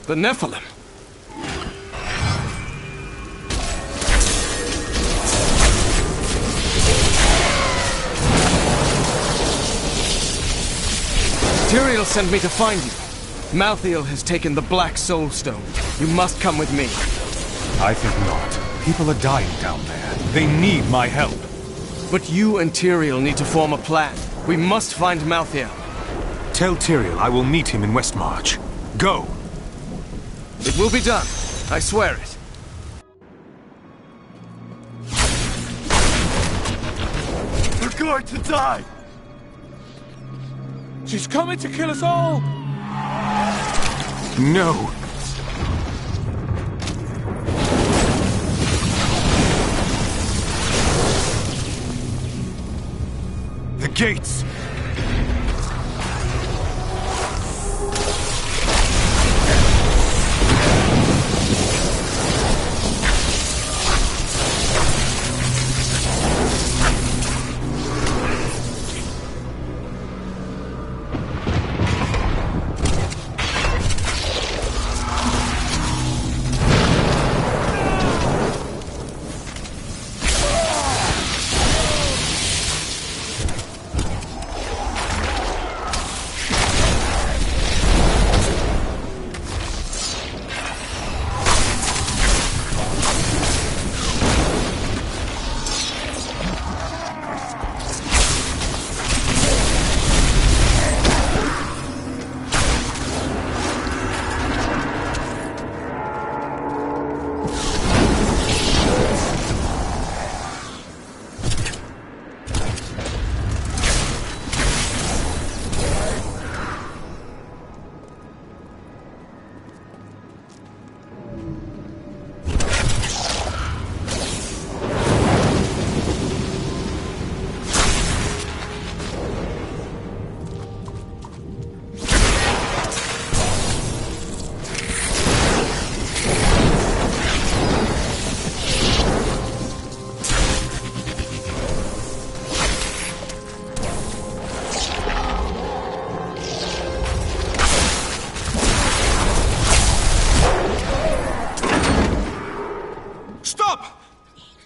The Nephilim. Tyrael sent me to find you. Malthael has taken the Black Soul Stone. You must come with me. I think not. People are dying down there. They need my help. But you and Tyrael need to form a plan. We must find Malthael. Tell Tyrael I will meet him in Westmarch. Go! It will be done. I swear it. We're going to die! She's coming to kill us all! No! The gates!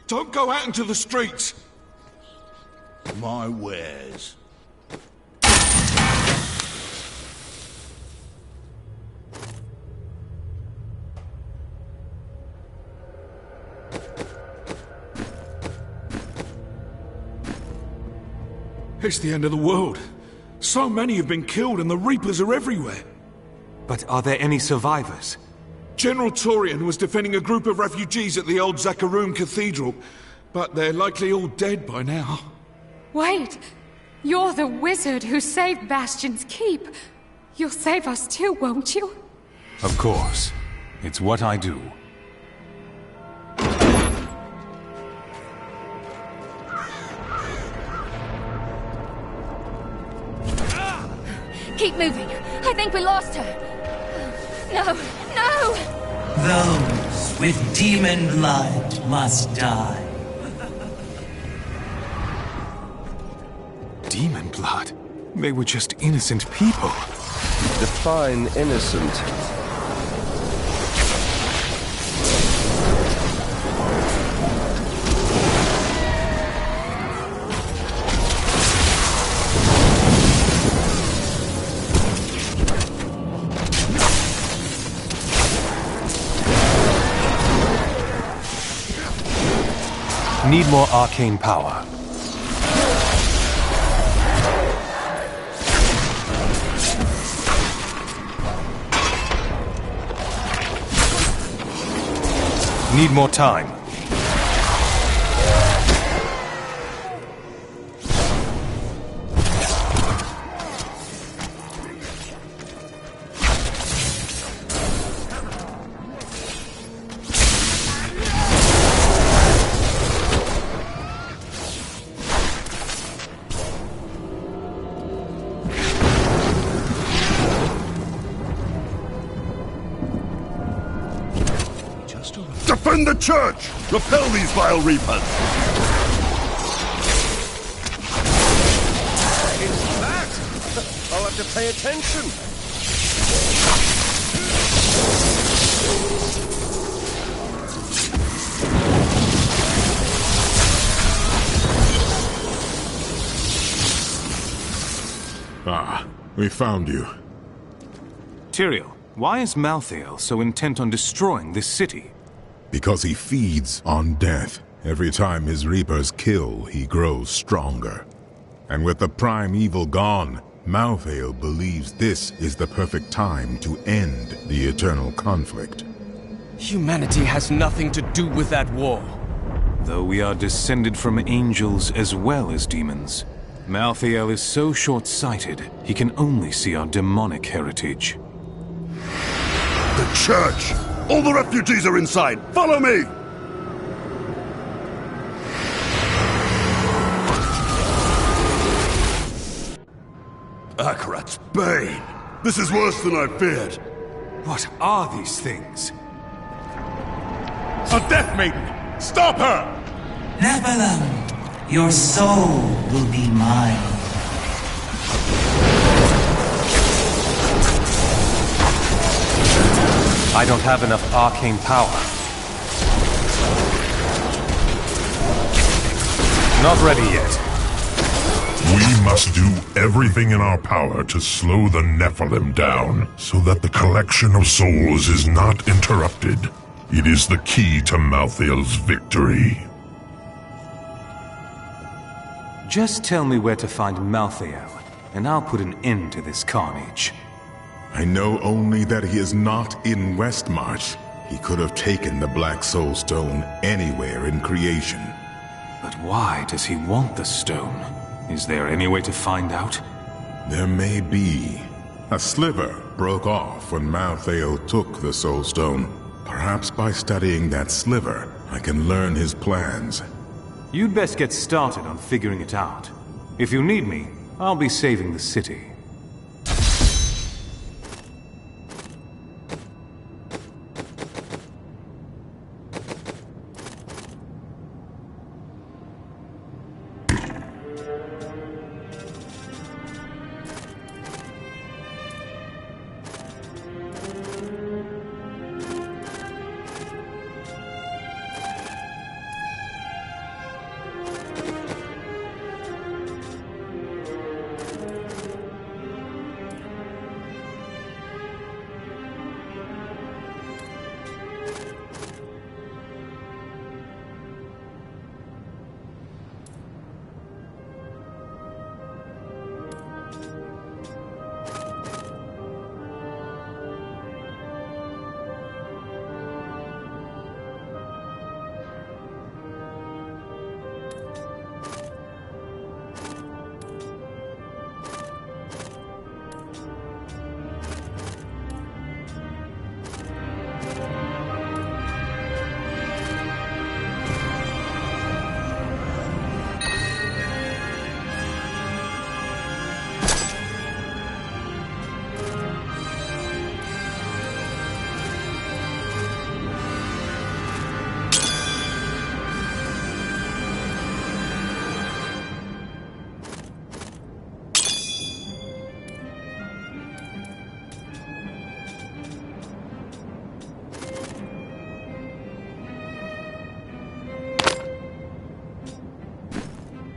Don't go out into the streets! My wares. It's the end of the world. So many have been killed and the Reapers are everywhere. But are there any survivors? General Torian was defending a group of refugees at the old Zakharoom Cathedral, but they're likely all dead by now. Wait! You're the wizard who saved Bastion's Keep. You'll save us too, won't you? Of course. It's what I do. Keep moving. I think we lost her. No! No! Those with demon blood must die. Demon blood? They were just innocent people. Define innocent. Need more arcane power. Need more time. Defend the church! Repel these vile reapers! It's that! I'll have to pay attention. We found you. Tyrael, why is Malthael so intent on destroying this city? Because he feeds on death. Every time his reapers kill, he grows stronger. And with the prime evil gone, Malthael believes this is the perfect time to end the eternal conflict. Humanity has nothing to do with that war. Though we are descended from angels as well as demons, Malthael is so short-sighted, he can only see our demonic heritage. The church! All the refugees are inside! Follow me! Akarat's bane! This is worse than I feared. What are these things? A Death Maiden! Stop her! Nephilim, your soul will be mine. I don't have enough arcane power. Not ready yet. We must do everything in our power to slow the Nephilim down, so that the collection of souls is not interrupted. It is the key to Malthael's victory. Just tell me where to find Malthael, and I'll put an end to this carnage. I know only that he is not in Westmarch. He could have taken the Black Soul Stone anywhere in creation. But why does he want the stone? Is there any way to find out? There may be. A sliver broke off when Malthael took the Soul Stone. Perhaps by studying that sliver, I can learn his plans. You'd best get started on figuring it out. If you need me, I'll be saving the city.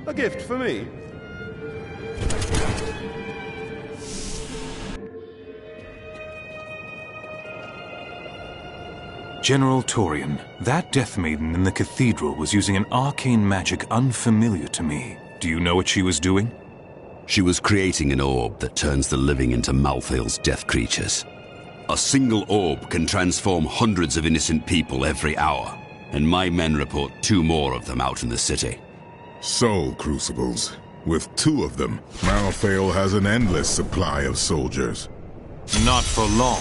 A gift for me? General Torian, that Death Maiden in the cathedral was using an arcane magic unfamiliar to me. Do you know what she was doing? She was creating an orb that turns the living into Malthael's death creatures. A single orb can transform hundreds of innocent people every hour, and my men report 2 more of them out in the city. Soul Crucibles. With 2 of them, Malthael has an endless supply of soldiers. Not for long.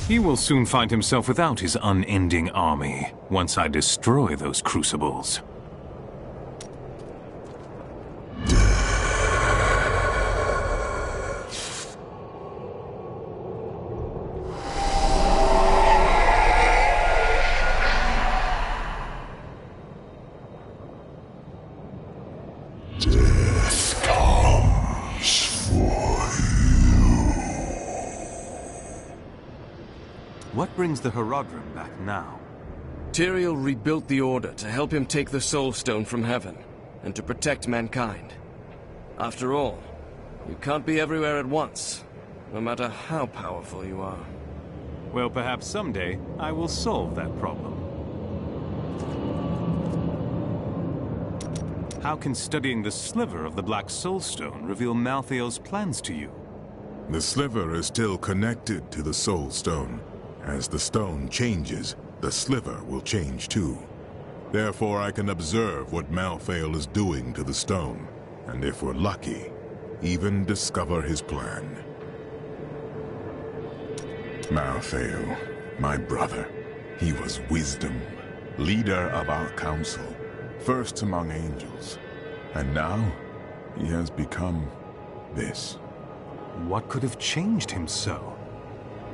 He will soon find himself without his unending army, once I destroy those crucibles. What brings the Herodrim back now? Tyrael rebuilt the Order to help him take the Soul Stone from heaven, and to protect mankind. After all, you can't be everywhere at once. no matter how powerful you are. Well, perhaps someday I will solve that problem. How can studying the sliver of the Black Soulstone reveal Malthael's plans to you? The sliver is still connected to the Soul Stone. As the stone changes, the sliver will change too. Therefore, I can observe what Malthael is doing to the stone, and if we're lucky, even discover his plan. Malthael, my brother, he was wisdom, leader of our council, first among angels, and now he has become this. What could have changed him so?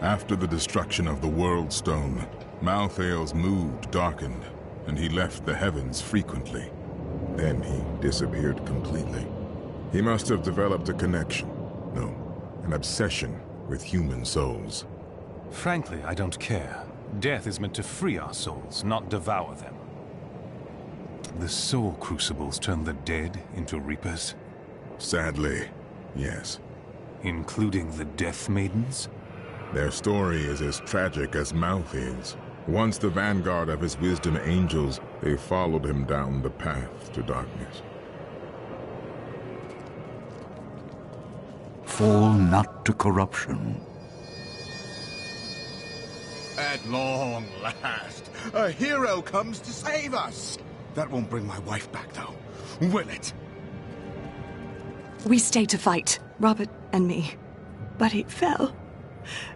After the destruction of the World Stone, Malthael's mood darkened, and he left the heavens frequently. Then he disappeared completely. He must have developed a connection, no, an obsession with human souls. Frankly, I don't care. Death is meant to free our souls, not devour them. The soul crucibles turn the dead into reapers? Sadly, yes. Including the Death Maidens? Their story is as tragic as Malthael's. Once the vanguard of his wisdom angels, they followed him down the path to darkness. Fall not to corruption. At long last, a hero comes to save us. That won't bring my wife back, though, will it? We stayed to fight, Robert and me. But he fell.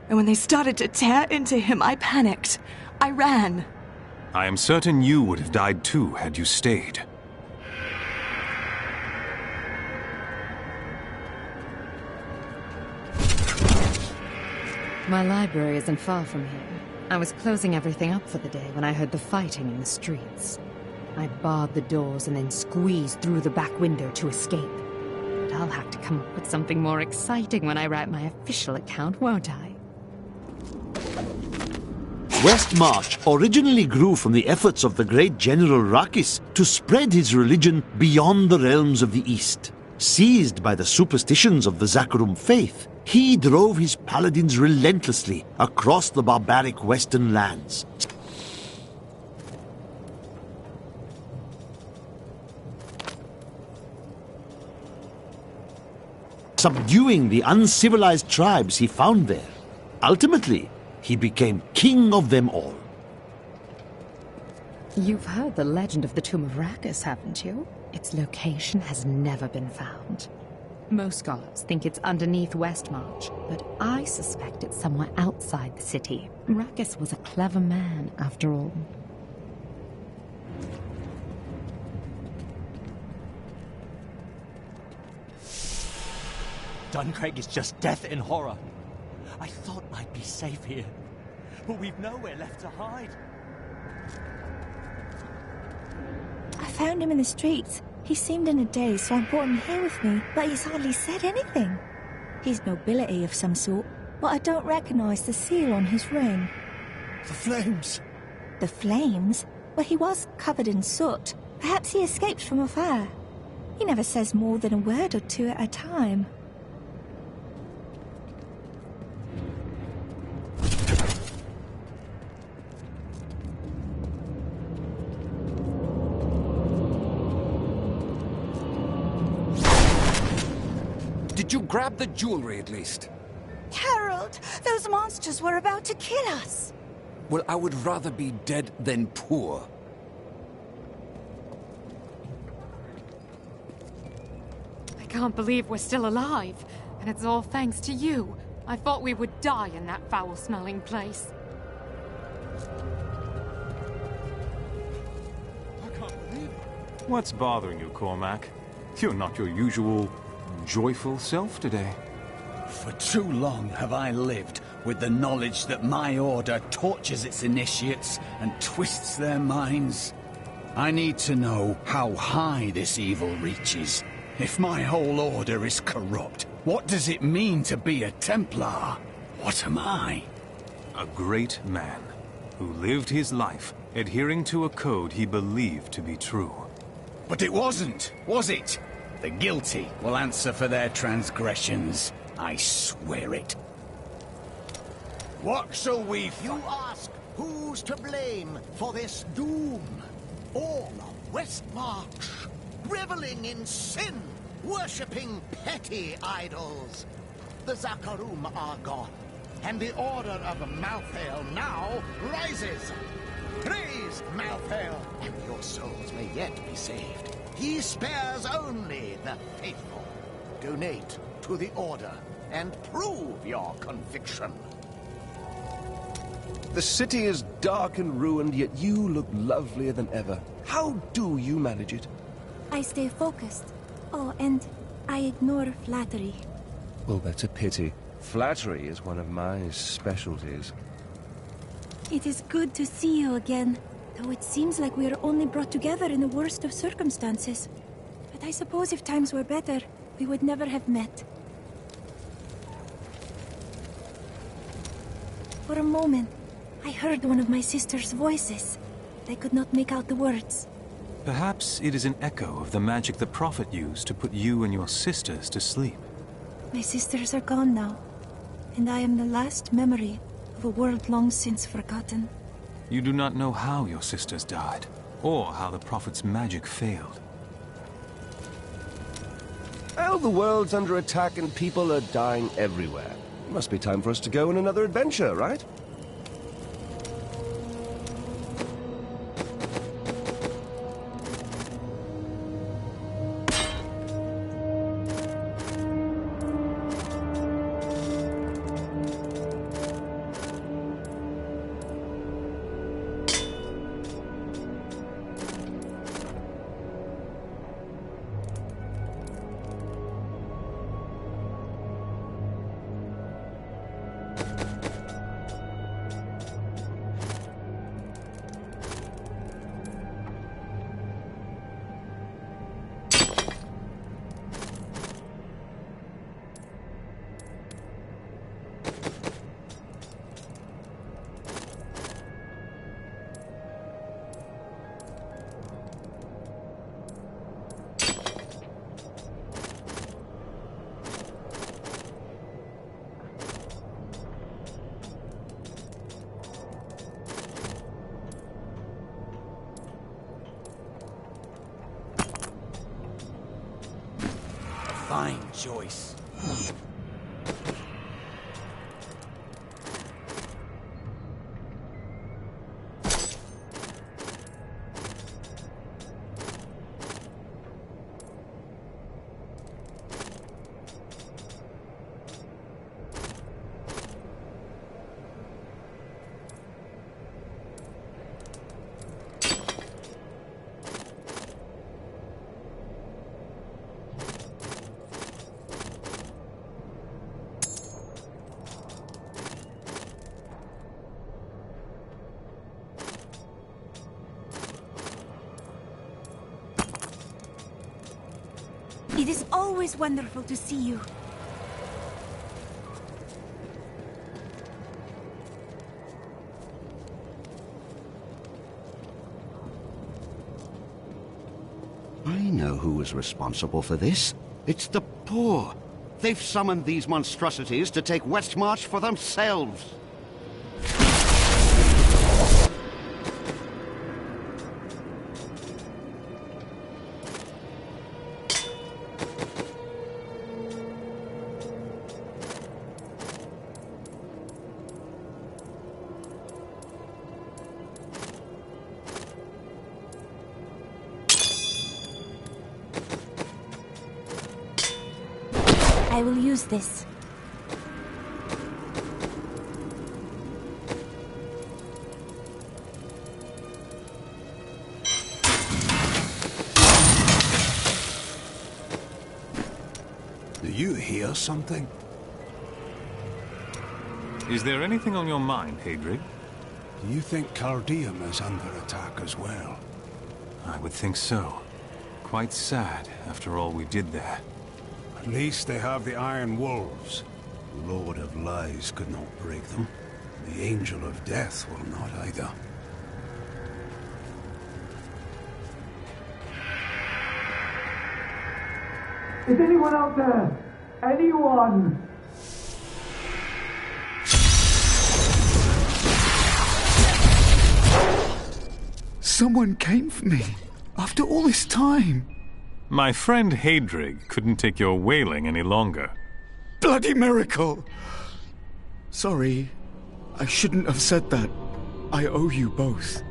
And when they started to tear into him, I panicked. I ran. I am certain you would have died too had you stayed. My library isn't far from here. I was closing everything up for the day when I heard the fighting in the streets. I barred the doors and then squeezed through the back window to escape. But I'll have to come up with something more exciting when I write my official account, won't I? Westmarch originally grew from the efforts of the great General Rakis to spread his religion beyond the realms of the East. Seized by the superstitions of the Zakharum faith, he drove his paladins relentlessly across the barbaric western lands. Subduing the uncivilized tribes he found there. Ultimately, he became king of them all. You've heard the legend of the Tomb of Rakis, haven't you? Its location has never been found. Most scholars think it's underneath Westmarch, but I suspect it's somewhere outside the city. Rakis was a clever man, after all. Duncraig is just death and horror. I thought I'd be safe here, but we've nowhere left to hide. I found him in the streets. He seemed in a daze, so I brought him here with me, but he's hardly said anything. He's nobility of some sort, but I don't recognize the seal on his ring. The flames! The flames? Well, he was covered in soot. Perhaps he escaped from a fire. He never says more than a word or two at a time. Did you grab the jewelry at least? Harold, those monsters were about to kill us. Well, I would rather be dead than poor. I can't believe we're still alive. And it's all thanks to you. I thought we would die in that foul-smelling place. I can't believe it. What's bothering you, Cormac? You're not your usual joyful self today. For too long have I lived with the knowledge that my order tortures its initiates and twists their minds. I need to know how high this evil reaches. If my whole order is corrupt, what does it mean to be a Templar? What am I? A great man who lived his life adhering to a code he believed to be true. But it wasn't, was it? The guilty will answer for their transgressions. I swear it. What shall we... You ask who's to blame for this doom? All of Westmarch, reveling in sin, worshipping petty idols. The Zakarum are gone, and the Order of Malthael now rises. Praise Malthael, and your souls may yet be saved. He spares only the faithful. Donate to the Order and prove your conviction. The city is dark and ruined, yet you look lovelier than ever. How do you manage it? I stay focused. Oh, and I ignore flattery. Well, that's a pity. Flattery is one of my specialties. It is good to see you again, though it seems like we are only brought together in the worst of circumstances. But I suppose if times were better, we would never have met. For a moment, I heard one of my sister's voices. I could not make out the words. Perhaps it is an echo of the magic the Prophet used to put you and your sisters to sleep. My sisters are gone now, and I am the last memory of a world long since forgotten. You do not know how your sisters died, or how the Prophet's magic failed. Well, the world's under attack and people are dying everywhere. Must be time for us to go on another adventure, right? Fine choice. It is always wonderful to see you. I know who is responsible for this. It's the poor. They've summoned these monstrosities to take Westmarch for themselves. I will use this. Do you hear something? Is there anything on your mind, Hadrig? Do you think Cardium is under attack as well? I would think so. Quite sad, after all we did there. At least they have the Iron Wolves. The Lord of Lies could not break them. The Angel of Death will not either. Is anyone out there? Anyone? Someone came for me. After all this time. My friend Hadrig couldn't take your wailing any longer. Bloody miracle! Sorry, I shouldn't have said that. I owe you both.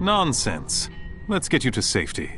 Nonsense. Let's get you to safety.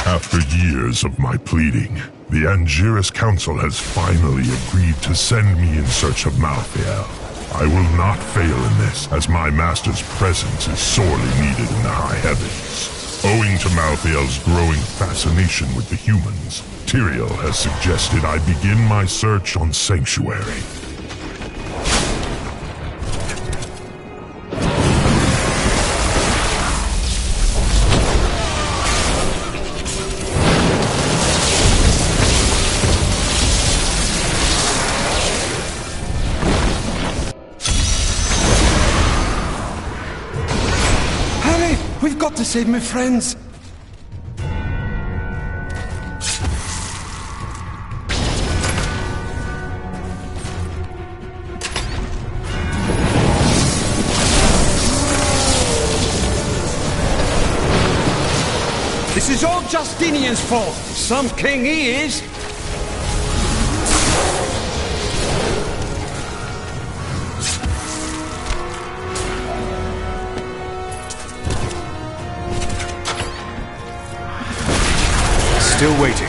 After years of my pleading, the Angiris Council has finally agreed to send me in search of Malthael. I will not fail in this, as my master's presence is sorely needed in the high heavens. Owing to Malthael's growing fascination with the humans, Tyrael has suggested I begin my search on Sanctuary. We've got to save my friends! This is all Justinian's fault! Some king he is! Still waiting.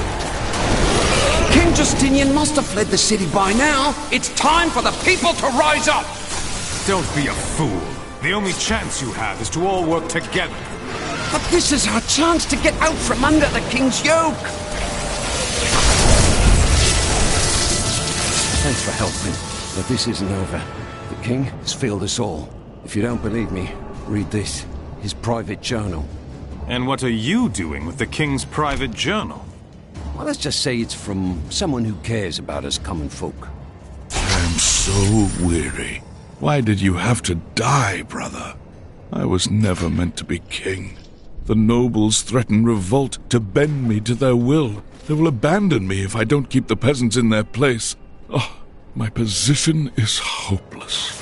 King Justinian must have fled the city by now. It's time for the people to rise up! Don't be a fool. The only chance you have is to all work together. But this is our chance to get out from under the king's yoke! Thanks for helping, but this isn't over. The king has failed us all. If you don't believe me, read this. His private journal. And what are you doing with the king's private journal? Well, let's just say it's from someone who cares about us common folk. I'm so weary. Why did you have to die, brother? I was never meant to be king. The nobles threaten revolt to bend me to their will. They will abandon me if I don't keep the peasants in their place. Oh, my position is hopeless.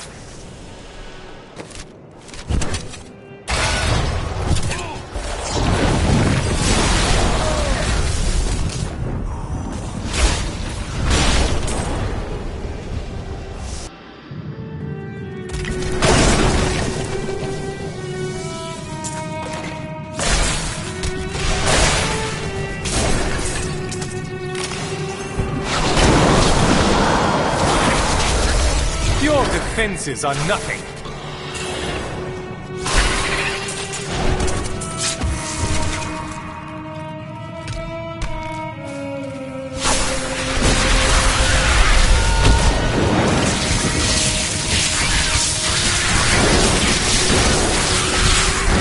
Your defenses are nothing.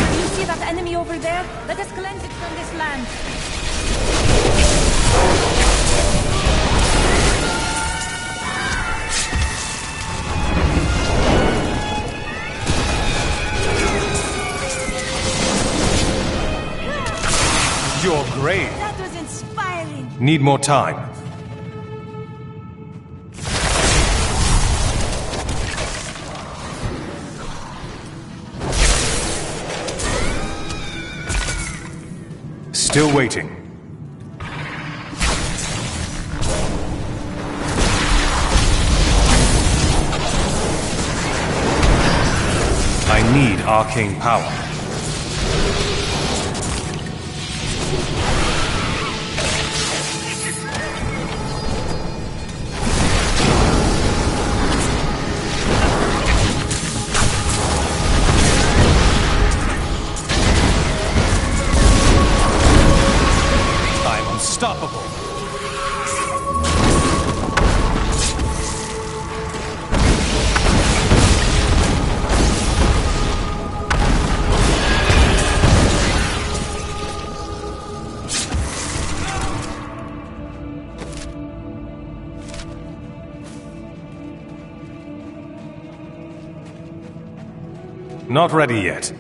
Do you see that enemy over there? Let us cleanse it from this land. You're great. That was inspiring. Need more time. Still waiting. I need arcane power. I'm unstoppable. Not ready yet.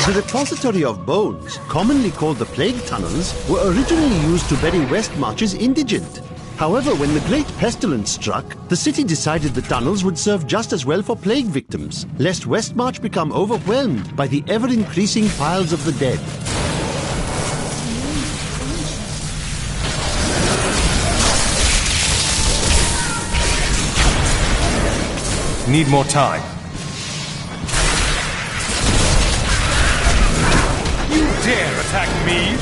The repository of bones, commonly called the Plague Tunnels, were originally used to bury Westmarch's indigent. However, when the Great Pestilence struck, the city decided the tunnels would serve just as well for plague victims, lest Westmarch become overwhelmed by the ever-increasing piles of the dead. Need more time. You dare attack me?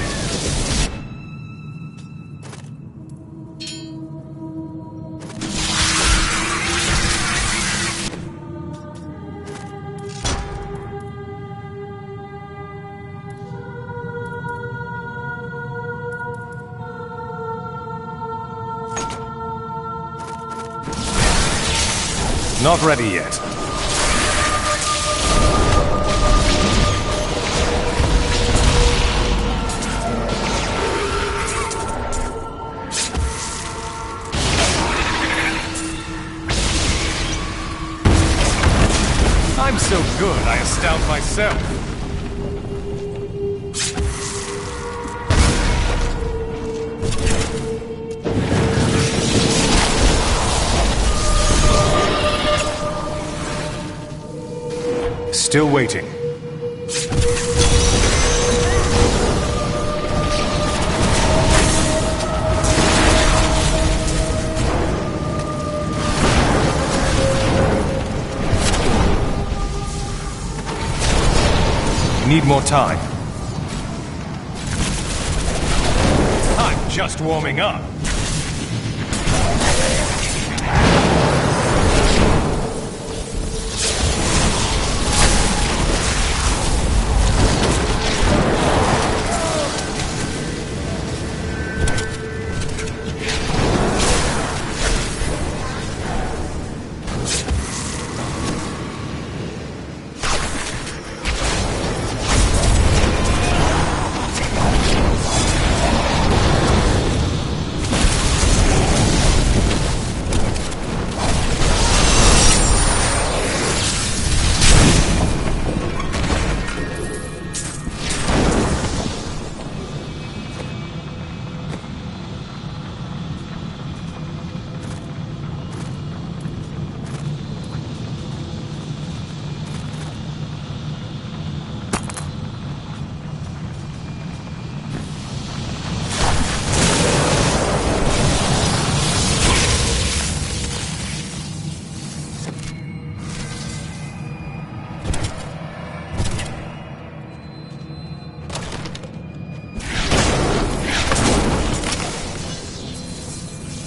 Not ready yet. I'm so good, I astound myself. Still waiting. Need more time. I'm just warming up.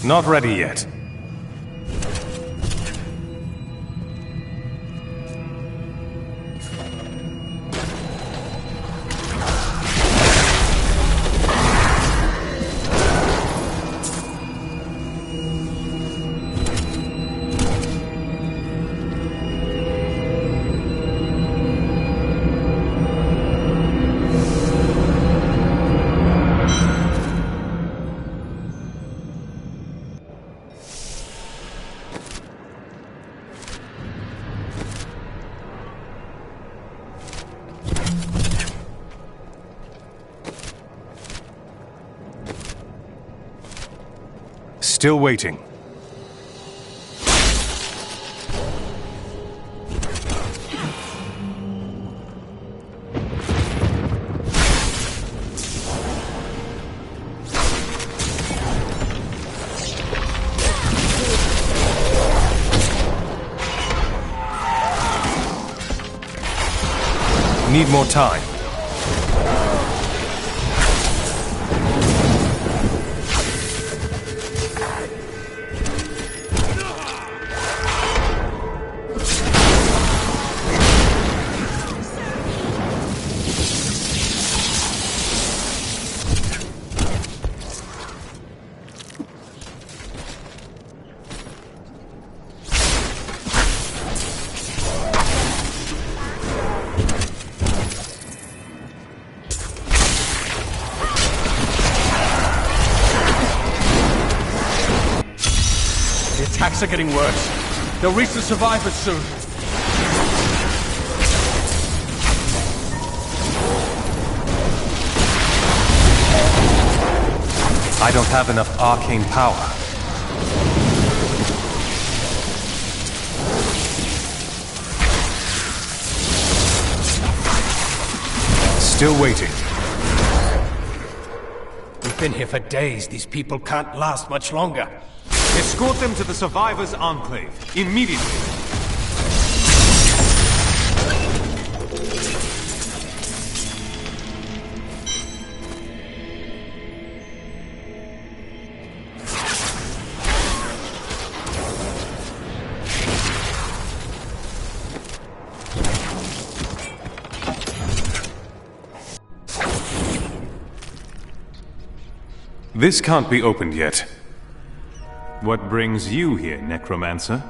Not ready yet. Still waiting. Need more time. attacks are getting worse. They'll reach the survivors soon. I don't have enough arcane power. Still waiting. We've been here for days. These people can't last much longer. Escort them to the survivors' enclave. Immediately. This can't be opened yet. What brings you here, Necromancer?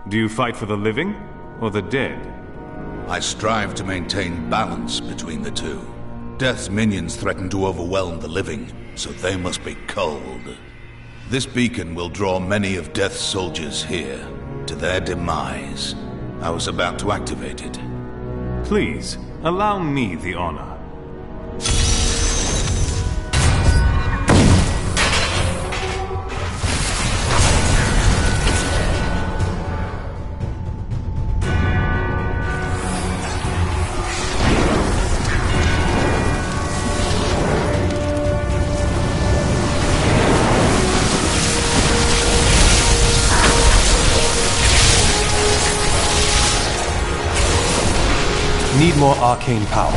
Do you fight for the living or the dead? I strive to maintain balance between the two. Death's minions threaten to overwhelm the living, so they must be culled. This beacon will draw many of Death's soldiers here, to their demise. I was about to activate it. Please, allow me the honor. Need more arcane power.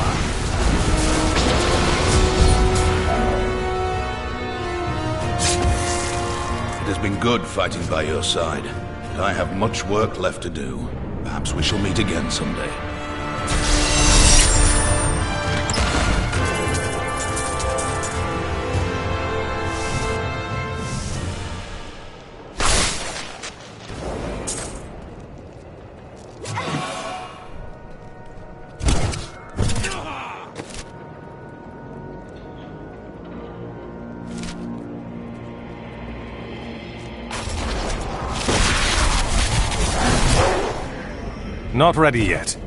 It has been good fighting by your side, but I have much work left to do. Perhaps we shall meet again someday. Not ready yet.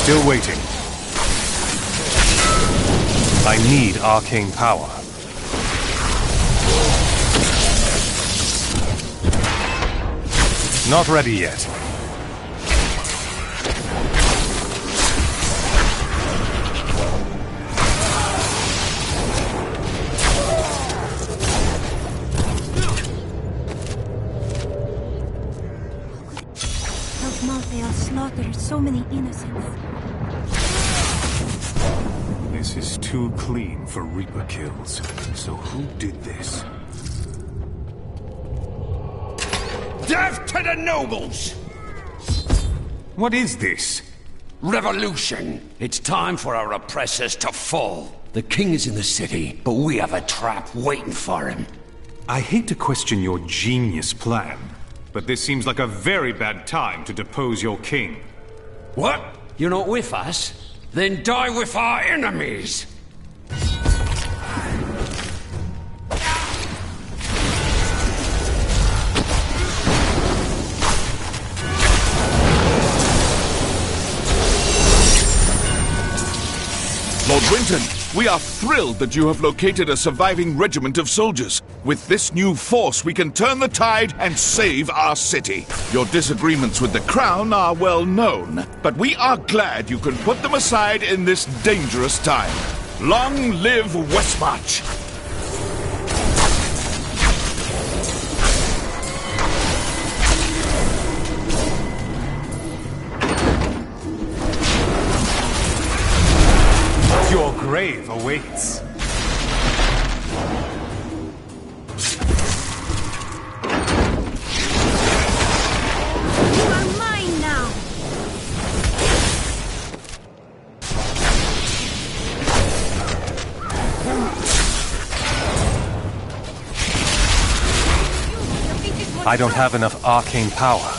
Still waiting. I need arcane power. Not ready yet. Those Malthael slaughtered so many innocents. This is too clean for Reaper kills. So who did this? Death to the nobles! What is this? Revolution! It's time for our oppressors to fall. The king is in the city, but we have a trap waiting for him. I hate to question your genius plan, but this seems like a very bad time to depose your king. What? You're not with us? Then die with our enemies! Lord Winton, we are thrilled that you have located a surviving regiment of soldiers. With this new force, we can turn the tide and save our city. Your disagreements with the Crown are well known, but we are glad you can put them aside in this dangerous time. Long live Westmarch! grave awaits. You are mine now! I don't have enough arcane power.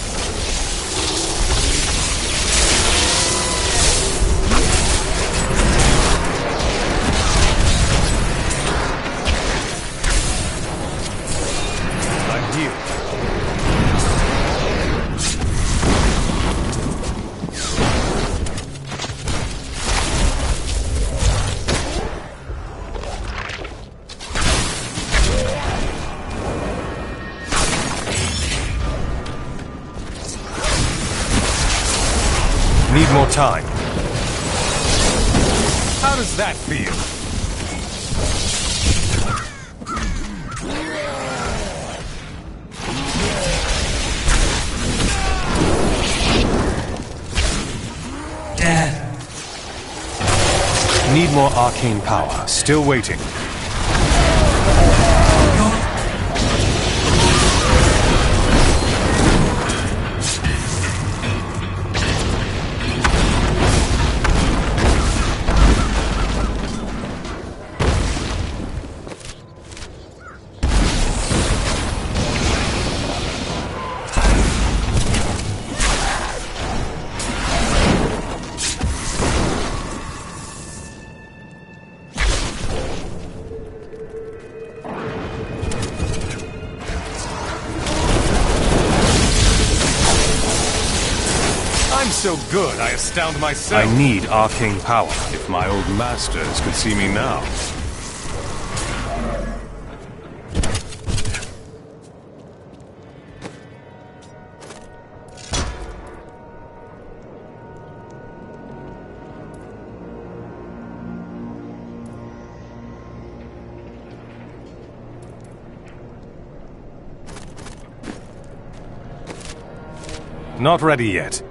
I'm here. Need more time. How does that feel? Death. Need more arcane power. Still waiting. I'm so good, I astound myself. I need arcane power. If my old masters could see me now. Not ready yet.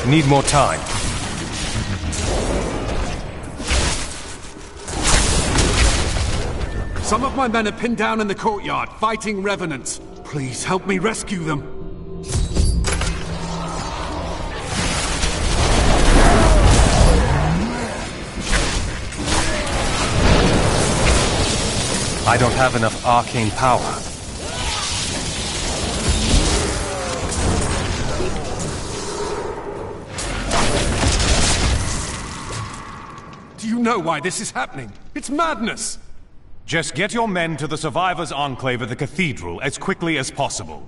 Need more time. Some of my men are pinned down in the courtyard, fighting revenants. Please help me rescue them. I don't have enough arcane power. Do you know why this is happening? It's madness! Just get your men to the Survivors' Enclave at the Cathedral as quickly as possible.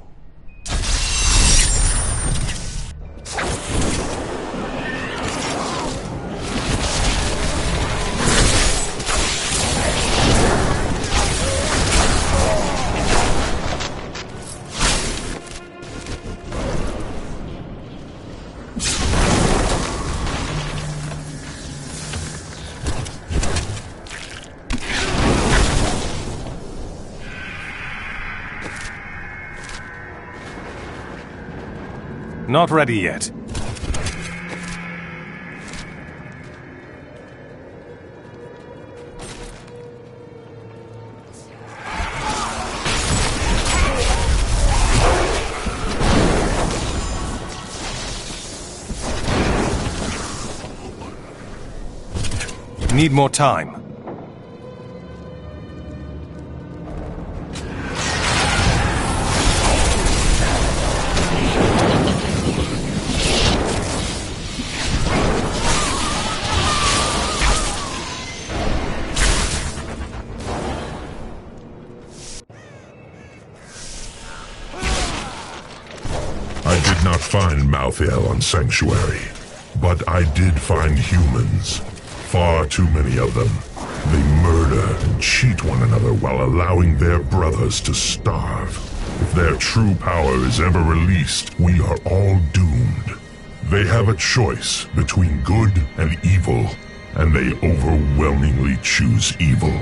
Not ready yet. Need more time. find Malthael on Sanctuary, but I did find humans. Far too many of them. They murder and cheat one another while allowing their brothers to starve. If their true power is ever released, we are all doomed. They have a choice between good and evil, and they overwhelmingly choose evil.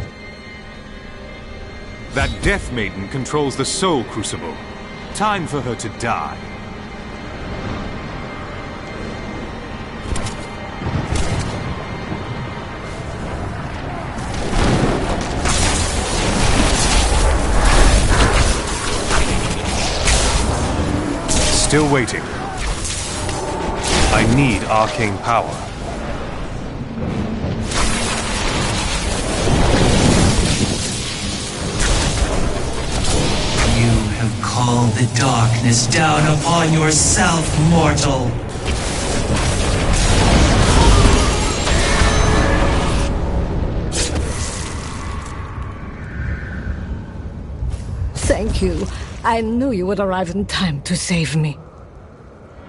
That Death Maiden controls the Soul Crucible. Time for her to die. Still waiting. I need arcane power. You have called the darkness down upon yourself, mortal. Thank you. I knew you would arrive in time to save me.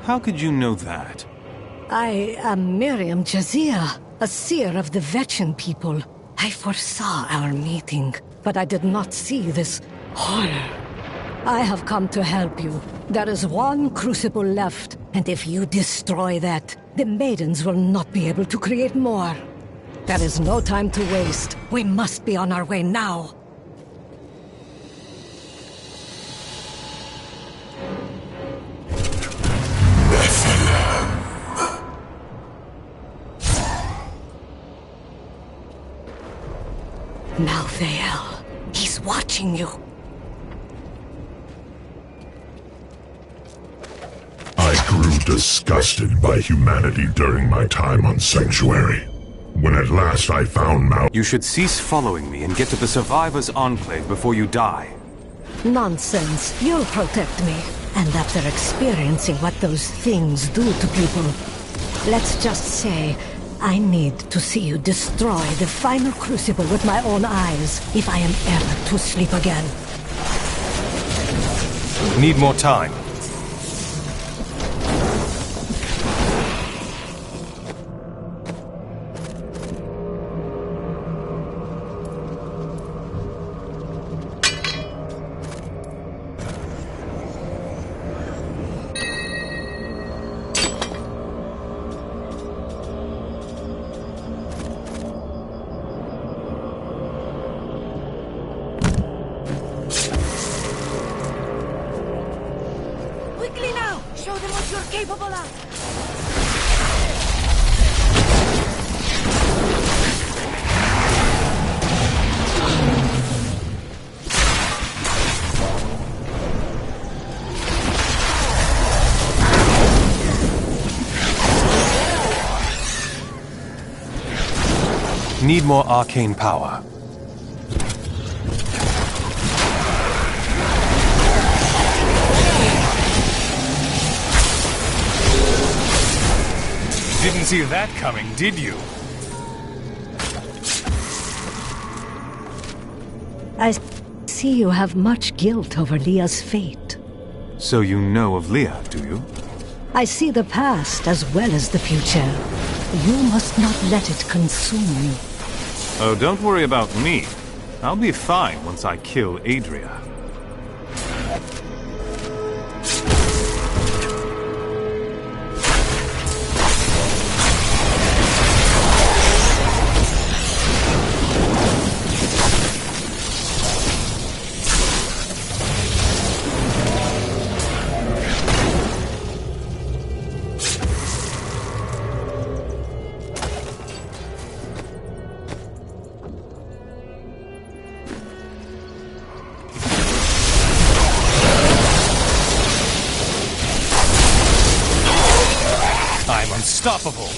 How could you know that? I am Miriam Jazia, a seer of the Vetchin people. I foresaw our meeting, but I did not see this horror. I have come to help you. There is one crucible left, and if you destroy that, the maidens will not be able to create more. There is no time to waste. We must be on our way now. Malthael, he's watching you. I grew disgusted by humanity during my time on Sanctuary. When at last I found You should cease following me and get to the Survivors' Enclave before you die. Nonsense. You'll protect me. And after experiencing what those things do to people, let's just say I need to see you destroy the final crucible with my own eyes if I am ever to sleep again. Need more time. Need more arcane power. Didn't see that coming, did you? I see you have much guilt over Leah's fate. So you know of Leah, do you? I see the past as well as the future. You must not let it consume you. Oh, don't worry about me. I'll be fine once I kill Adria. Unstoppable!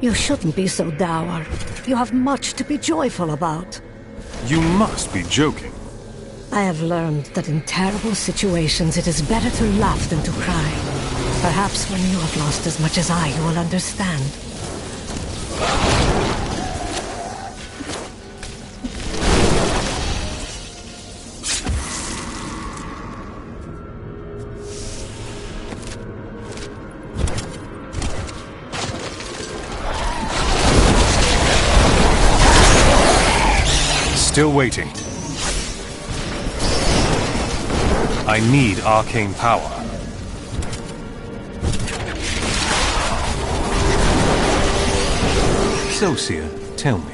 You shouldn't be so dour. You have much to be joyful about. You must be joking. I have learned that in terrible situations it is better to laugh than to cry. Perhaps when you have lost as much as I, you will understand. Still waiting. I need arcane power. So, Seer, tell me,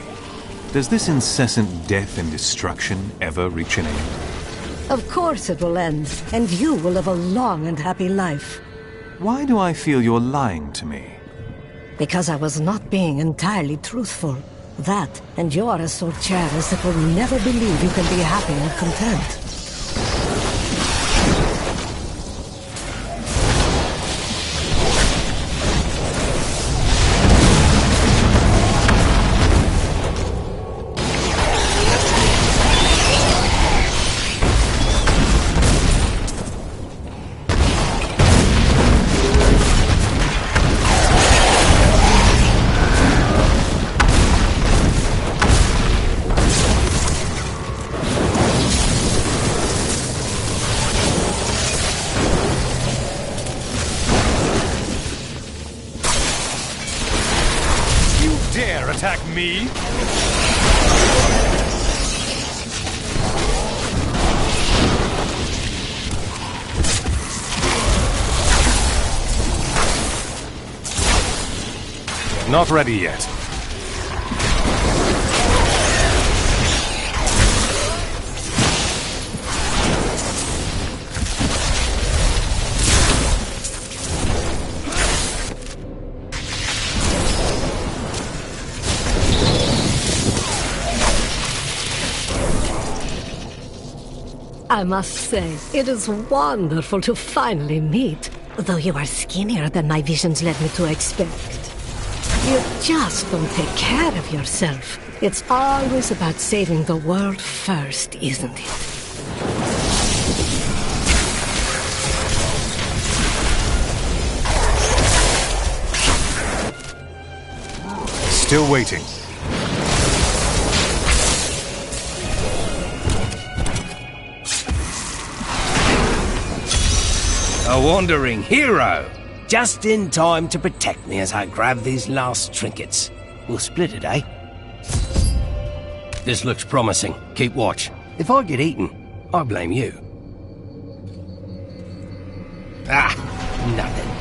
does this incessant death and destruction ever reach an end? Of course it will end, and you will live a long and happy life. Why do I feel you're lying to me? Because I was not being entirely truthful. That, and you are as so cherish that will never believe you can be happy and content. Attack me? Not ready yet. I must say, it is wonderful to finally meet, though you are skinnier than my visions led me to expect. You just don't take care of yourself. It's always about saving the world first, isn't it? Still waiting. A wandering hero! Just in time to protect me as I grab these last trinkets. We'll split it, eh? This looks promising. Keep watch. If I get eaten, I blame you. Ah, nothing.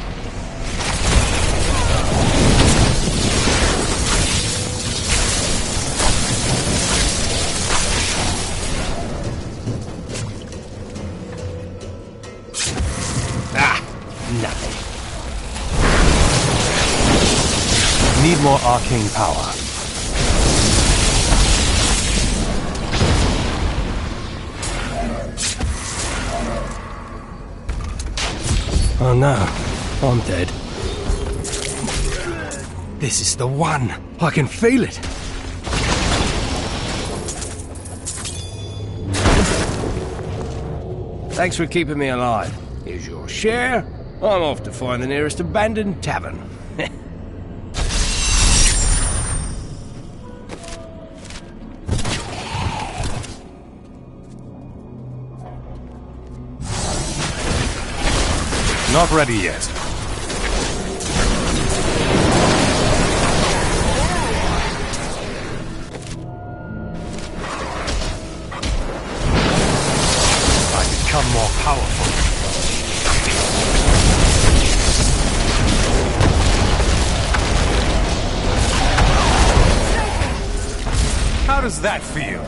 Nothing. Need more arcane power. Oh no, I'm dead. This is the one. I can feel it. Thanks for keeping me alive. Here's your share. I'm off to find the nearest abandoned tavern. Not ready yet. I become more powerful. How does that feel?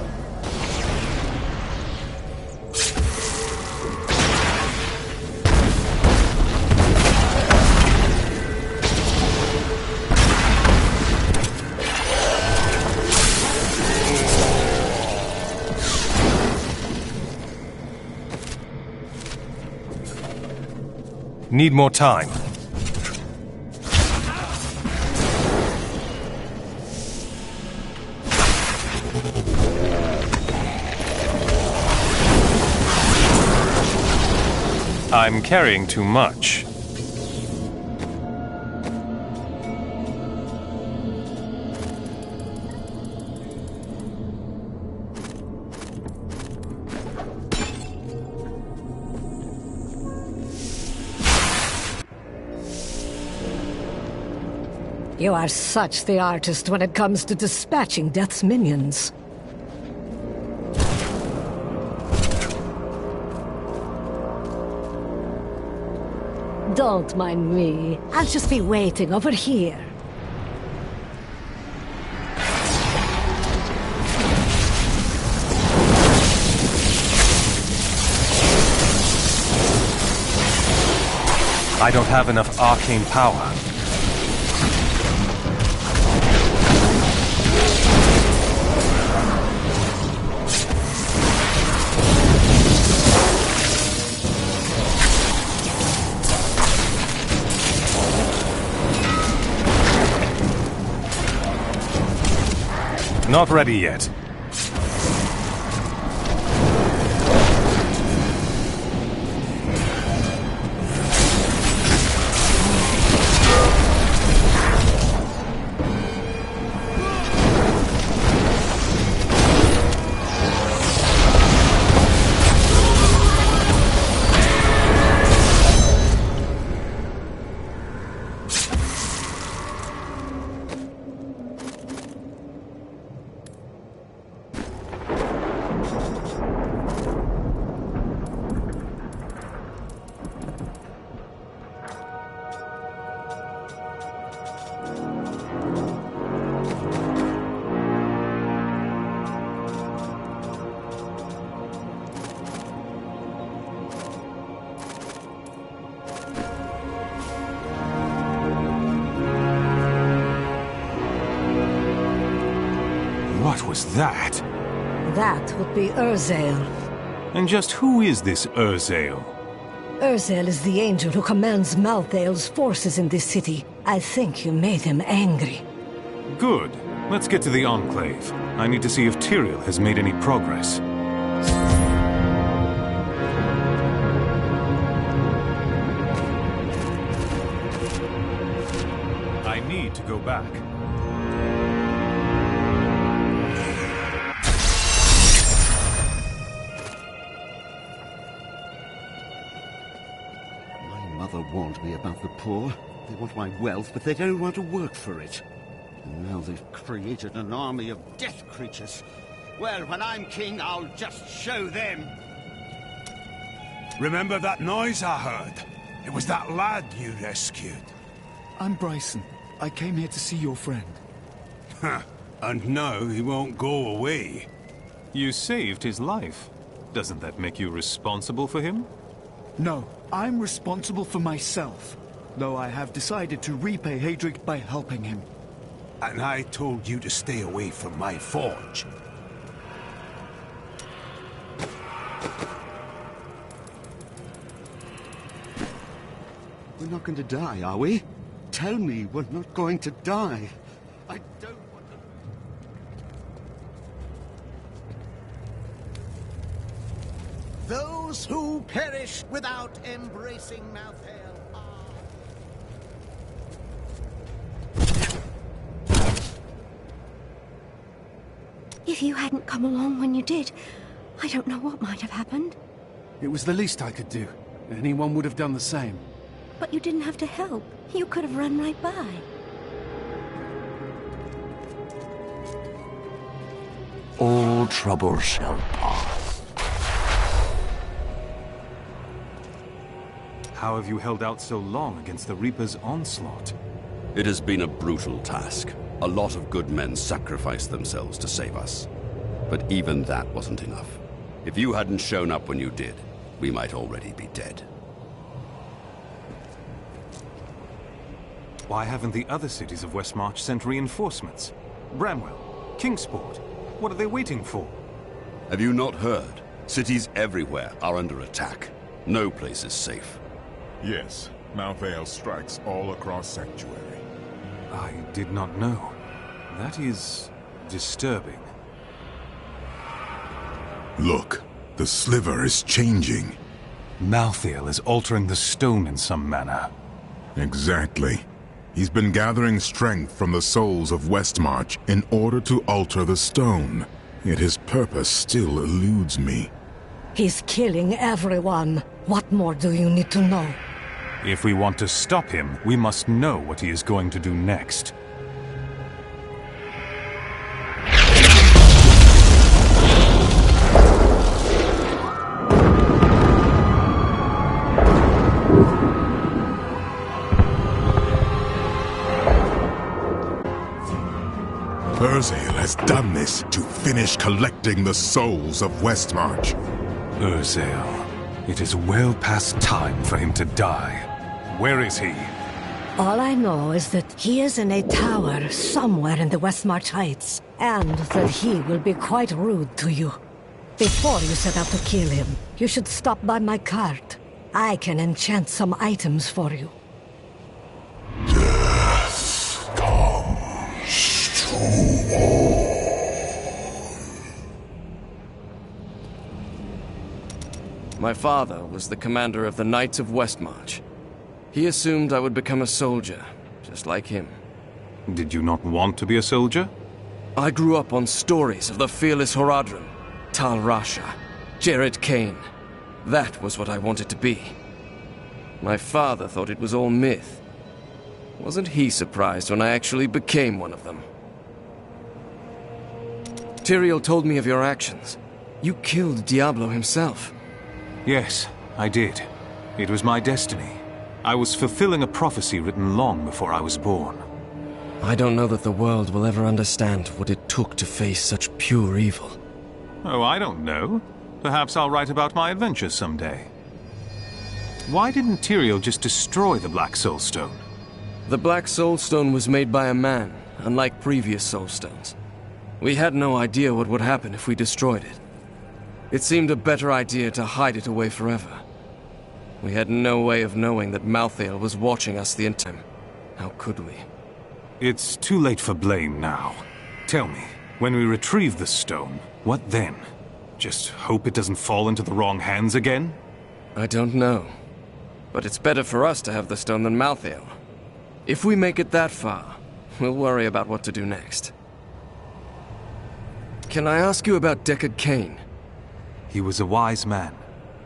Need more time. I'm carrying too much. You are such the artist when it comes to dispatching Death's minions. Don't mind me. I'll just be waiting over here. I don't have enough arcane power. Not ready yet. What was that? That would be Urzael. And just who is this Urzael? Urzael is the angel who commands Malthael's forces in this city. I think you made him angry. Good. Let's get to the Enclave. I need to see if Tyrael has made any progress. I need to go back. Mother warned me about the poor. They want my wealth, but they don't want to work for it. And now they've created an army of death creatures. Well, when I'm king, I'll just show them. Remember that noise I heard? It was that lad you rescued. I'm Bryson. I came here to see your friend. Huh. And now he won't go away. You saved his life. Doesn't that make you responsible for him? No, I'm responsible for myself. Though I have decided to repay Hadric by helping him. And I told you to stay away from my forge. We're not going to die, are we? Tell me we're not going to die. I don't want to... Those who perish without embracing Malthael are... If you hadn't come along when you did, I don't know what might have happened. It was the least I could do. Anyone would have done the same. But you didn't have to help. You could have run right by. All trouble shall pass. How have you held out so long against the Reaper's onslaught? It has been a brutal task. A lot of good men sacrificed themselves to save us. But even that wasn't enough. If you hadn't shown up when you did, we might already be dead. Why haven't the other cities of Westmarch sent reinforcements? Bramwell, Kingsport, what are they waiting for? Have you not heard? Cities everywhere are under attack. No place is safe. Yes, Malthael strikes all across Sanctuary. I did not know. That is disturbing. Look, the sliver is changing. Malthael is altering the stone in some manner. Exactly. He's been gathering strength from the souls of Westmarch in order to alter the stone. Yet his purpose still eludes me. He's killing everyone. What more do you need to know? If we want to stop him, we must know what he is going to do next. Urzael has done this to finish collecting the souls of Westmarch. Urzael. It is well past time for him to die. Where is he? All I know is that he is in a tower somewhere in the Westmarch Heights, and that he will be quite rude to you. Before you set out to kill him, you should stop by my cart. I can enchant some items for you. Death comes to all. My father was the commander of the Knights of Westmarch. He assumed I would become a soldier, just like him. Did you not want to be a soldier? I grew up on stories of the fearless Horadrim, Tal Rasha, Jared Kane. That was what I wanted to be. My father thought it was all myth. Wasn't he surprised when I actually became one of them? Tyrael told me of your actions. You killed Diablo himself. Yes, I did. It was my destiny. I was fulfilling a prophecy written long before I was born. I don't know that the world will ever understand what it took to face such pure evil. Oh, I don't know. Perhaps I'll write about my adventures someday. Why didn't Tyrael just destroy the Black Soul Stone? The Black Soul Stone was made by a man, unlike previous Soul Stones. We had no idea what would happen if we destroyed it. It seemed a better idea to hide it away forever. We had no way of knowing that Malthael was watching us the entire time. How could we? It's too late for blame now. Tell me, when we retrieve the stone, what then? Just hope it doesn't fall into the wrong hands again? I don't know. But it's better for us to have the stone than Malthael. If we make it that far, we'll worry about what to do next. Can I ask you about Deckard Cain? He was a wise man,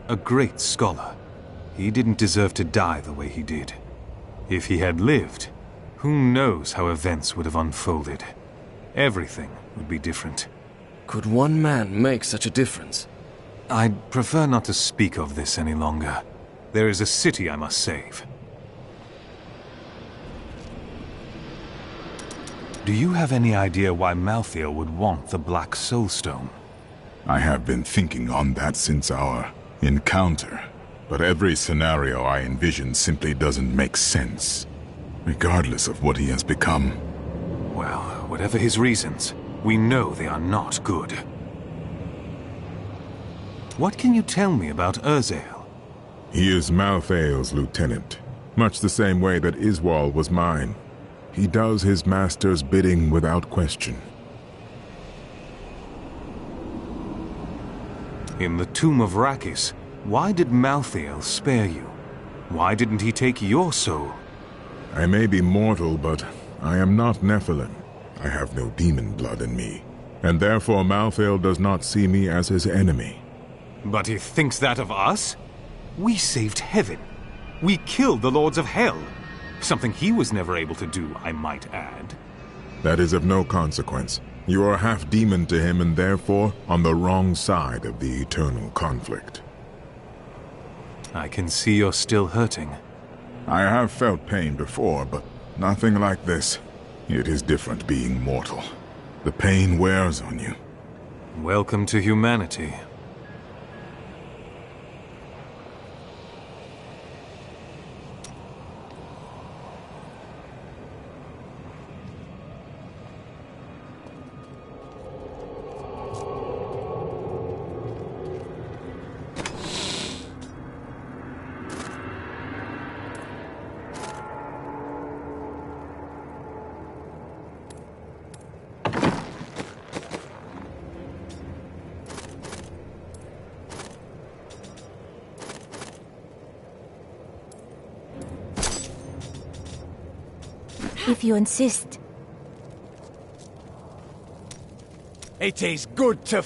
a great scholar. He didn't deserve to die the way he did. If he had lived, who knows how events would have unfolded. Everything would be different. Could one man make such a difference? I'd prefer not to speak of this any longer. There is a city I must save. Do you have any idea why Malthael would want the Black Soul Stone? I have been thinking on that since our encounter, but every scenario I envision simply doesn't make sense, regardless of what he has become. Well, whatever his reasons, we know they are not good. What can you tell me about Urzael? He is Malthael's lieutenant, much the same way that Iswal was mine. He does his master's bidding without question. In the tomb of Rakis, why did Malthael spare you? Why didn't he take your soul? I may be mortal, but I am not Nephilim. I have no demon blood in me, and therefore Malthael does not see me as his enemy. But he thinks that of us? We saved heaven. We killed the Lords of Hell. Something he was never able to do, I might add. That is of no consequence. You are half demon to him and therefore on the wrong side of the eternal conflict. I can see you're still hurting. I have felt pain before, but nothing like this. It is different being mortal. The pain wears on you. Welcome to humanity. If you insist. It is good to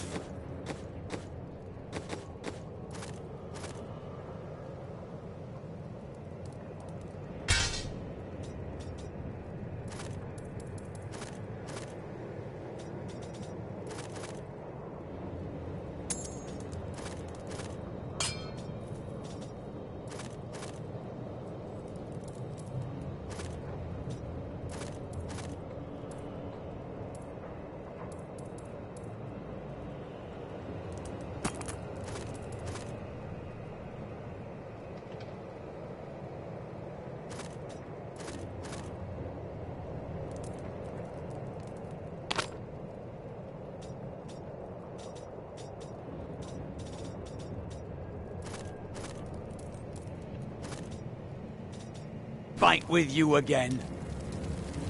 fight with you again.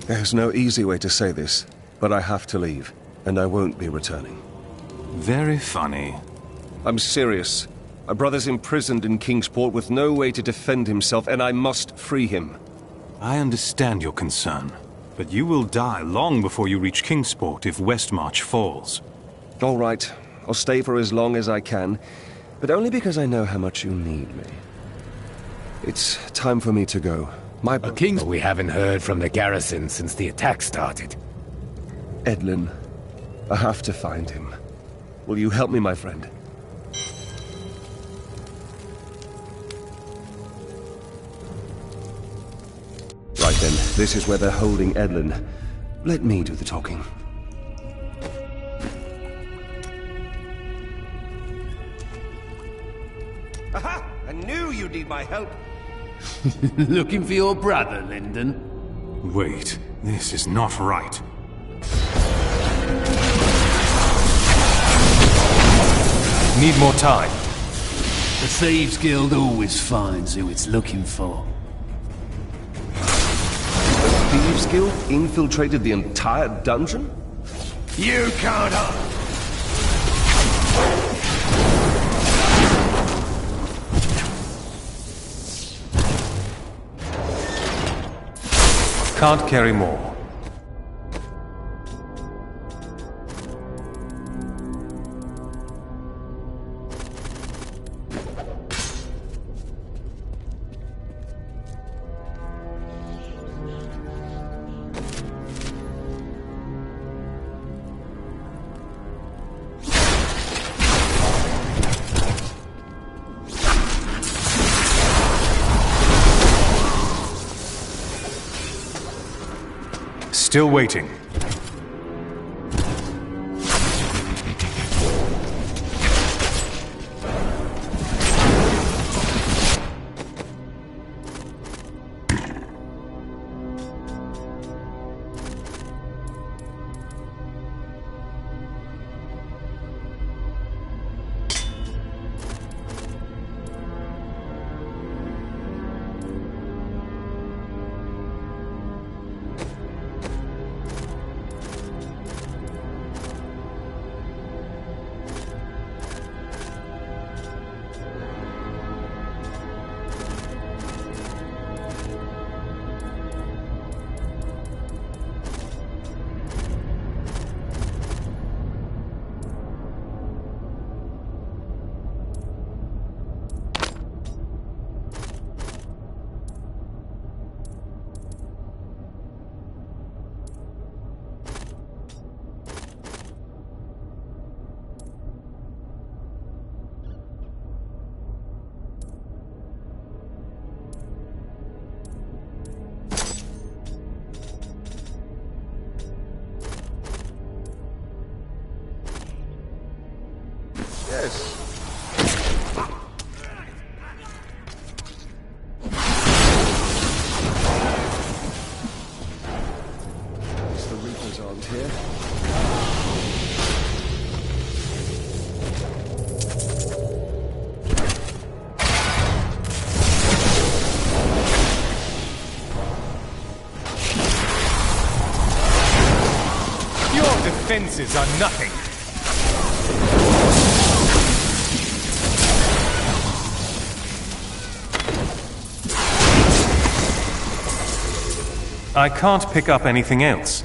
There's no easy way to say this, but I have to leave, and I won't be returning. Very funny. I'm serious. My brother's imprisoned in Kingsport with no way to defend himself, and I must free him. I understand your concern, but you will die long before you reach Kingsport if Westmarch falls. All right, I'll stay for as long as I can, but only because I know how much you need me. It's time for me to go. A king we haven't heard from the garrison since the attack started. Edlin, I have to find him. Will you help me, my friend? Right then, this is where they're holding Edlin. Let me do the talking. Aha! I knew you'd need my help. Looking for your brother, Lyndon? Wait, this is not right. Need more time. The Thieves Guild always finds who it's looking for. The Thieves Guild infiltrated the entire dungeon? You can't Can't carry more. Still waiting. Defenses are nothing. I can't pick up anything else.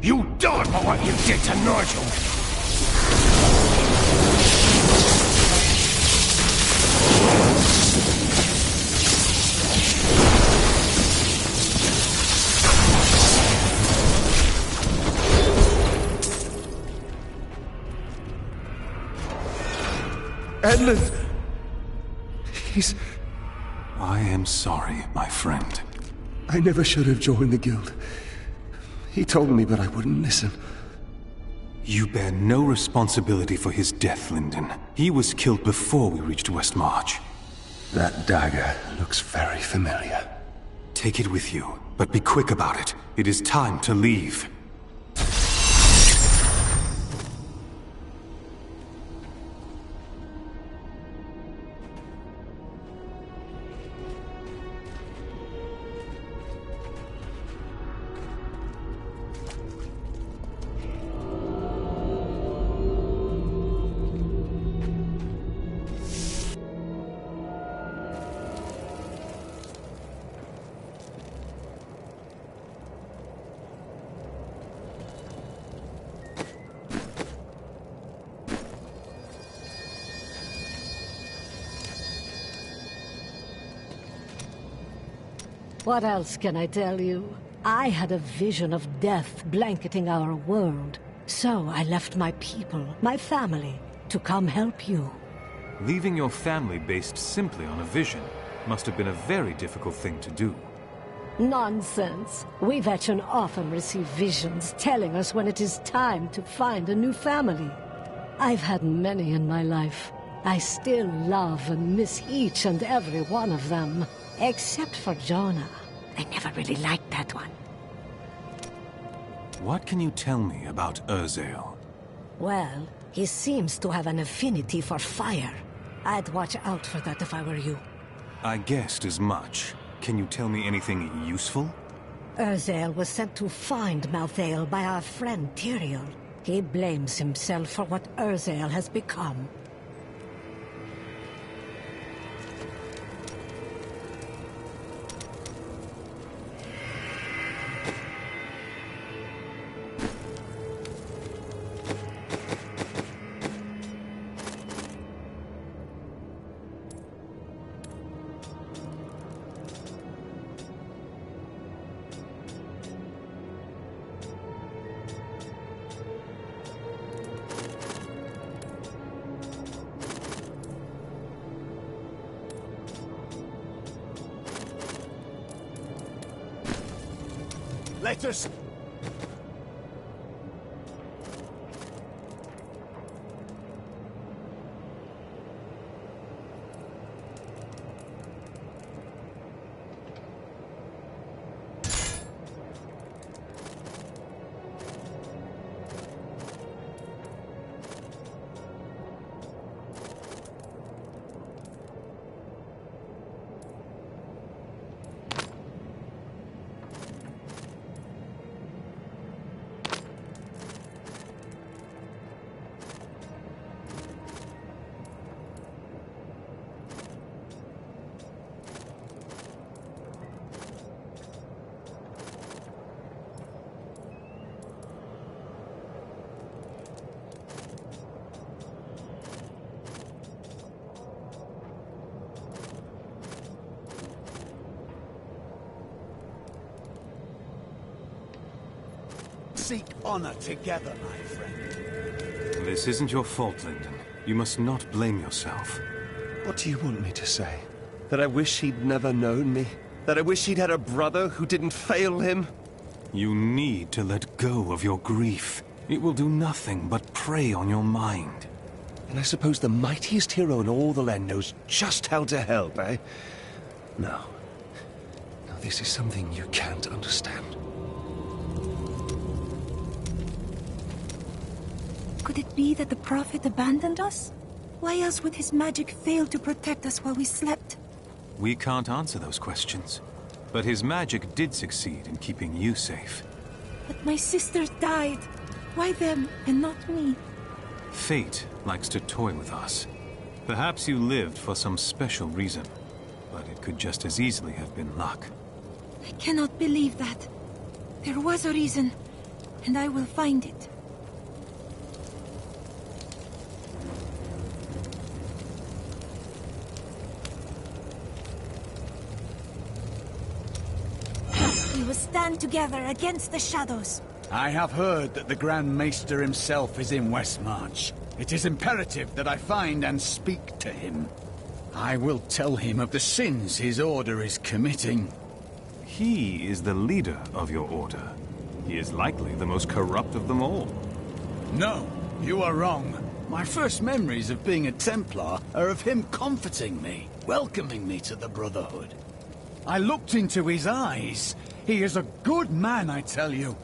You done for what you did to Nigel! Edmund! He's... I am sorry, my friend. I never should have joined the guild. He told me, but I wouldn't listen. You bear no responsibility for his death, Lyndon. He was killed before we reached Westmarch. That dagger looks very familiar. Take it with you, but be quick about it. It is time to leave. What else can I tell you? I had a vision of death blanketing our world. So I left my people, my family, to come help you. Leaving your family based simply on a vision must have been a very difficult thing to do. Nonsense. We veteran often receive visions telling us when it is time to find a new family. I've had many in my life. I still love and miss each and every one of them. Except for Jonah. I never really liked that one. What can you tell me about Urzael? Well, he seems to have an affinity for fire. I'd watch out for that if I were you. I guessed as much. Can you tell me anything useful? Urzael was sent to find Malthael by our friend Tyrael. He blames himself for what Urzael has become. Let us... Seek honor together, my friend. This isn't your fault, Lyndon. You must not blame yourself. What do you want me to say? That I wish he'd never known me? That I wish he'd had a brother who didn't fail him? You need to let go of your grief. It will do nothing but prey on your mind. And I suppose the mightiest hero in all the land knows just how to help, eh? No. No, this is something you can't understand. Could it be that the Prophet abandoned us? Why else would his magic fail to protect us while we slept? We can't answer those questions. But his magic did succeed in keeping you safe. But my sisters died. Why them and not me? Fate likes to toy with us. Perhaps you lived for some special reason, but it could just as easily have been luck. I cannot believe that. There was a reason, and I will find it. We will stand together against the shadows. I have heard that the Grand Maester himself is in Westmarch. It is imperative that I find and speak to him. I will tell him of the sins his order is committing. He is the leader of your order. He is likely the most corrupt of them all. No, you are wrong. My first memories of being a Templar are of him comforting me, welcoming me to the Brotherhood. I looked into his eyes. He is a good man, I tell you.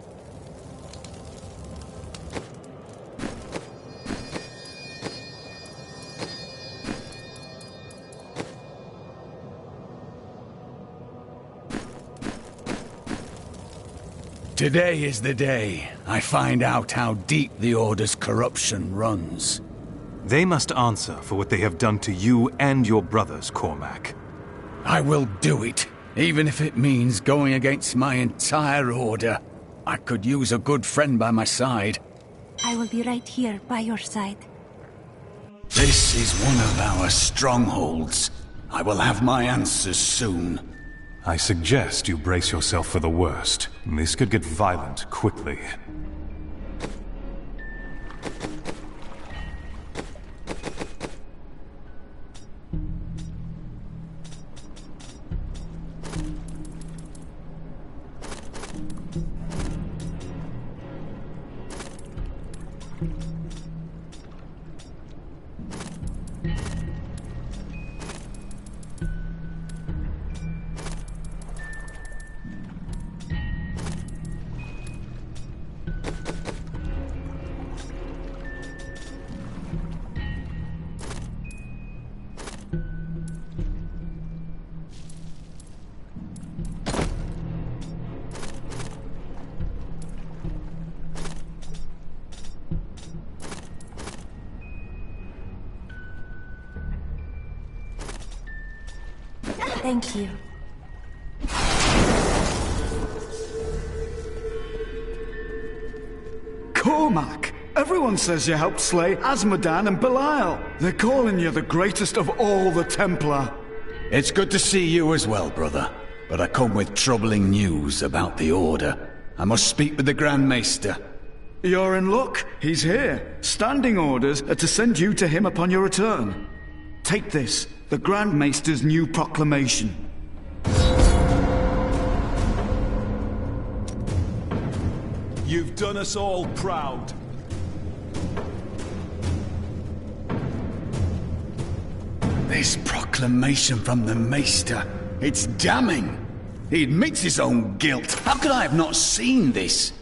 Today is the day I find out how deep the Order's corruption runs. They must answer for what they have done to you and your brothers, Cormac. I will do it, even if it means going against my entire Order. I could use a good friend by my side. I will be right here by your side. This is one of our strongholds. I will have my answers soon. I suggest you brace yourself for the worst. This could get violent quickly. Thank you. Cormac! Everyone says you helped slay Azmodan and Belial. They're calling you the greatest of all the Templar. It's good to see you as well, brother. But I come with troubling news about the Order. I must speak with the Grand Maester. You're in luck. He's here. Standing orders are to send you to him upon your return. Take this, the Grand Maester's new proclamation. You've done us all proud. This proclamation from the Maester, it's damning. He admits his own guilt. How could I have not seen this?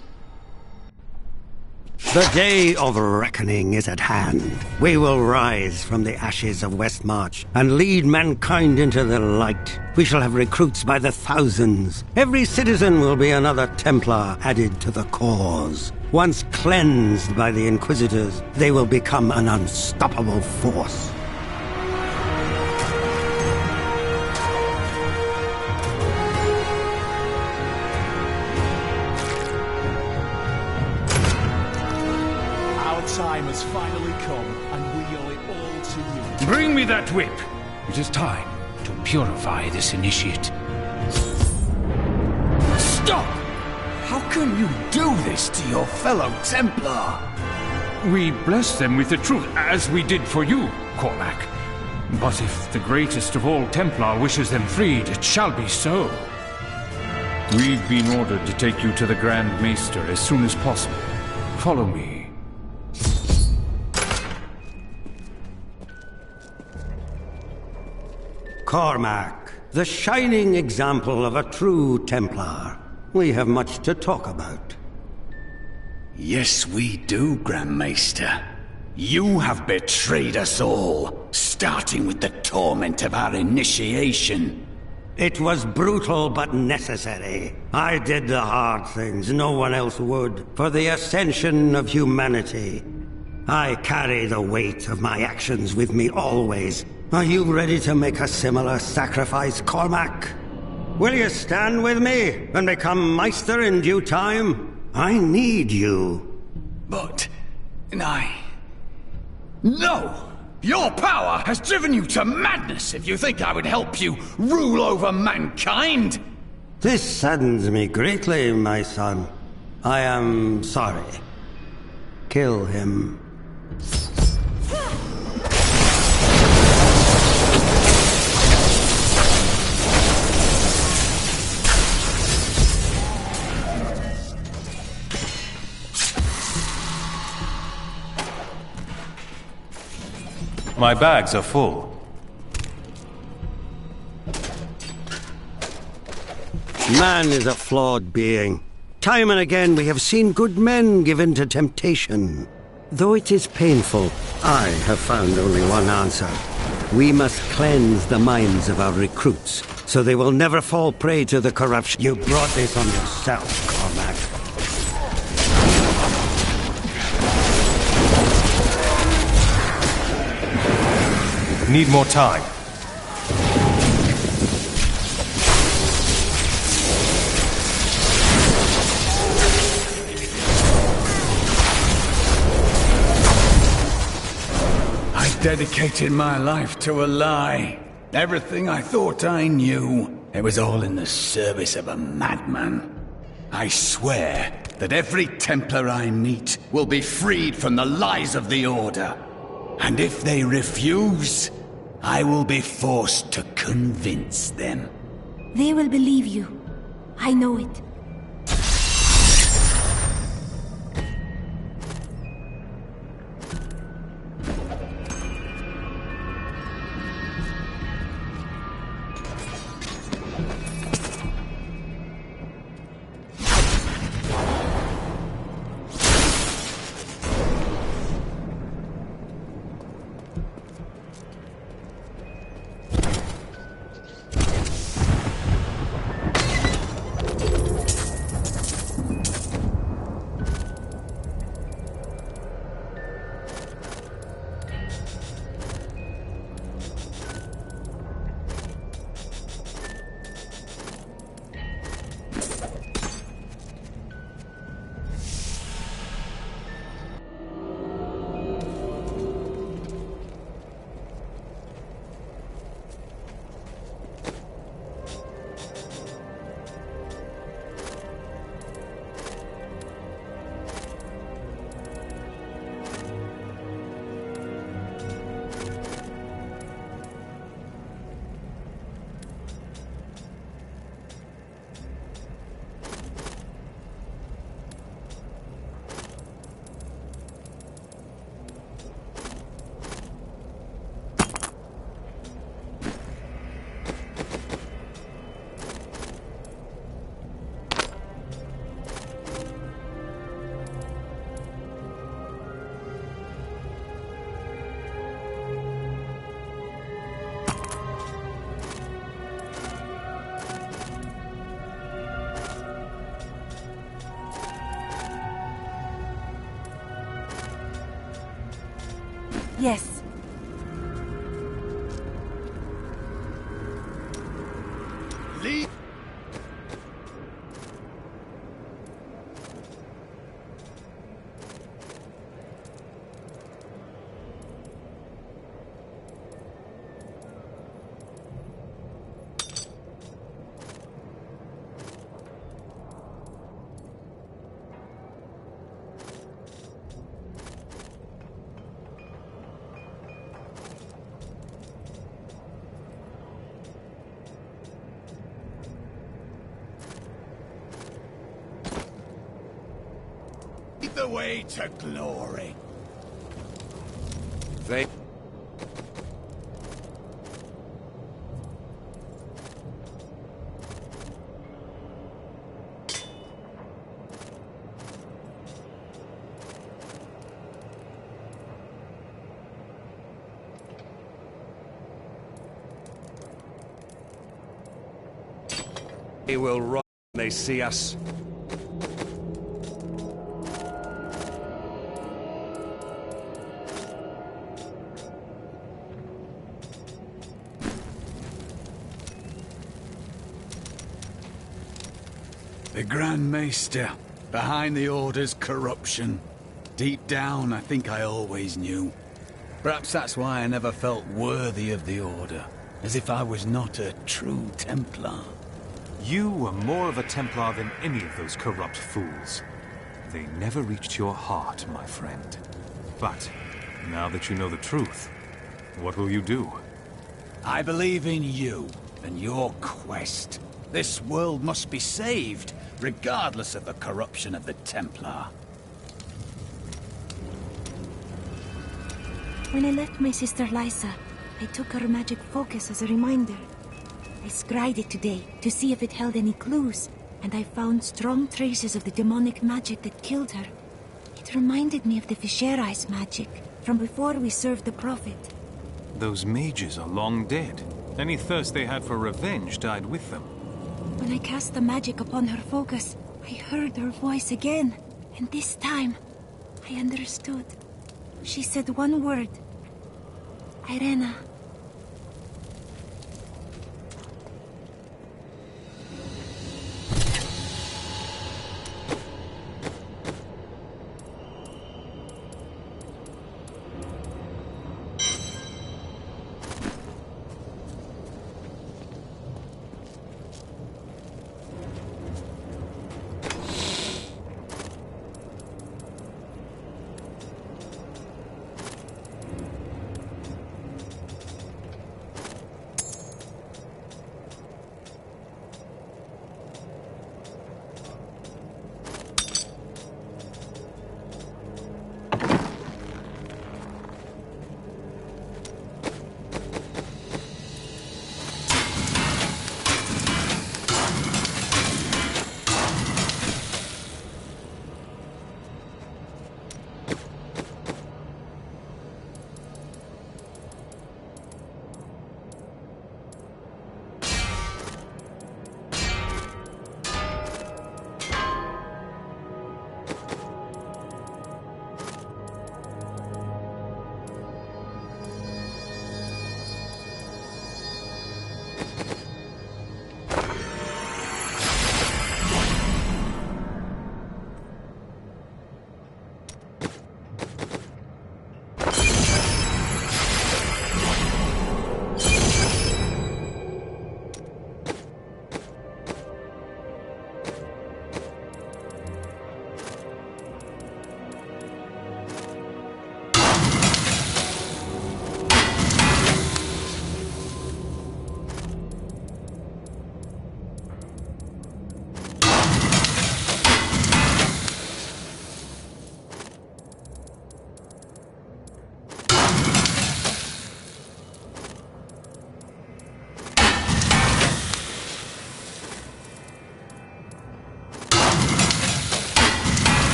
The day of reckoning is at hand. We will rise from the ashes of Westmarch and lead mankind into the light. We shall have recruits by the thousands. Every citizen will be another Templar added to the cause. Once cleansed by the Inquisitors, they will become an unstoppable force. Time has finally come, and we owe it all to you. Bring me that whip. It is time to purify this initiate. Stop! How can you do this to your fellow Templar? We bless them with the truth, as we did for you, Cormac. But if the greatest of all Templar wishes them freed, it shall be so. We've been ordered to take you to the Grand Maester as soon as possible. Follow me. Cormac, the shining example of a true Templar. We have much to talk about. Yes, we do, Grand Maester. You have betrayed us all, starting with the torment of our initiation. It was brutal but necessary. I did the hard things no one else would, for the ascension of humanity. I carry the weight of my actions with me always. Are you ready to make a similar sacrifice, Cormac? Will you stand with me and become Meister in due time? I need you. But... No! Your power has driven you to madness if you think I would help you rule over mankind! This saddens me greatly, my son. I am sorry. Kill him. My bags are full. Man is a flawed being. Time and again we have seen good men given to temptation. Though it is painful, I have found only one answer. We must cleanse the minds of our recruits, so they will never fall prey to the corruption. You brought this on yourself, Cormac. Need more time. I dedicated my life to a lie. Everything I thought I knew, it was all in the service of a madman. I swear that every Templar I meet will be freed from the lies of the Order. And if they refuse, I will be forced to convince them. They will believe you. I know it. Yes. Leave. The way to glory. Thank They will run when they see us. The Grand Maester, behind the Order's corruption. Deep down, I think I always knew. Perhaps that's why I never felt worthy of the Order, as if I was not a true Templar. You were more of a Templar than any of those corrupt fools. They never reached your heart, my friend. But, now that you know the truth, what will you do? I believe in you and your quest. This world must be saved, regardless of the corruption of the Templar. When I left my sister Lysa, I took her magic focus as a reminder. I scryed it today to see if it held any clues, and I found strong traces of the demonic magic that killed her. It reminded me of the Fisherais magic from before we served the Prophet. Those mages are long dead. Any thirst they had for revenge died with them. When I cast the magic upon her focus, I heard her voice again, and this time, I understood. She said one word. Irena.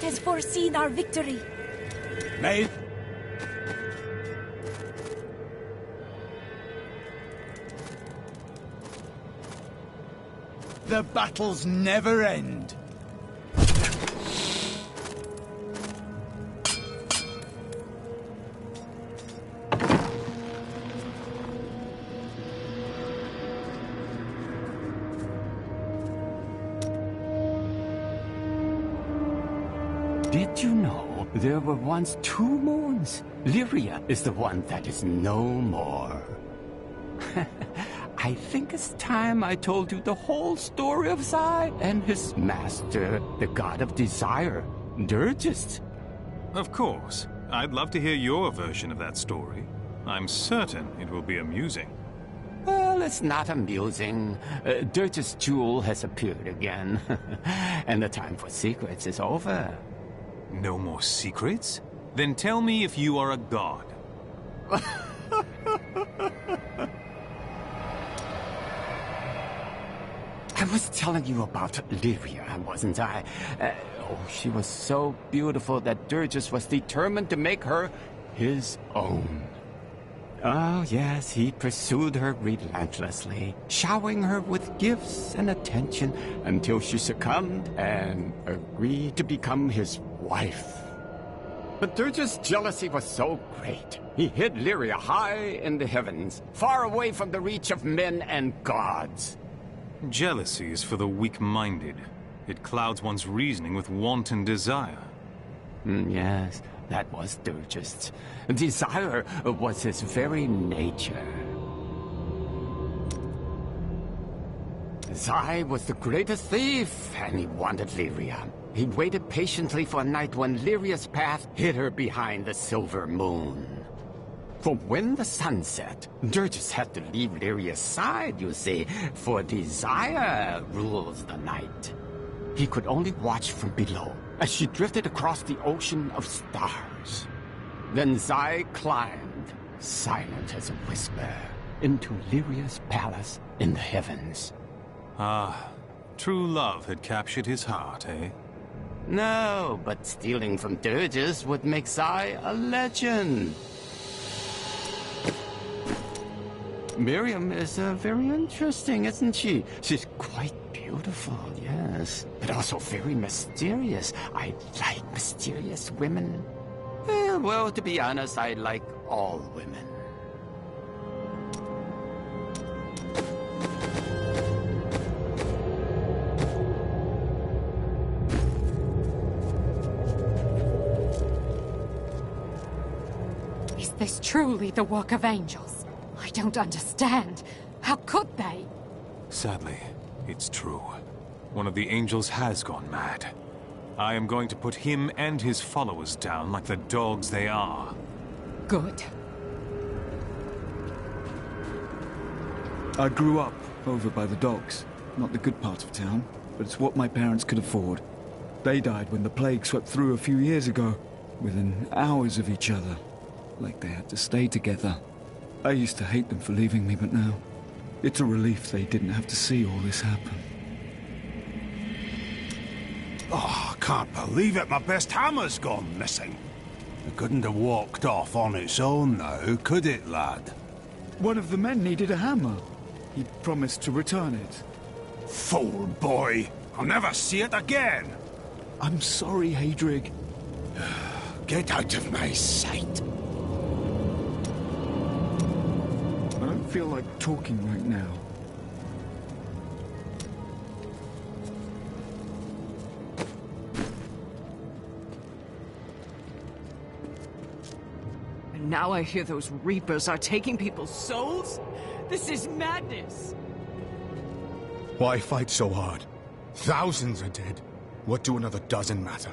Has foreseen our victory. May the battles never end. Did you know there were once 2 moons? Lyria is the one that is no more. I think it's time I told you the whole story of Zai and his master, the god of desire, Dirgist. Of course. I'd love to hear your version of that story. I'm certain it will be amusing. Well, it's not amusing. Dirge's jewel has appeared again, and the time for secrets is over. No more secrets? Then tell me if you are a god. I was telling you about Lyria, wasn't I? She was so beautiful that Dirges was determined to make her his own. Oh, yes, he pursued her relentlessly, showering her with gifts and attention until she succumbed and agreed to become his wife. But Dirge's jealousy was so great, he hid Lyria high in the heavens, far away from the reach of men and gods. Jealousy is for the weak-minded. It clouds one's reasoning with wanton desire. Yes, that was Dirge's. Desire was his very nature. Zai was the greatest thief, and he wanted Lyria. He waited patiently for a night when Lyria's path hid her behind the silver moon. For when the sun set, Dirges had to leave Lyria's side, you see, for desire rules the night. He could only watch from below as she drifted across the ocean of stars. Then Zai climbed, silent as a whisper, into Lyria's palace in the heavens. Ah, true love had captured his heart, eh? No, but stealing from Dirges would make Zai a legend. Miriam is very interesting, isn't she? She's quite beautiful, yes, but also very mysterious. I like mysterious women. Well, to be honest, I like all women. Is this truly the work of angels? I don't understand. How could they? Sadly, it's true. One of the angels has gone mad. I am going to put him and his followers down like the dogs they are. Good. I grew up over by the docks. Not the good part of town, but it's what my parents could afford. They died when the plague swept through a few years ago, within hours of each other. Like they had to stay together. I used to hate them for leaving me, but now it's a relief they didn't have to see all this happen. Oh, I can't believe it. My best hammer's gone missing. It couldn't have walked off on its own now, could it, lad? One of the men needed a hammer. He promised to return it. Fool boy! I'll never see it again! I'm sorry, Hadrig. Get out of my sight! I don't feel like talking right now. And now I hear those Reapers are taking people's souls? This is madness! Why fight so hard? Thousands are dead. What do another dozen matter?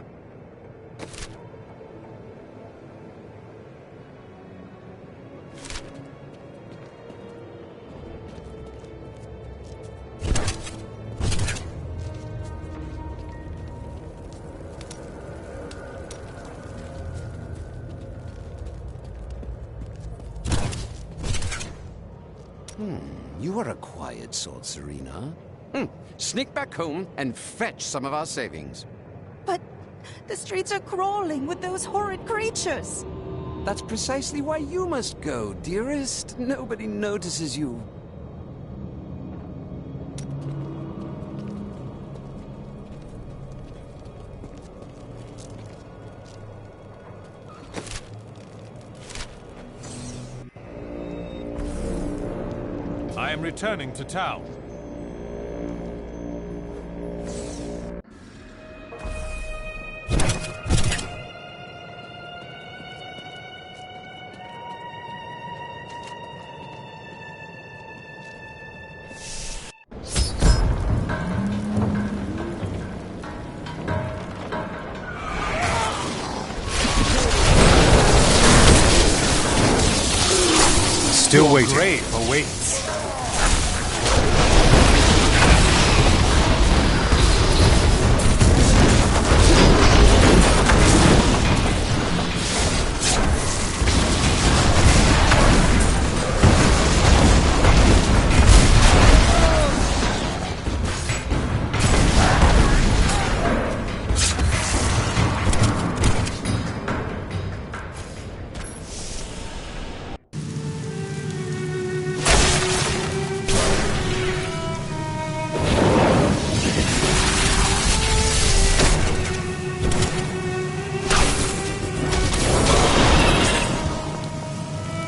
You are a quiet sort, Serena. Sneak back home and fetch some of our savings. But the streets are crawling with those horrid creatures. That's precisely why you must go, dearest. Nobody notices you. I am returning to town. Still Your waiting. grave awaits.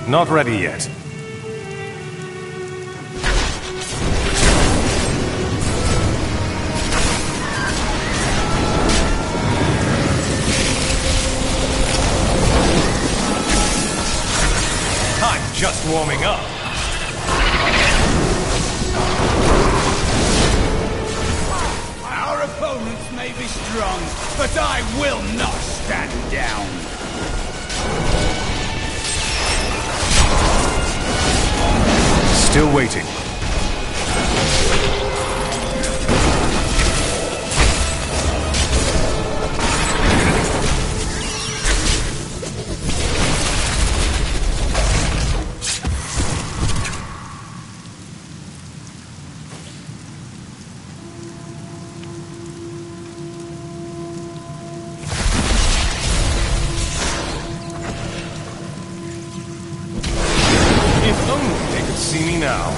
Not ready yet. I'm just warming up. Our opponents may be strong, but I will not stand down. Still waiting. If only they could see me now.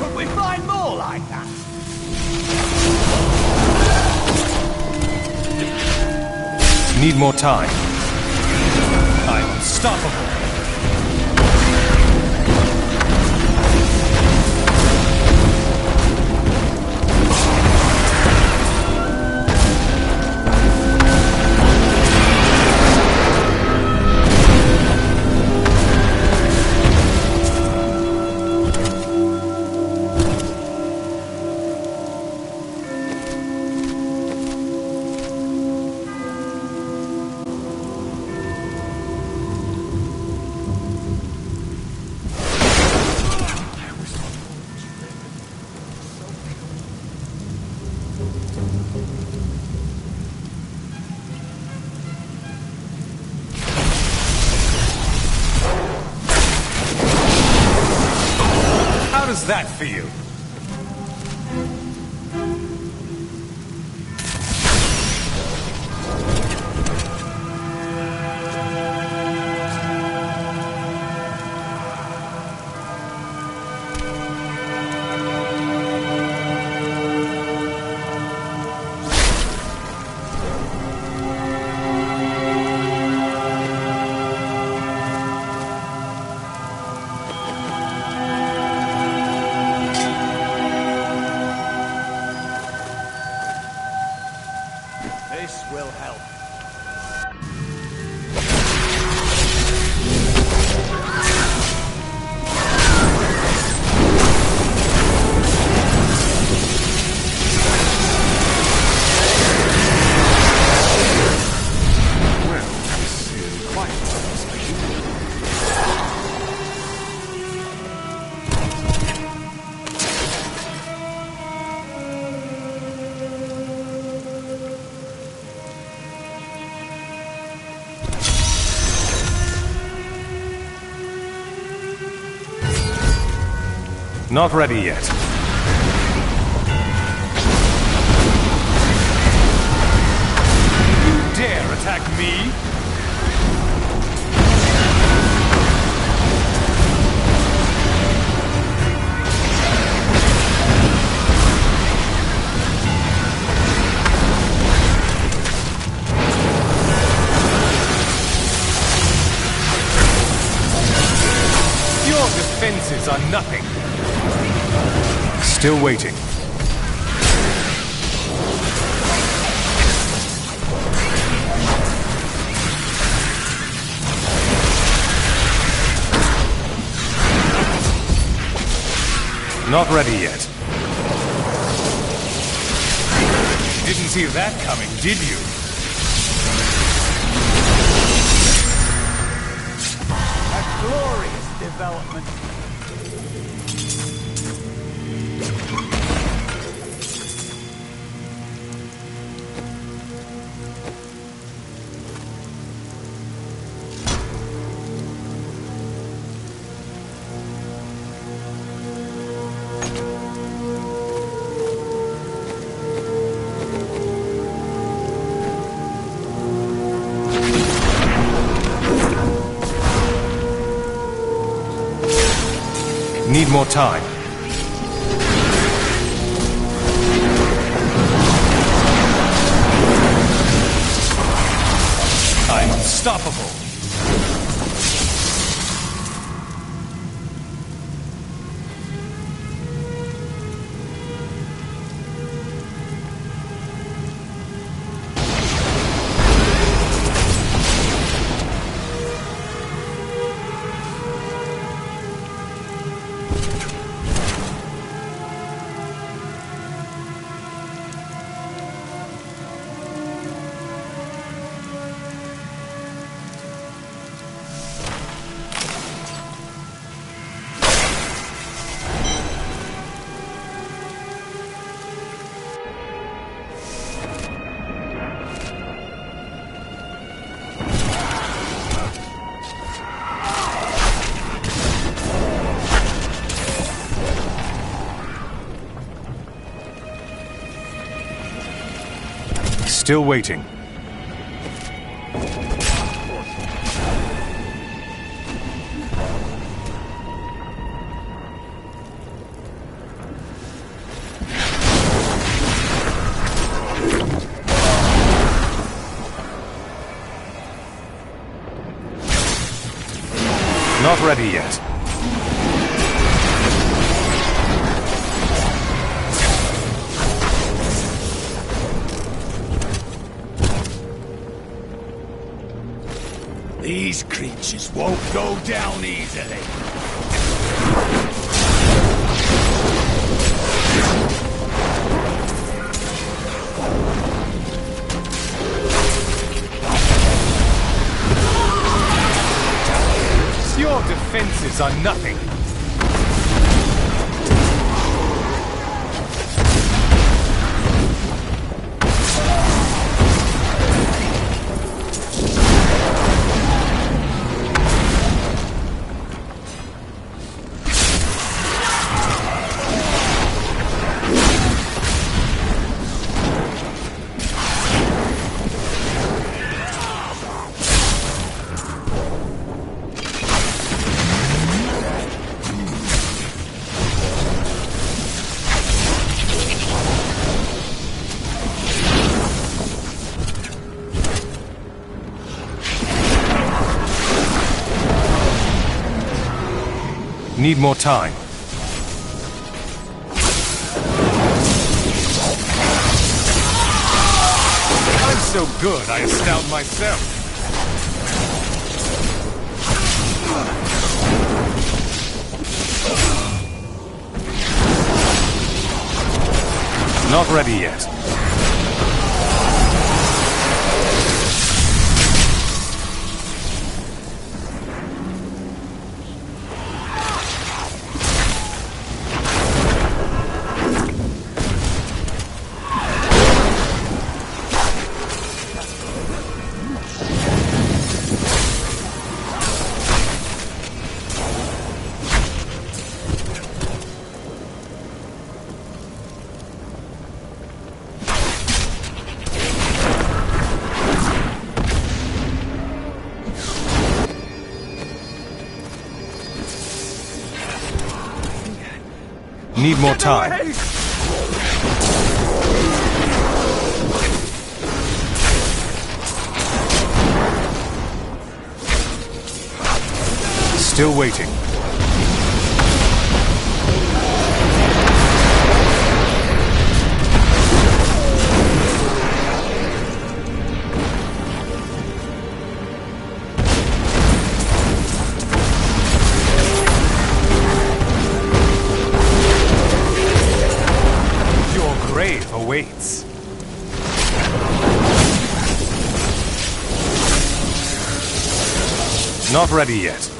Could we find more like that? Need more time. I'm unstoppable. How does that feel? This will help. Not ready yet. You dare attack me? Your defenses are nothing. Still waiting. Not ready yet. didn't see that coming, did you? A glorious development. Need more time. I'm unstoppable. Still waiting. Not ready yet. These creatures won't go down easily. Your defenses are nothing. Need more time. I'm so good, I astound myself. Not ready yet. Need more time. Still waiting. Your grave awaits. Not ready yet.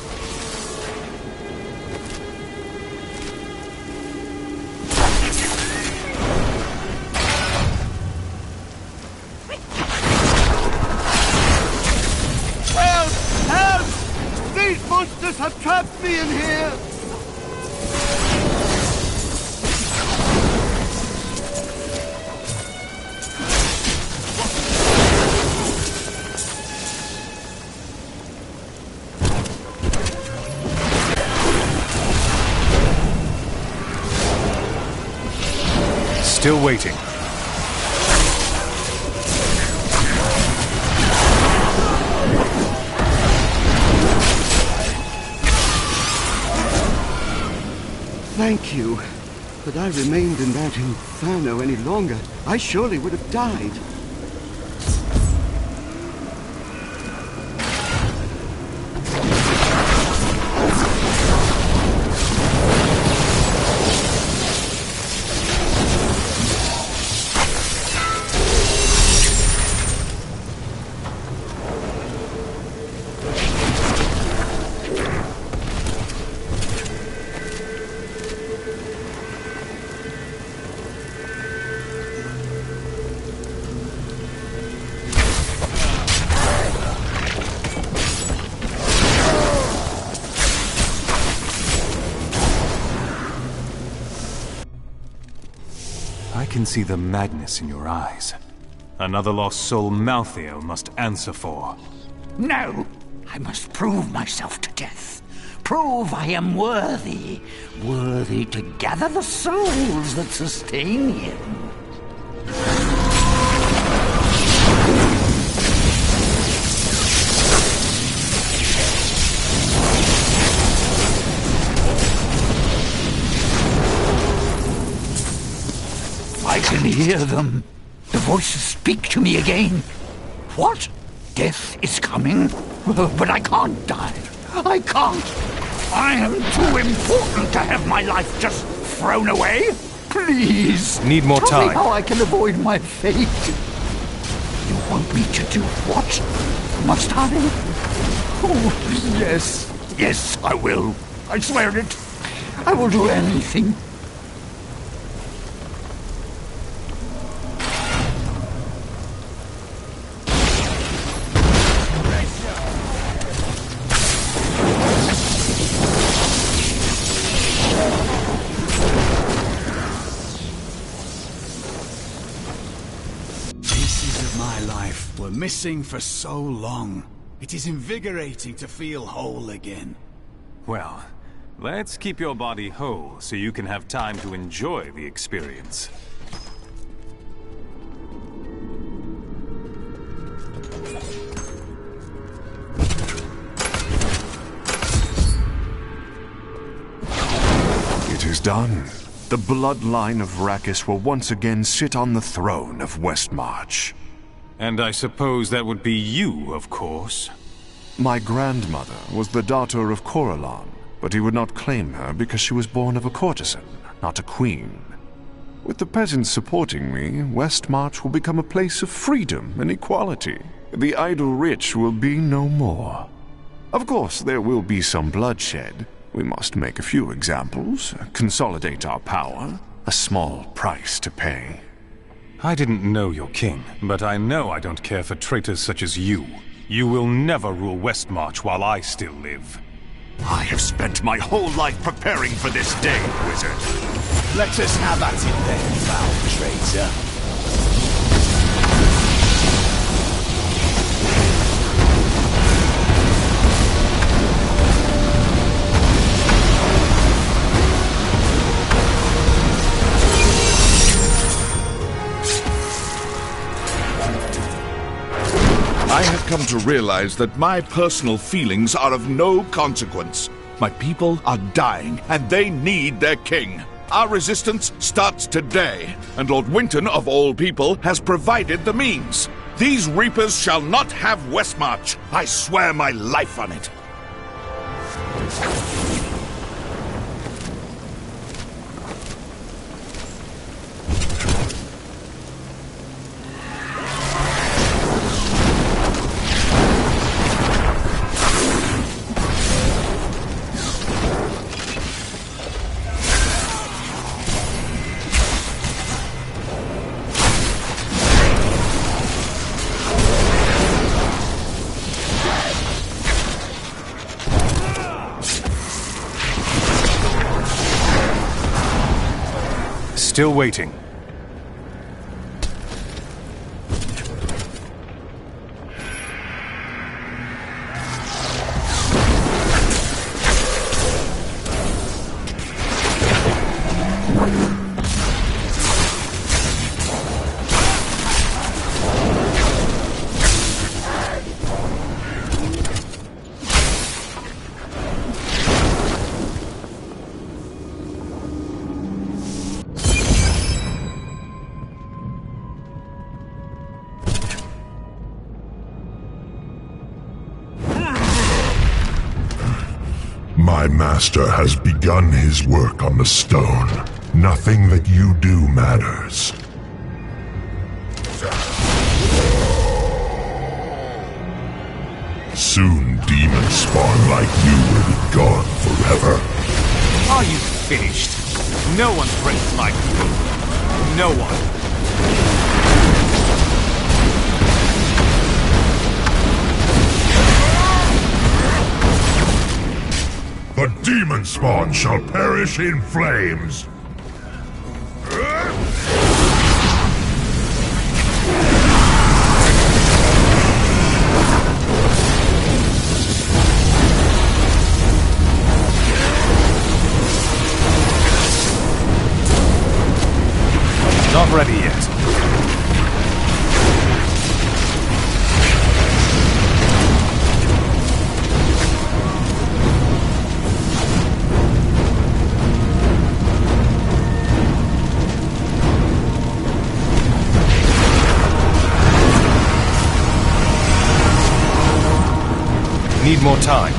Help! Help! These monsters have trapped me in here! Still waiting. Thank you. Had I remained in that inferno any longer, I surely would have died. I can see the madness in your eyes. Another lost soul Malthael must answer for. No! I must prove myself to death. Prove I am worthy. Worthy to gather the souls that sustain him. I can hear them. The voices speak to me again. What? Death is coming? But I can't die. I can't. I am too important to have my life just thrown away. Please. Need more Tell me time. how I can avoid my fate. You want me to do what? Must I? Oh, yes. Yes, I will. I swear it. I will do anything. Missing for so long. It is invigorating to feel whole again. Well, let's keep your body whole so you can have time to enjoy the experience. It is done. The bloodline of Rakis will once again sit on the throne of Westmarch. And I suppose that would be you, of course. My grandmother was the daughter of Coralon, but he would not claim her because she was born of a courtesan, not a queen. With the peasants supporting me, Westmarch will become a place of freedom and equality. The idle rich will be no more. Of course, there will be some bloodshed. We must make a few examples, consolidate our power, a small price to pay. I didn't know your king, but I know I don't care for traitors such as you. You will never rule Westmarch while I still live. I have spent my whole life preparing for this day, wizard. Let us have at it then, foul traitor. I have come to realize that my personal feelings are of no consequence. My people are dying, and they need their king. Our resistance starts today, and Lord Winton, of all people, has provided the means. These Reapers shall not have Westmarch. I swear my life on it. Still waiting. My master has begun his work on the stone. Nothing that you do matters. Soon demons spawn like you will be gone forever. Are you finished? No one breaks like you. No one. The demon spawn shall perish in flames. Not ready yet. Need more time.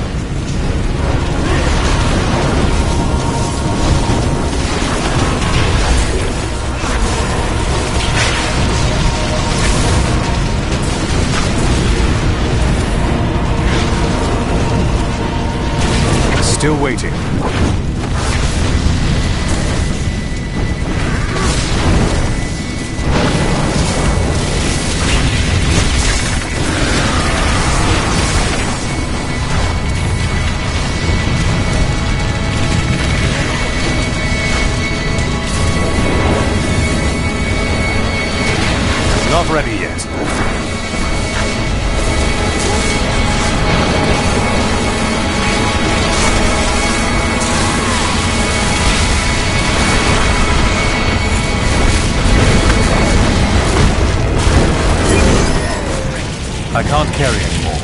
Still waiting. Not ready yet. I can't carry anymore.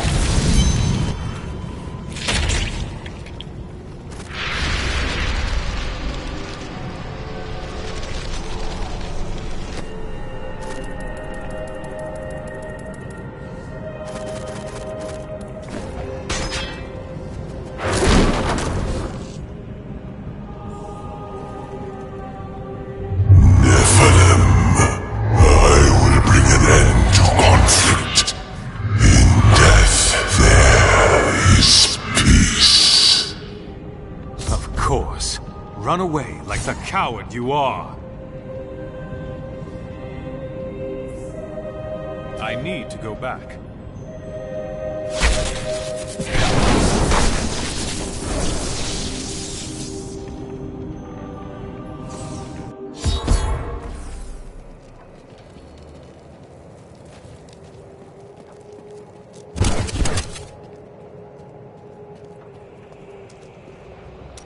Run away like the coward you are. I need to go back.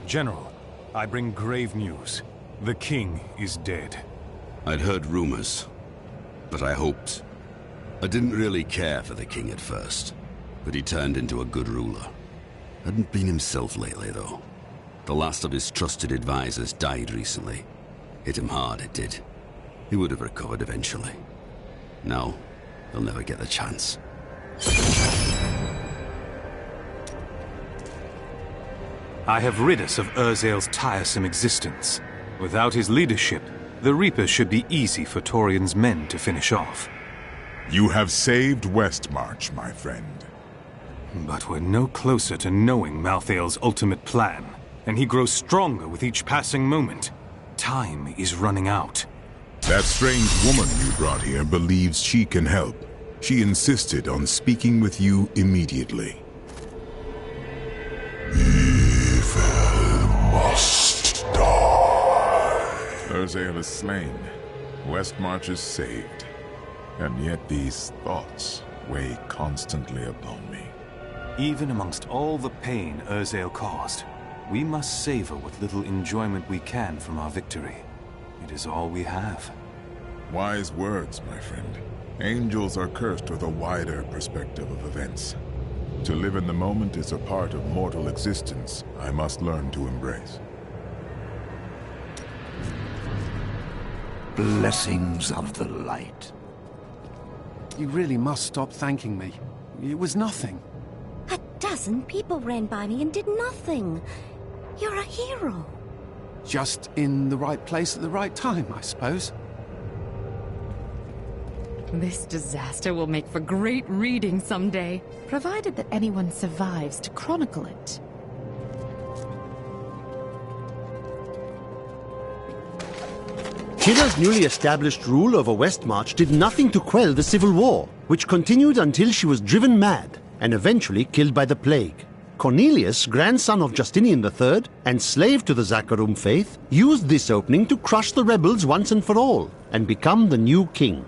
General, I bring grave news. The king is dead. I'd heard rumors, but I hoped. I didn't really care for the king at first, but he turned into a good ruler. Hadn't been himself lately, though. The last of his trusted advisors died recently. Hit him hard, it did. He would have recovered eventually. Now, he'll never get the chance. I have rid us of Urzael's tiresome existence. Without his leadership, the Reapers should be easy for Torian's men to finish off. You have saved Westmarch, my friend. But we're no closer to knowing Malthael's ultimate plan, and he grows stronger with each passing moment. Time is running out. That strange woman you brought here believes she can help. She insisted on speaking with you immediately. Evil must die. Urzael is slain. Westmarch is saved. And yet these thoughts weigh constantly upon me. Even amongst all the pain Urzael caused, we must savor what little enjoyment we can from our victory. It is all we have. Wise words, my friend. Angels are cursed with a wider perspective of events. To live in the moment is a part of mortal existence I must learn to embrace. Blessings of the light. You really must stop thanking me. It was nothing. A dozen people ran by me and did nothing. You're a hero. Just in the right place at the right time, I suppose. This disaster will make for great reading someday, provided that anyone survives to chronicle it. Shira's newly established rule over Westmarch did nothing to quell the civil war, which continued until she was driven mad and eventually killed by the plague. Cornelius, grandson of Justinian III and slave to the Zakharum faith, used this opening to crush the rebels once and for all and become the new king.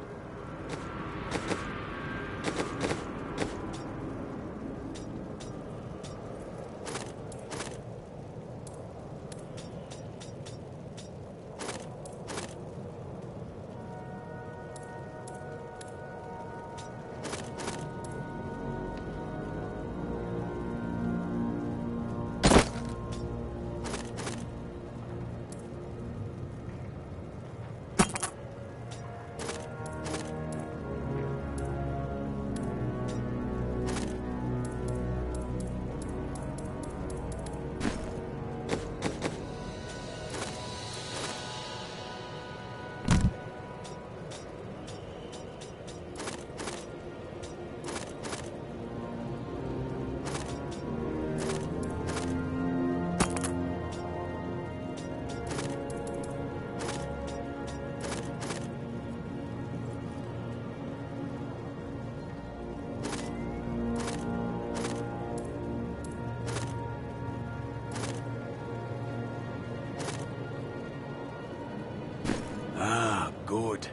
Good.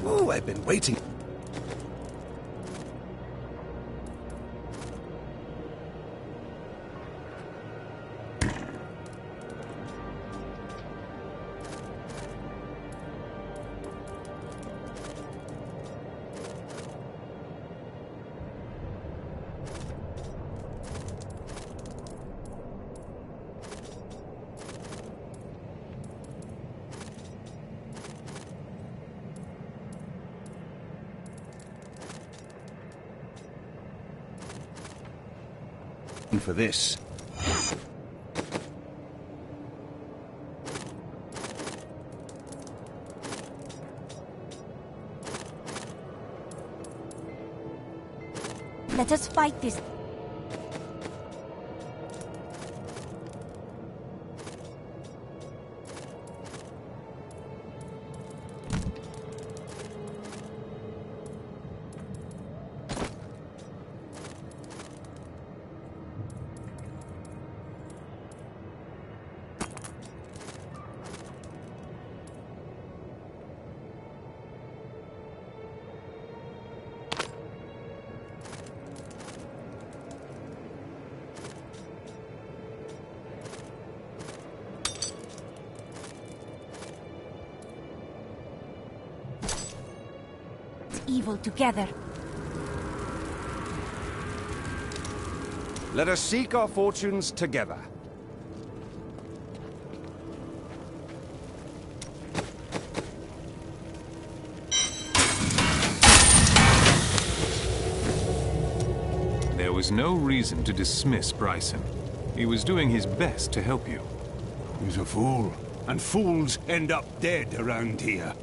Oh, I've been waiting. For this. Let us fight this. Evil together. Let us seek our fortunes together. There was no reason to dismiss Bryson. He was doing his best to help you. He's a fool, and fools end up dead around here.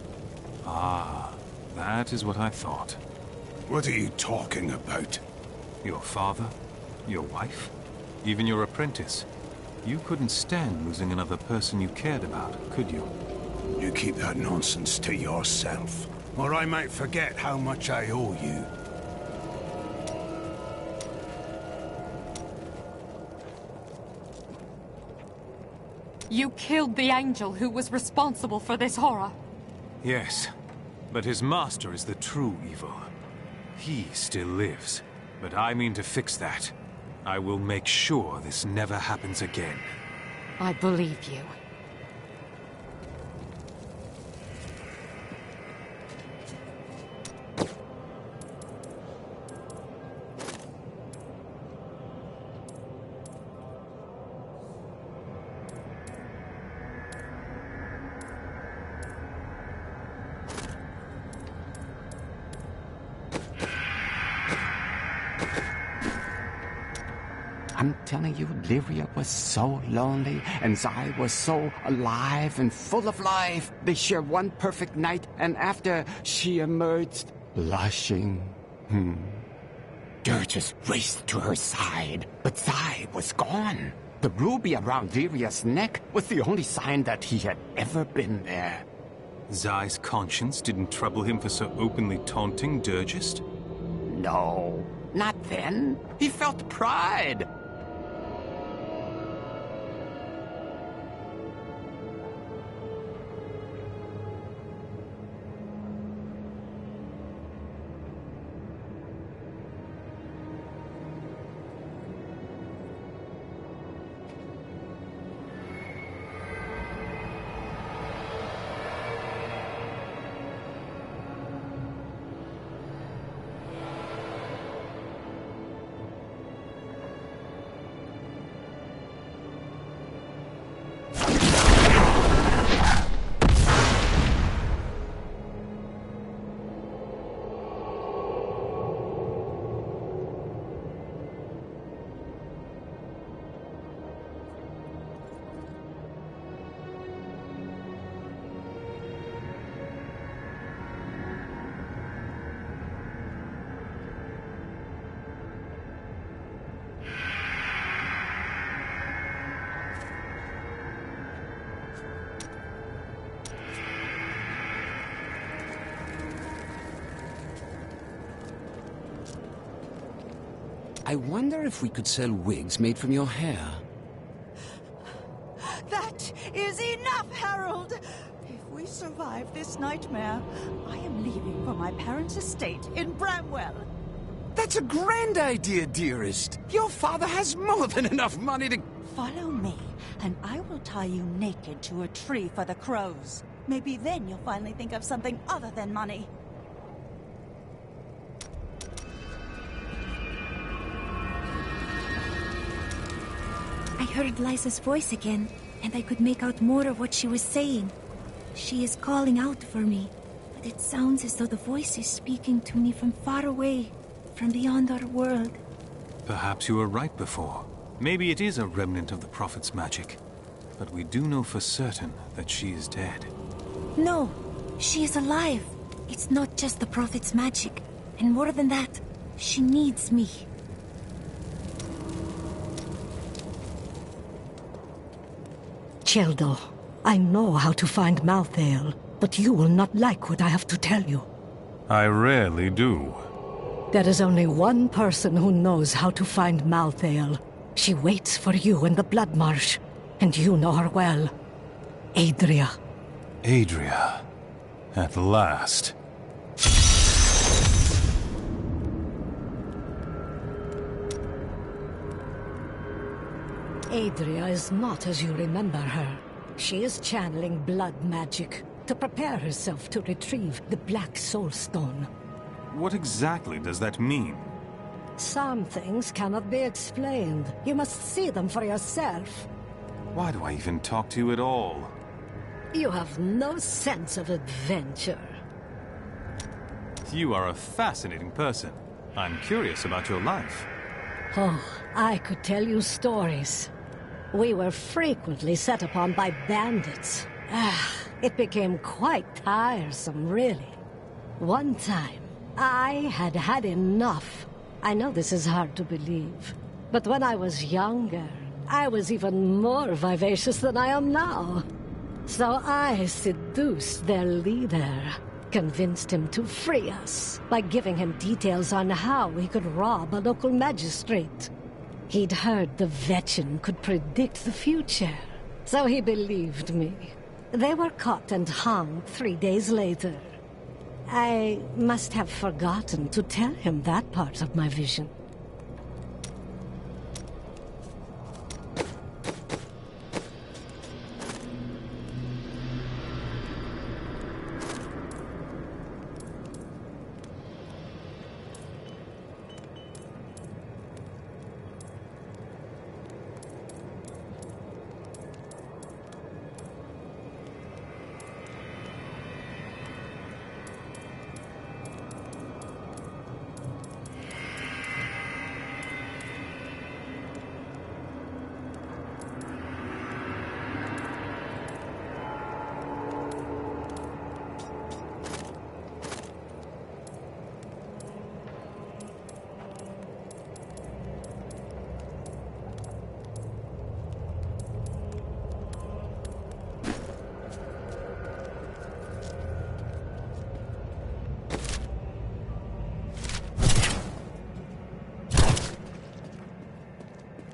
Ah, that is what I thought. What are you talking about? Your father, your wife, even your apprentice. You couldn't stand losing another person you cared about, could you? You keep that nonsense to yourself, or I might forget how much I owe you. You killed the angel who was responsible for this horror. Yes, but his master is the true evil. He still lives, but I mean to fix that. I will make sure this never happens again. I believe you. I'm telling you, Lyria was so lonely, and Zai was so alive and full of life. They shared one perfect night, and after, she emerged, blushing. Dirges raced to her side, but Zai was gone. The ruby around Lyria's neck was the only sign that he had ever been there. Zai's conscience didn't trouble him for so openly taunting Dirgist? No, not then. He felt pride. I wonder if we could sell wigs made from your hair. That is enough, Harold! If we survive this nightmare, I am leaving for my parents' estate in Bramwell. That's a grand idea, dearest. Your father has more than enough money to... Follow me, and I will tie you naked to a tree for the crows. Maybe then you'll finally think of something other than money. I heard Lysa's voice again, and I could make out more of what she was saying. She is calling out for me, but it sounds as though the voice is speaking to me from far away, from beyond our world. Perhaps you were right before. Maybe it is a remnant of the Prophet's magic. But we do know for certain that she is dead. No, she is alive. It's not just the Prophet's magic. And more than that, she needs me. Cheldo, I know how to find Malthael, but you will not like what I have to tell you. I rarely do. There is only one person who knows how to find Malthael. She waits for you in the Blood Marsh, and you know her well. Adria. Adria. At last. Adria is not as you remember her. She is channeling blood magic to prepare herself to retrieve the Black Soul Stone. What exactly does that mean? Some things cannot be explained. You must see them for yourself. Why do I even talk to you at all? You have no sense of adventure. You are a fascinating person. I'm curious about your life. Oh, I could tell you stories. We were frequently set upon by bandits. It became quite tiresome, really. One time, I had had enough. I know this is hard to believe, but when I was younger, I was even more vivacious than I am now. So I seduced their leader, convinced him to free us by giving him details on how he could rob a local magistrate. He'd heard the Vetchin could predict the future, So he believed me. They were caught and hung 3 days later. I must have forgotten to tell him that part of my vision.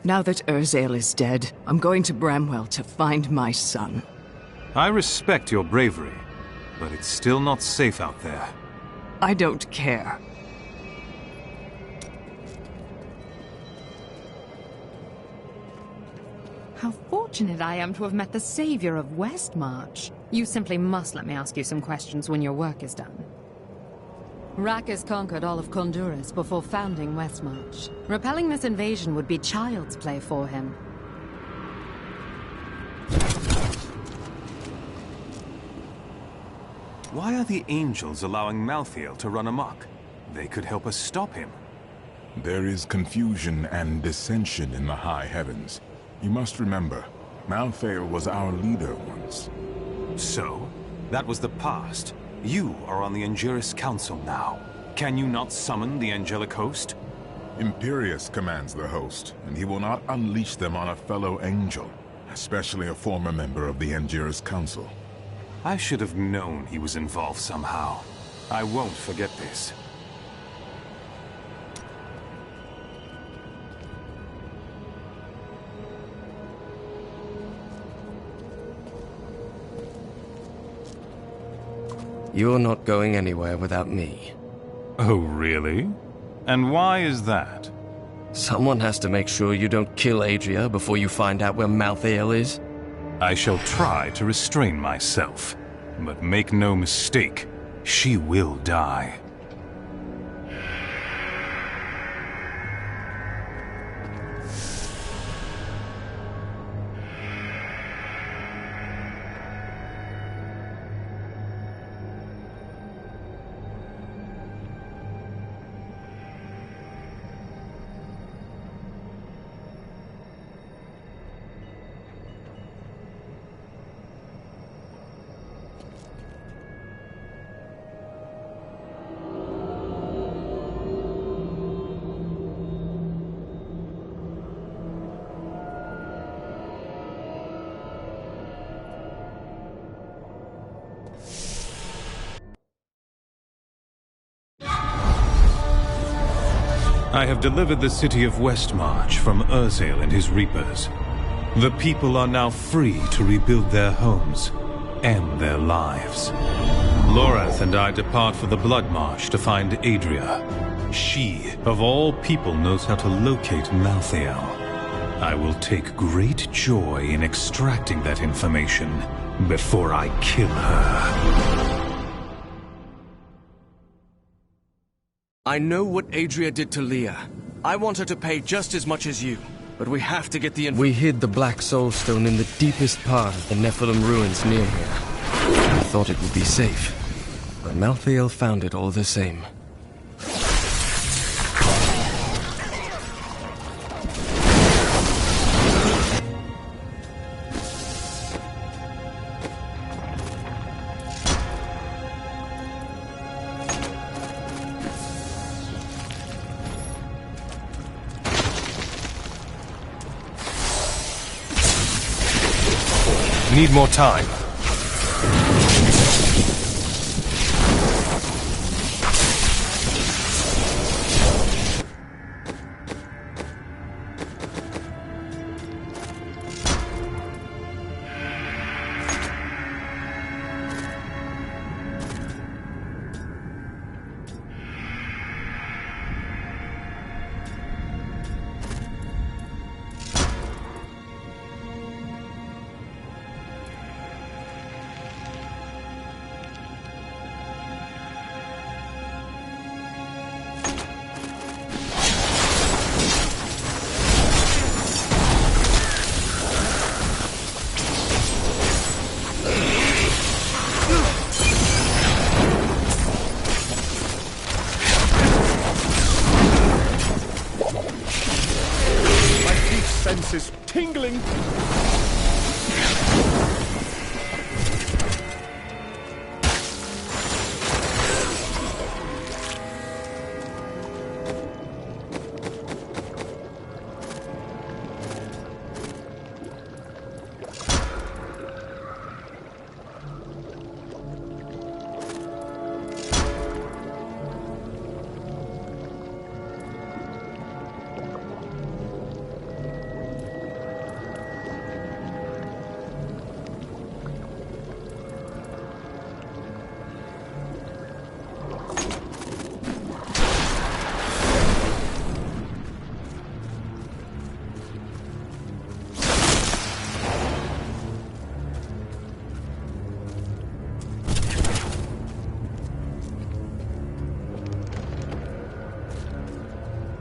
Now that Urzael is dead, I'm going to Bramwell to find my son. I respect your bravery, but it's still not safe out there. I don't care. How fortunate I am to have met the savior of Westmarch. You simply must let me ask you some questions when your work is done. Rackus conquered all of Honduras before founding Westmarch. Repelling this invasion would be child's play for him. Why are the angels allowing Malthael to run amok? They could help us stop him. There is confusion and dissension in the high heavens. You must remember, Malthael was our leader once. So? That was the past. You are on the Angelus Council now. Can you not summon the angelic host? Imperius commands the host, and he will not unleash them on a fellow angel, especially a former member of the Angelus Council. I should have known he was involved somehow. I won't forget this. You're not going anywhere without me. Oh, really? And why is that? Someone has to make sure you don't kill Adria before you find out where Malthael is. I shall try to restrain myself, but make no mistake, she will die. I have delivered the city of Westmarch from Urzael and his Reapers. The people are now free to rebuild their homes and their lives. Lorath and I depart for the Blood March to find Adria. She, of all people, knows how to locate Malthael. I will take great joy in extracting that information before I kill her. I know what Adria did to Leah. I want her to pay just as much as you. But we have to get the We hid the Black Soul Stone in the deepest part of the Nephilim ruins near here. I thought it would be safe. But Malthael found it all the same. Need more time.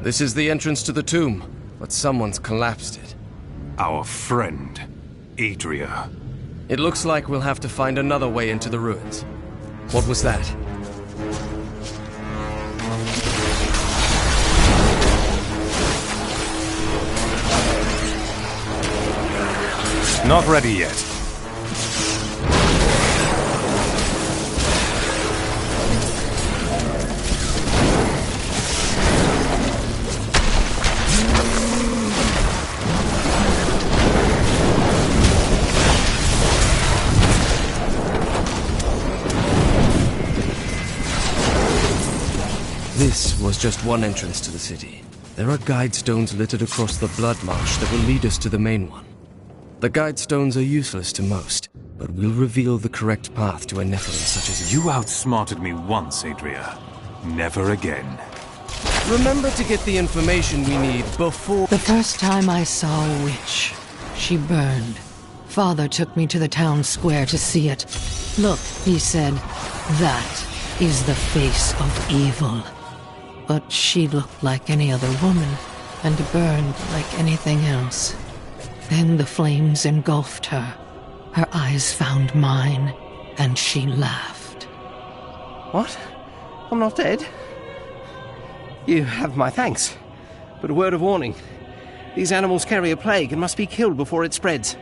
This is the entrance to the tomb, but someone's collapsed it. Our friend, Adria. It looks like we'll have to find another way into the ruins. What was that? Not ready yet. This was just one entrance to the city. There are guide stones littered across the blood marsh that will lead us to the main one. The guide stones are useless to most, but will reveal the correct path to a Nephilim such as you. You outsmarted me once, Adria. Never again. Remember to get the information we need before... The first time I saw a witch, she burned. Father took me to the town square to see it. Look, he said, that is the face of evil. But she looked like any other woman, and burned like anything else. Then the flames engulfed her. Her eyes found mine, and she laughed. What? I'm not dead? You have my thanks. But a word of warning. These animals carry a plague and must be killed before it spreads.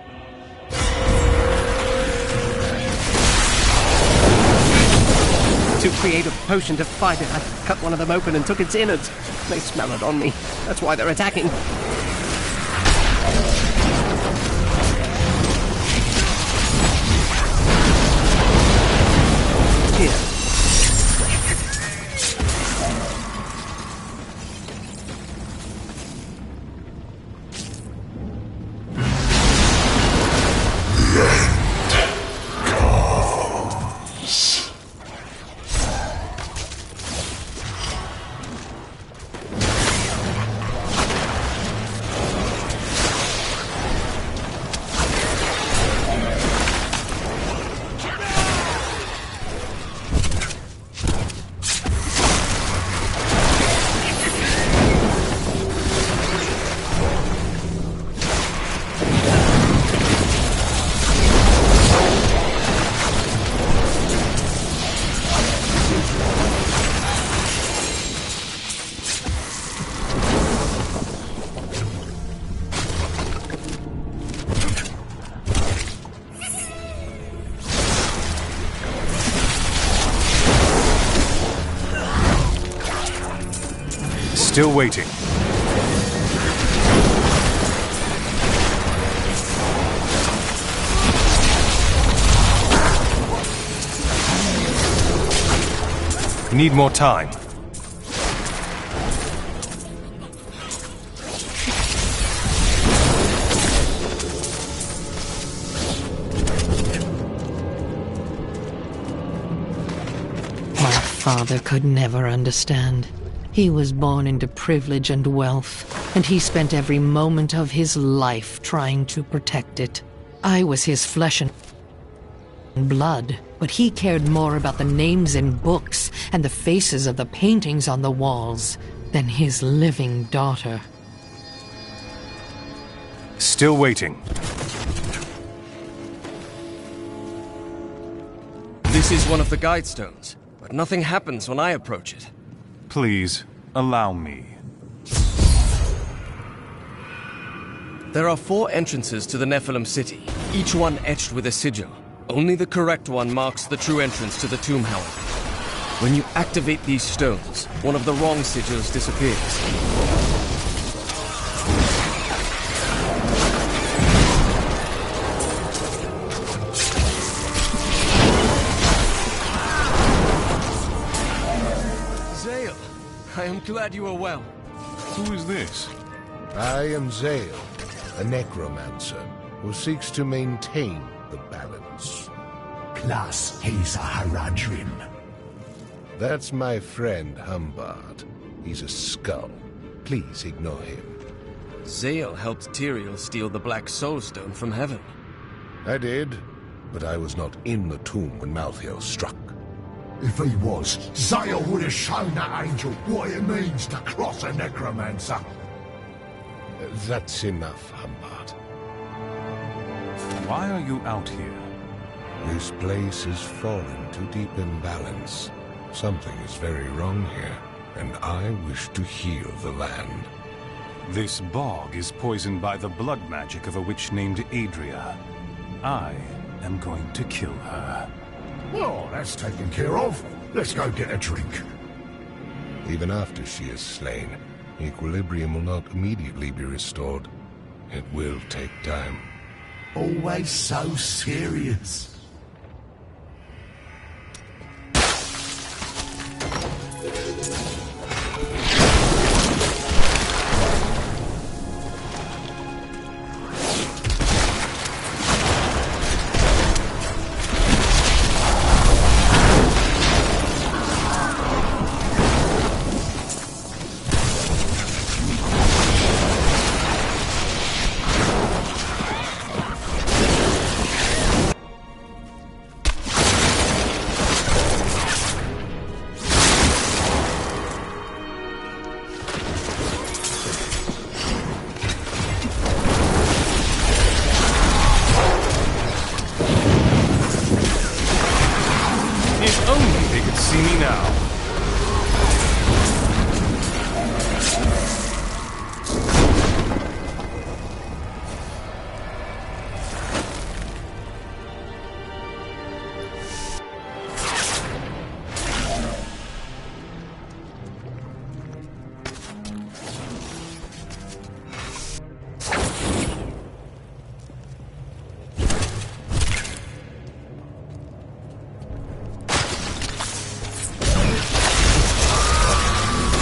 To create a potion to fight it, I cut one of them open and took its innards. They smell it on me. That's why they're attacking. Here. Still waiting. Need more time. My father could never understand. He was born into privilege and wealth, and he spent every moment of his life trying to protect it. I was his flesh and blood, but he cared more about the names in books and the faces of the paintings on the walls than his living daughter. Still waiting. This is one of the guide stones, but nothing happens when I approach it. Please, allow me. There are 4 entrances to the Nephilim city, each one etched with a sigil. Only the correct one marks the true entrance to the tomb, however. When you activate these stones, one of the wrong sigils disappears. I am glad you are well. Who is this? I am Zale, a necromancer who seeks to maintain the balance. Plus, he's a Haradrim. That's my friend Humbard. He's a skull. Please ignore him. Zale helped Tyrael steal the Black Soul Stone from heaven. I did, but I was not in the tomb when Malthael struck. If he was, Zale would have shown that angel what it means to cross a necromancer. That's enough, Humbart. Why are you out here? This place is falling to deep imbalance. Something is very wrong here, and I wish to heal the land. This bog is poisoned by the blood magic of a witch named Adria. I am going to kill her. Well, that's taken care of. Let's go get a drink. Even after she is slain, equilibrium will not immediately be restored. It will take time. Always so serious.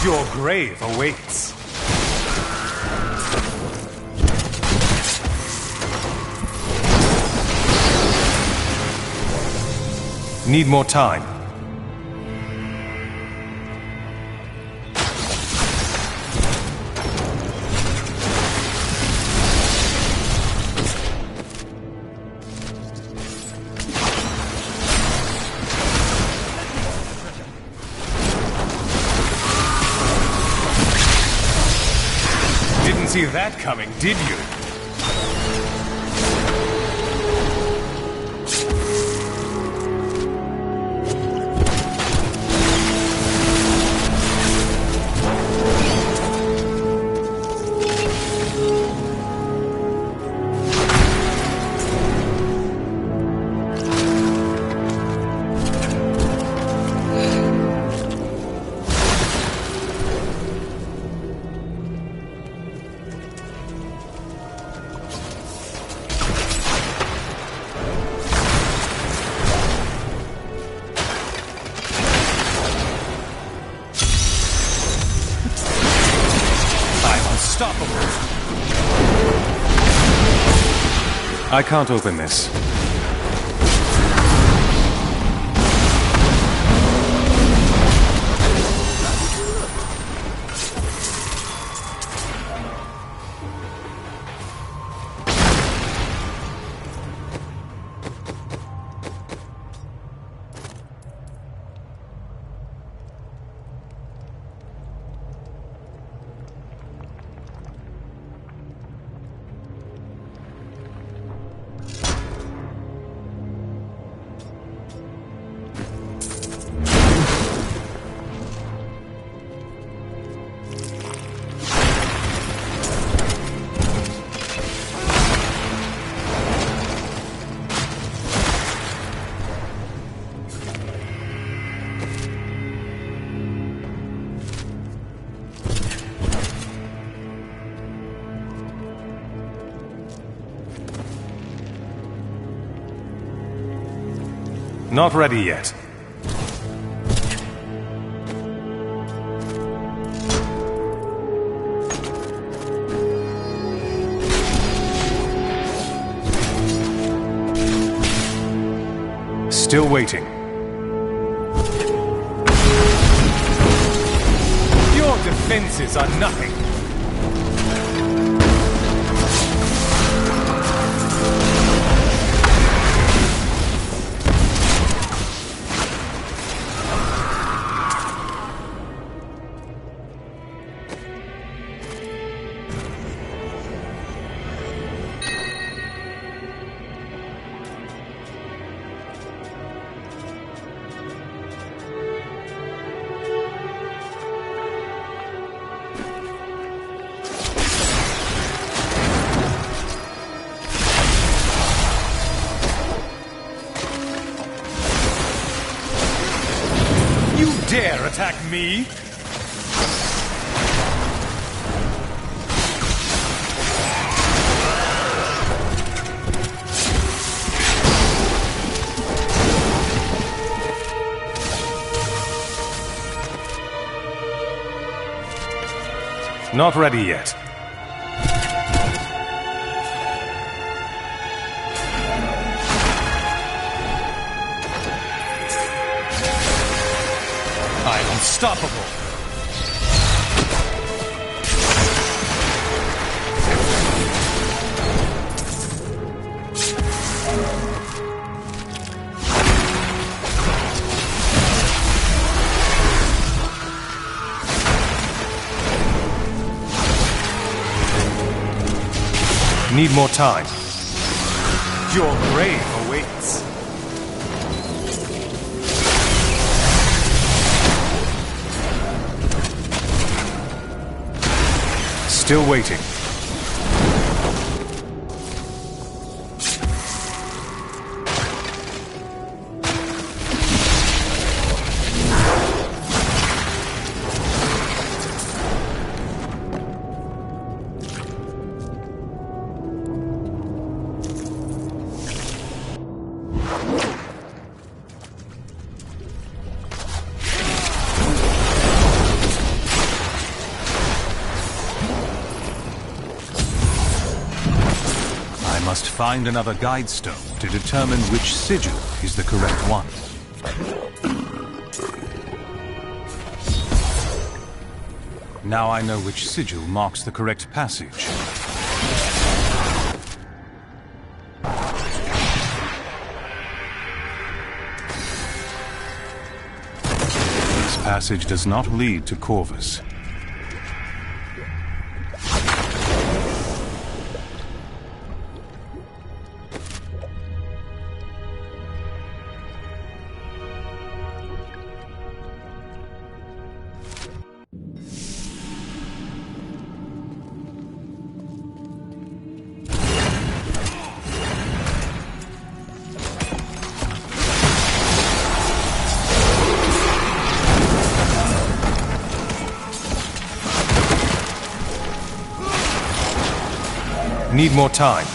Your grave awaits. Need more time. Didn't see that coming, did you? I can't open this. Not ready yet. Still waiting. Your defenses are nothing. dare attack me? Not ready yet. I'm unstoppable. Need more time. Your grave awaits. Still waiting. Find another guide stone to determine which sigil is the correct one. Now I know which sigil marks the correct passage. This passage does not lead to Corvus. Need more time.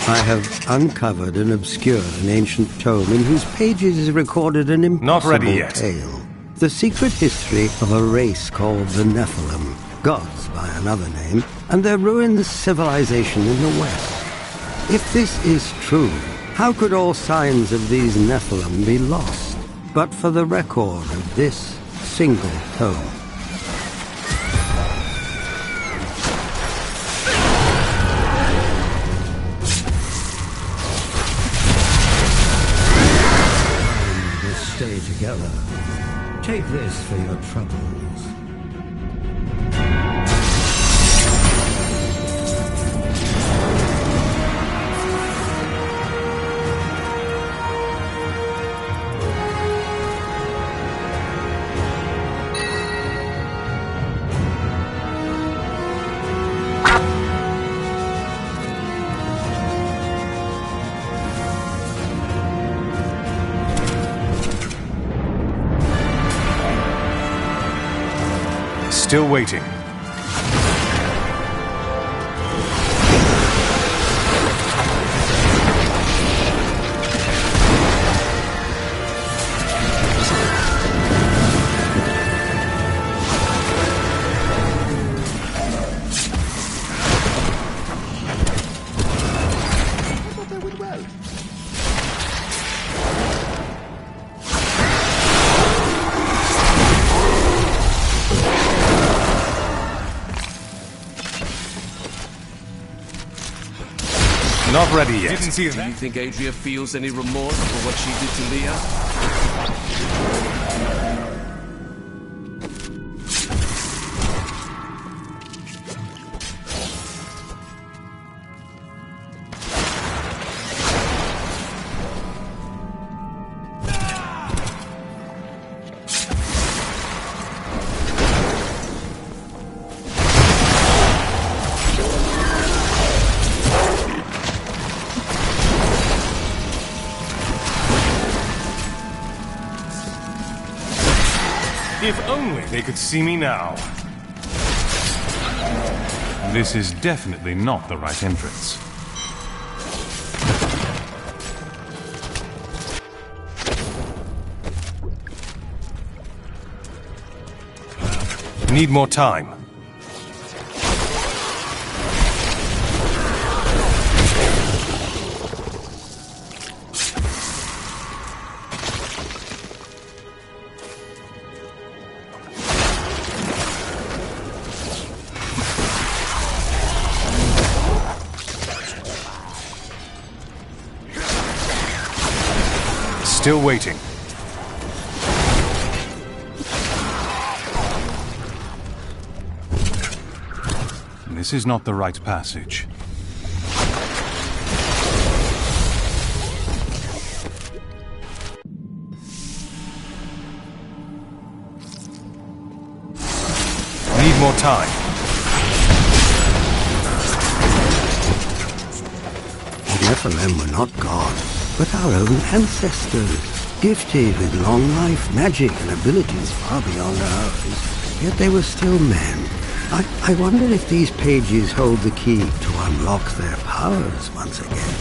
I have uncovered and obscured an ancient tome in whose pages is recorded an impossible tale. The secret history of a race called the Nephilim, gods by another name, and their ruined civilization in the West. If this is true, how could all signs of these Nephilim be lost, but for the record of this single tome? Let's stay together. Take this for your troubles. Still waiting. Not ready yet. Didn't see that. Do you think Adria feels any remorse for what she did to Leah? If only they could see me now. This is definitely not the right entrance. Need more time. Still waiting. This is not the right passage. Need more time. The Nephilim were not gods, but our own ancestors, gifted with long life, magic, and abilities far beyond ours. Yet they were still men. I wonder if these pages hold the key to unlock their powers once again.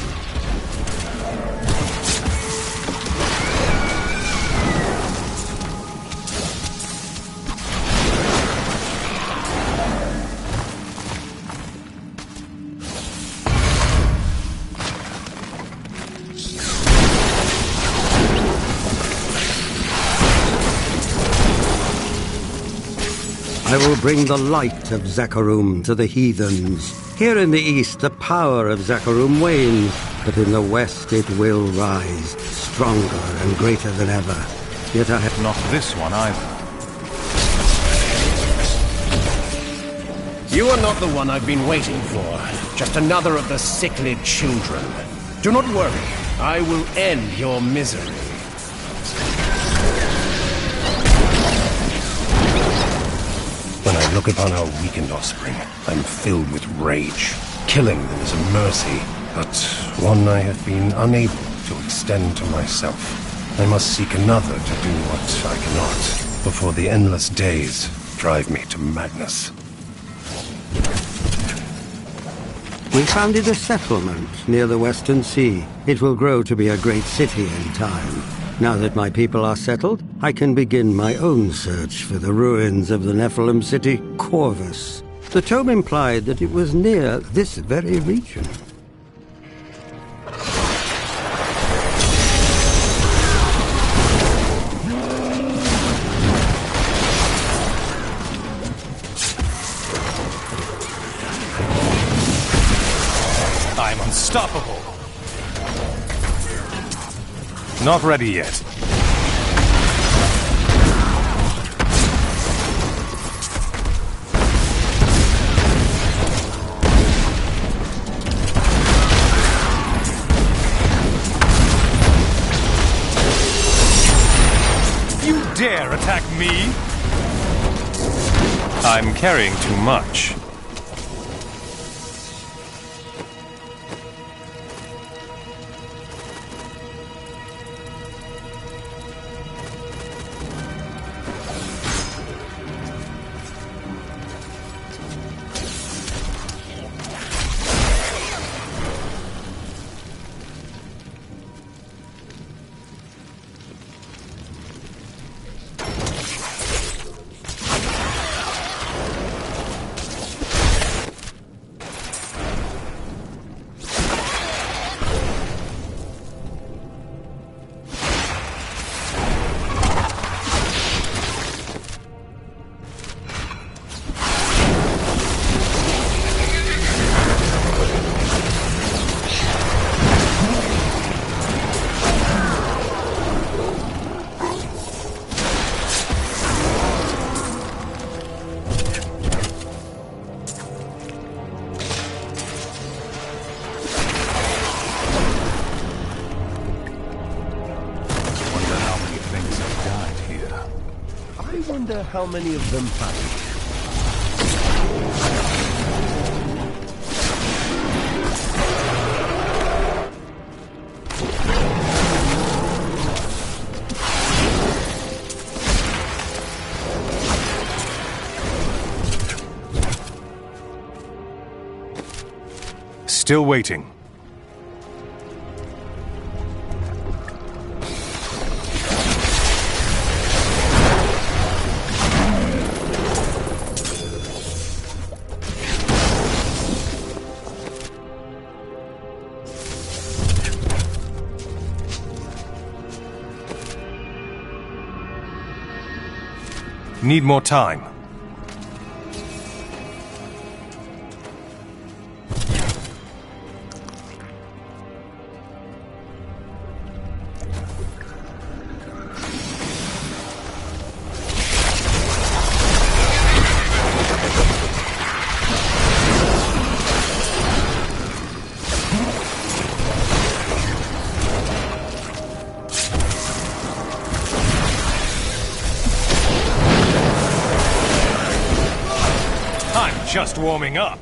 I will bring the light of Zakharum to the heathens. Here in the east, the power of Zakharum wanes, but in the west it will rise, stronger and greater than ever. Yet I have not this one either. You are not the one I've been waiting for. Just another of the sickly children. Do not worry. I will end your misery. When I look upon our weakened offspring, I'm filled with rage. Killing them is a mercy, but one I have been unable to extend to myself. I must seek another to do what I cannot, before the endless days drive me to madness. We founded a settlement near the Western Sea. It will grow to be a great city in time. Now that my people are settled, I can begin my own search for the ruins of the Nephilim city, Corvus. The tome implied that it was near this very region. I'm unstoppable. Not ready yet. You dare attack me? I'm carrying too much. How many of them passed? Still waiting. Need more time. Just warming up.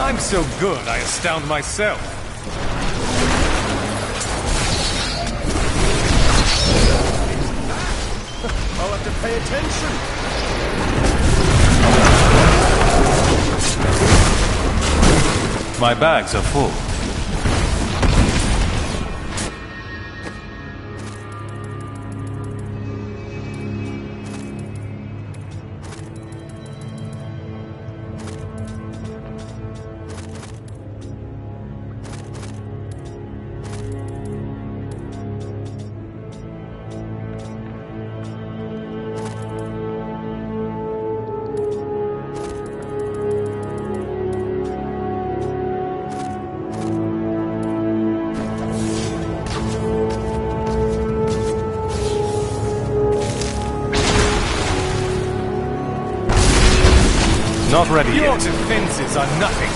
I'm so good, I astound myself. I'll have to pay attention. My bags are full. Not ready yet. Your defenses are nothing.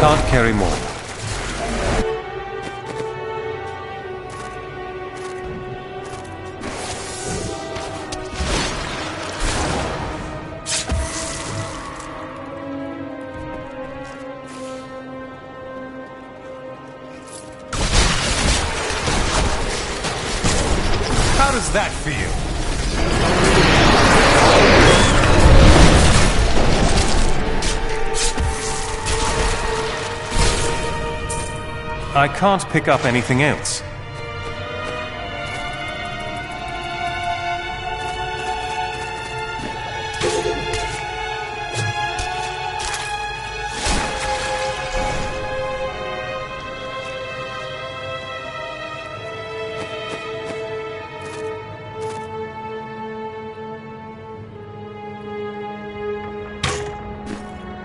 Can't carry more. How does that feel? I can't pick up anything else.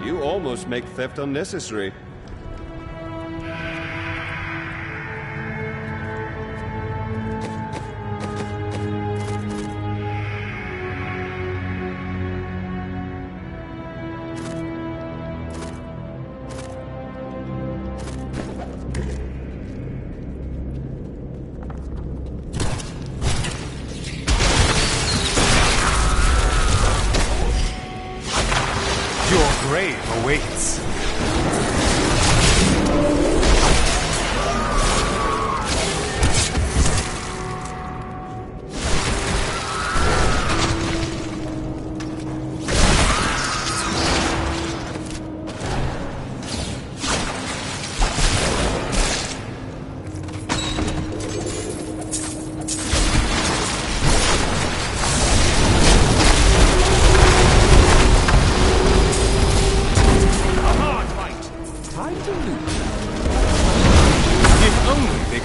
You almost make theft unnecessary. Your grave awaits.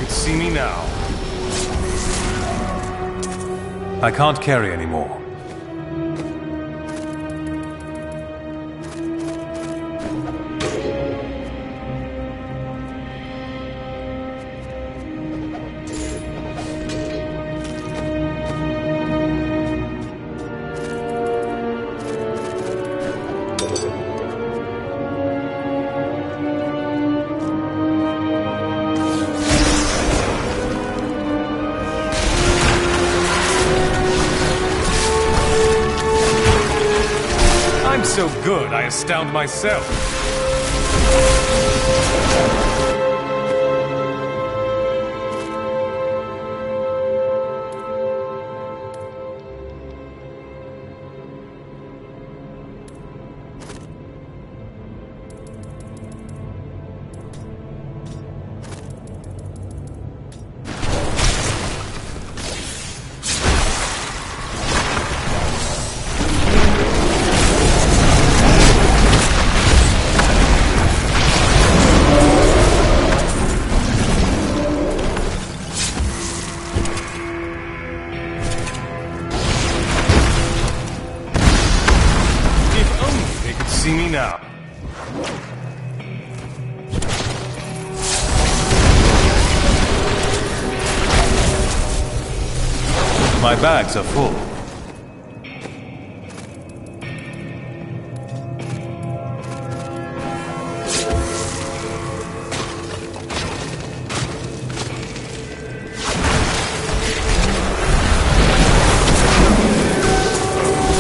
could see me now. I can't carry anymore. So good, I astound myself. See me now. My bags are full.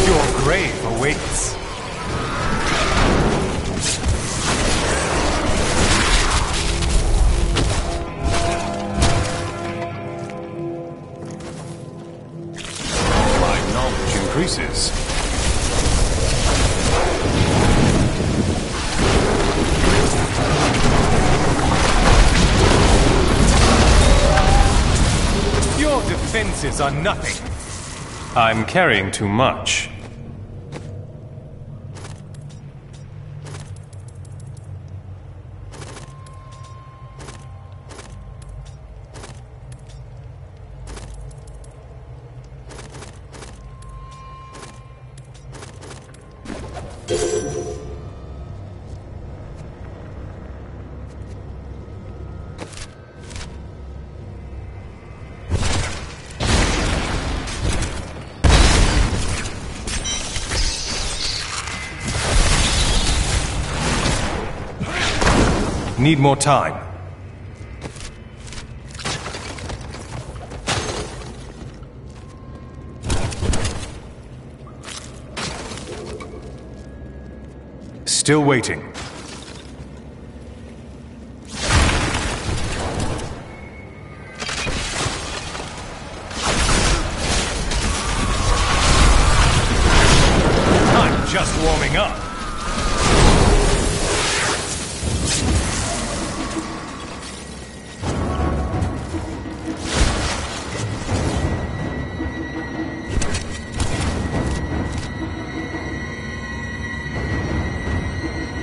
Your grave awaits. Increases. Your defenses are nothing. I'm carrying too much. Need more time. Still waiting. I'm just warming up.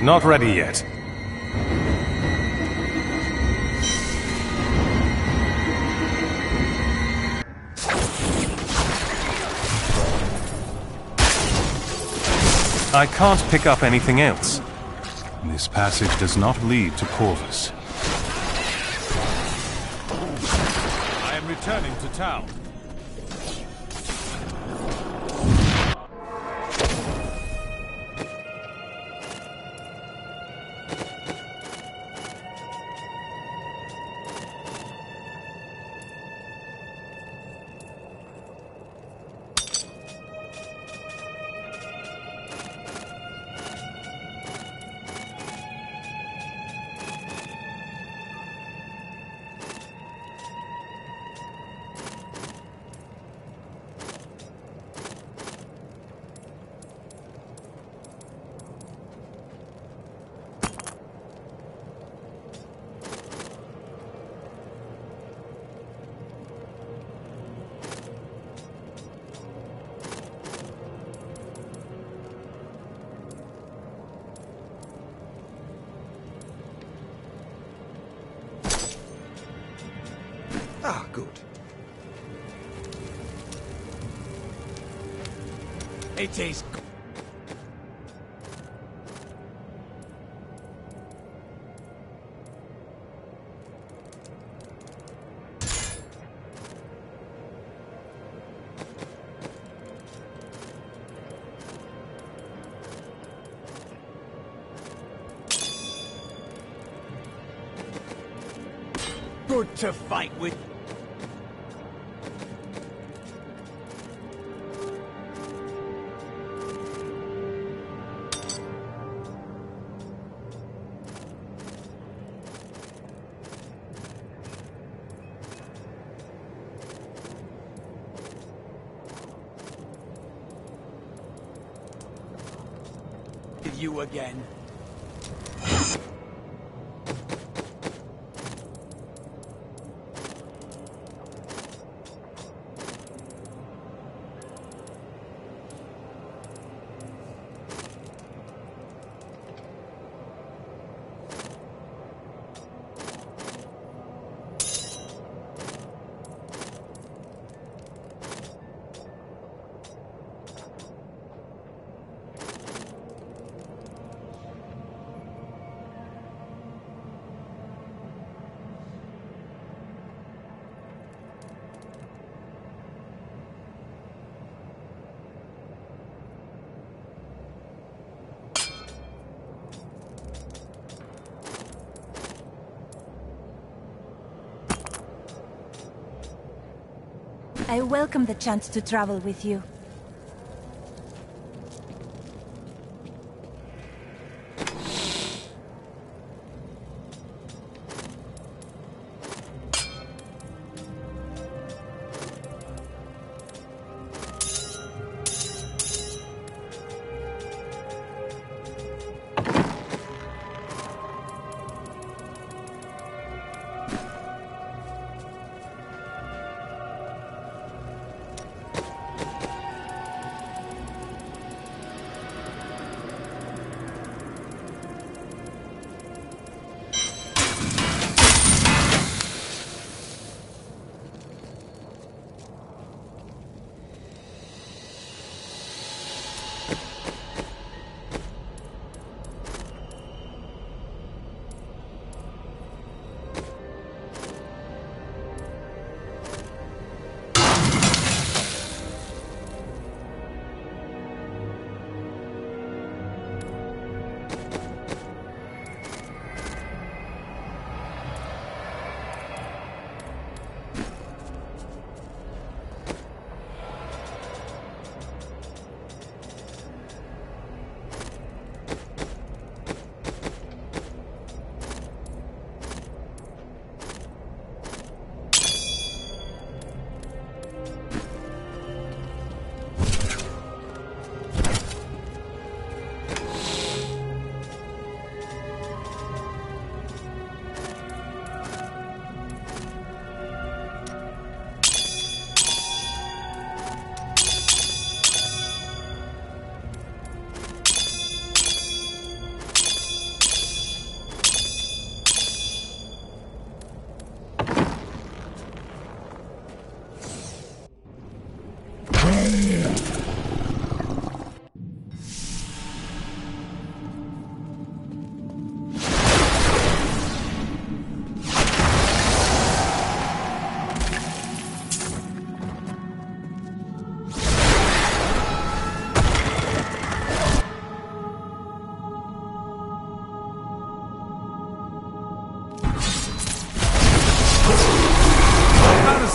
Not ready yet. I can't pick up anything else. This passage does not lead to Corvus. I am returning to town. Ah, good. It is... good to fight with. You again. I welcome the chance to travel with you.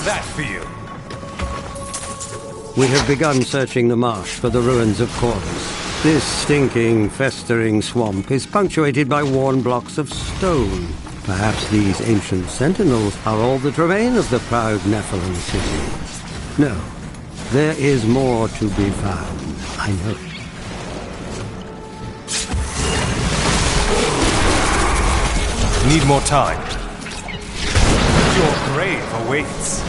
That feel? We have begun searching the marsh for the ruins of Corvus. This stinking, festering swamp is punctuated by worn blocks of stone. Perhaps these ancient sentinels are all that remain of the proud Nephilim city. No, there is more to be found, I know. Need more time. Your grave awaits.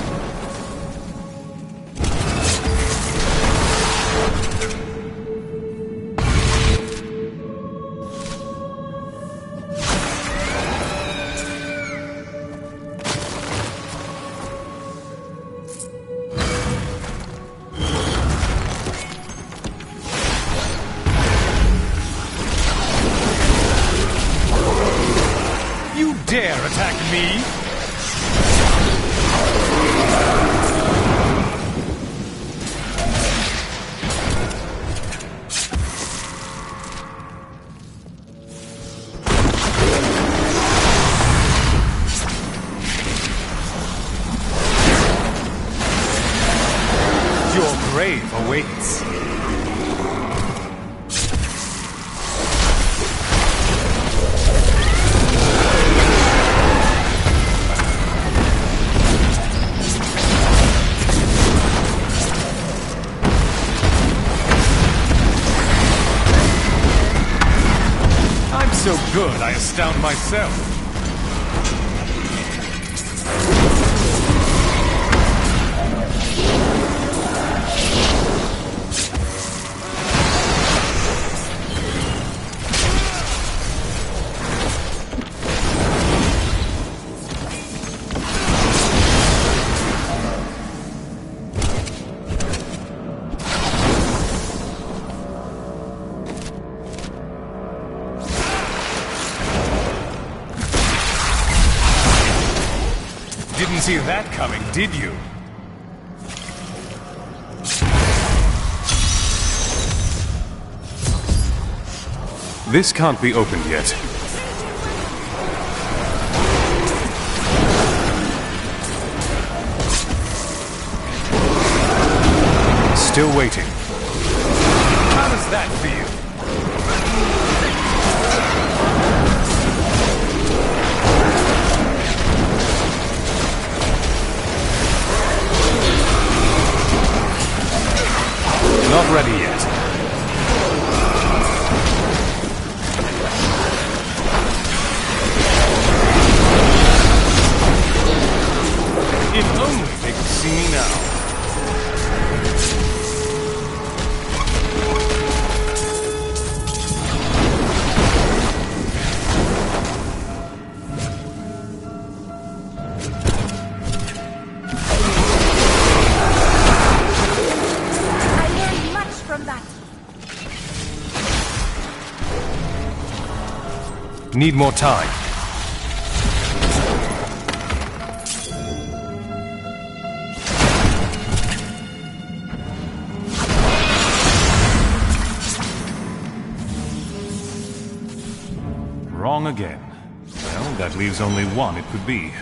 You dare attack me? Your grave awaits. I'm so good, I astound myself. Didn't see that coming, did you? This can't be opened yet. Still waiting. How does that feel? Not ready yet. If only they could see me now. Need more time. Wrong again. Well, that leaves only one it could be.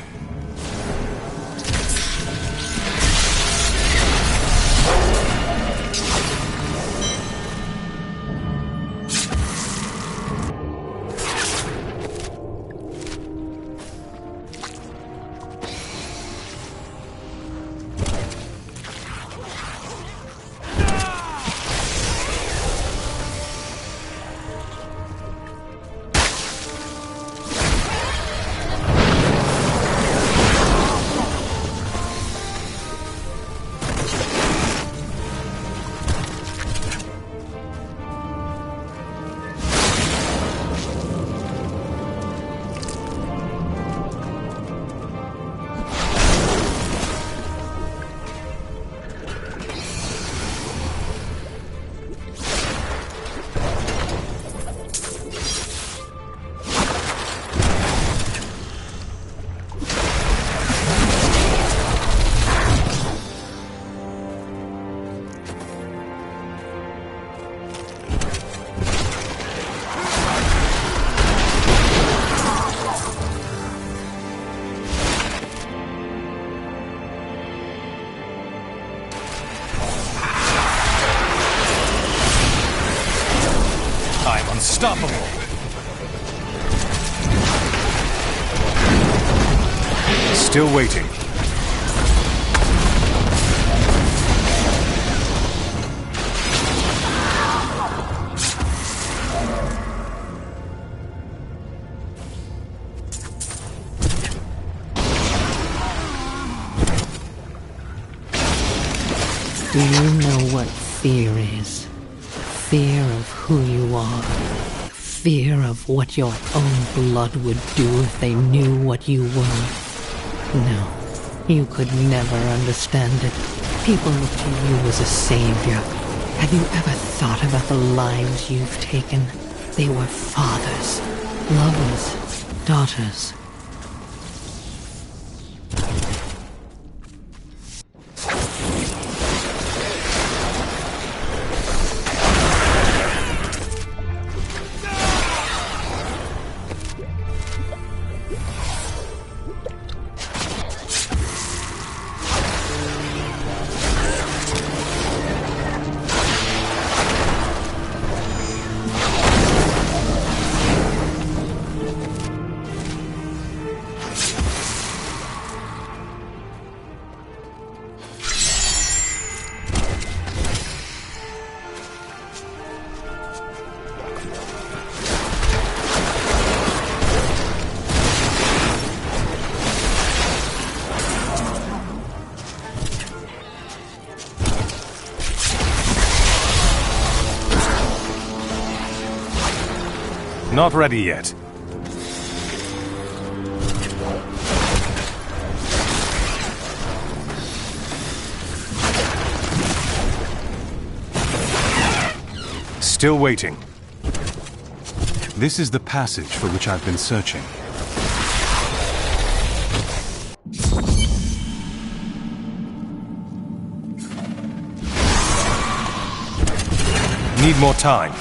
Unstoppable! Still waiting. Do you know what fear is? Fear of who you are. Fear of what your own blood would do if they knew what you were. No, you could never understand it. People look to you as a savior. Have you ever thought about the lives you've taken? They were fathers, lovers, daughters, Not ready yet. Still waiting. This is the passage for which I've been searching. Need more time.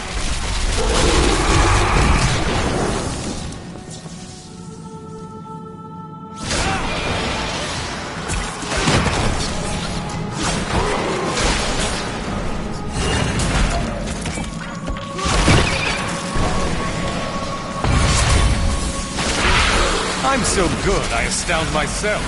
I'm so good, I astound myself.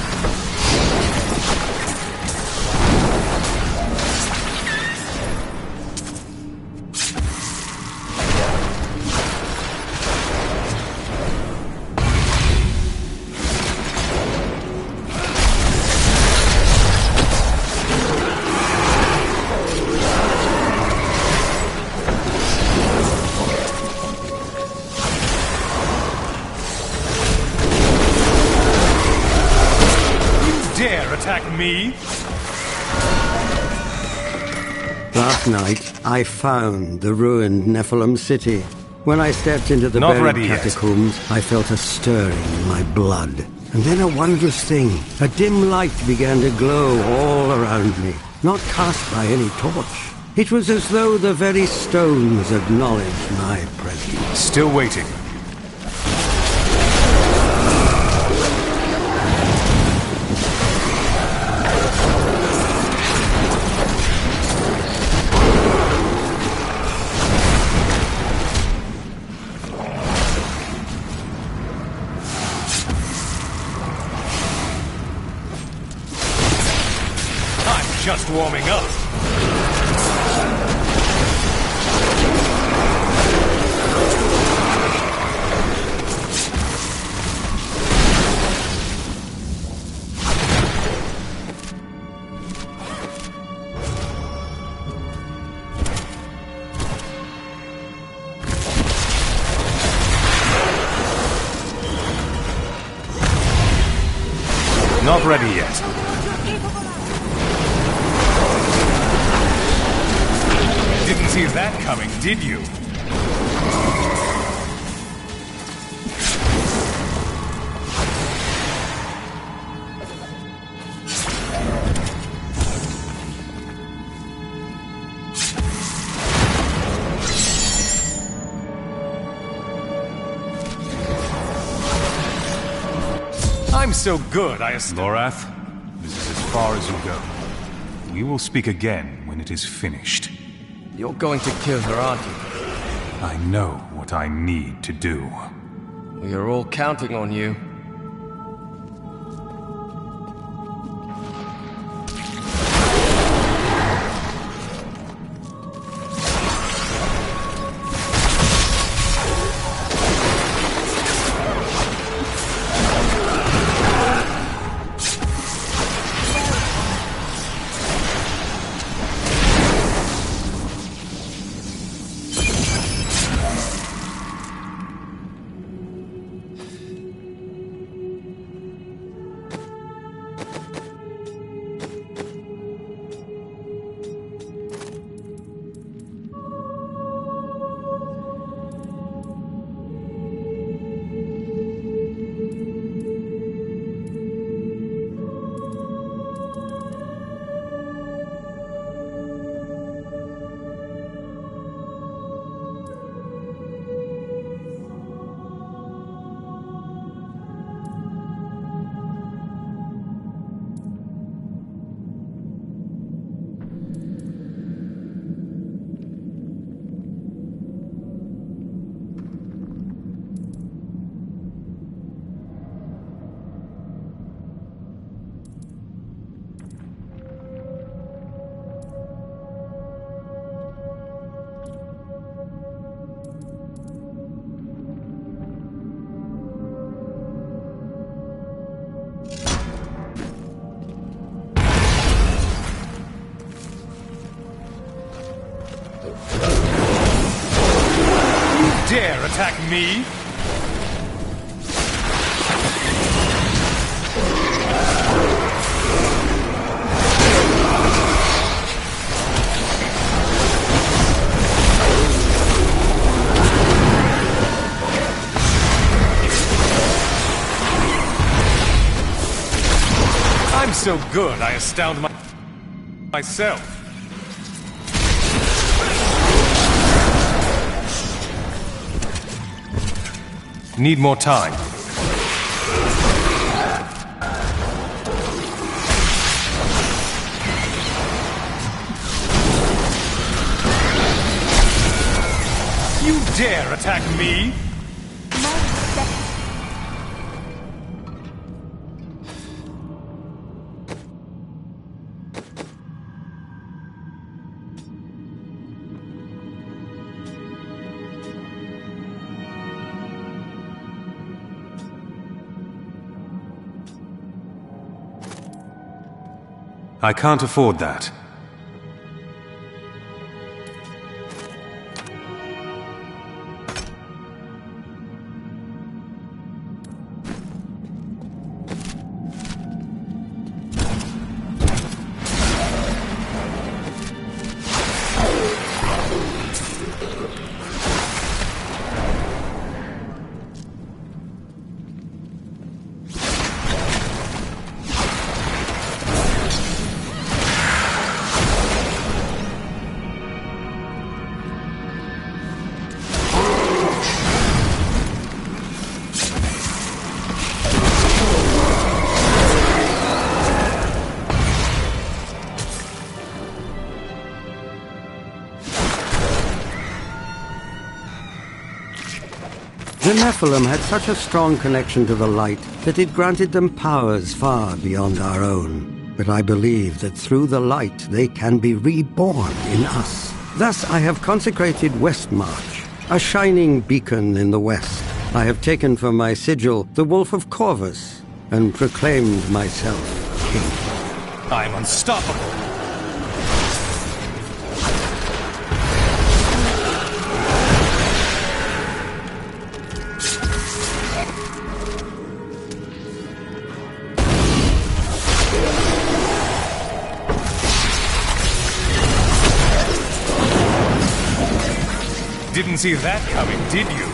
Me? Last night, I found the ruined Nephilim city. When I stepped into the buried catacombs, I felt a stirring in my blood. And then a wondrous thing. A dim light began to glow all around me, not cast by any torch. It was as though the very stones acknowledged my presence. Still waiting. Just warming up. Not ready yet. Didn't see that coming, did you? I'm so good, Lorath, this is as far as you go. We will speak again when it is finished. You're going to kill her, aren't you? I know what I need to do. We are all counting on you. dare attack me? I'm so good, I astound myself. Need more time. You dare attack me? I can't afford that. The Nephilim had such a strong connection to the light that it granted them powers far beyond our own. But I believe that through the light they can be reborn in us. Thus I have consecrated Westmarch, a shining beacon in the west. I have taken for my sigil the Wolf of Corvus, and proclaimed myself king. I'm unstoppable. Didn't see that coming, did you?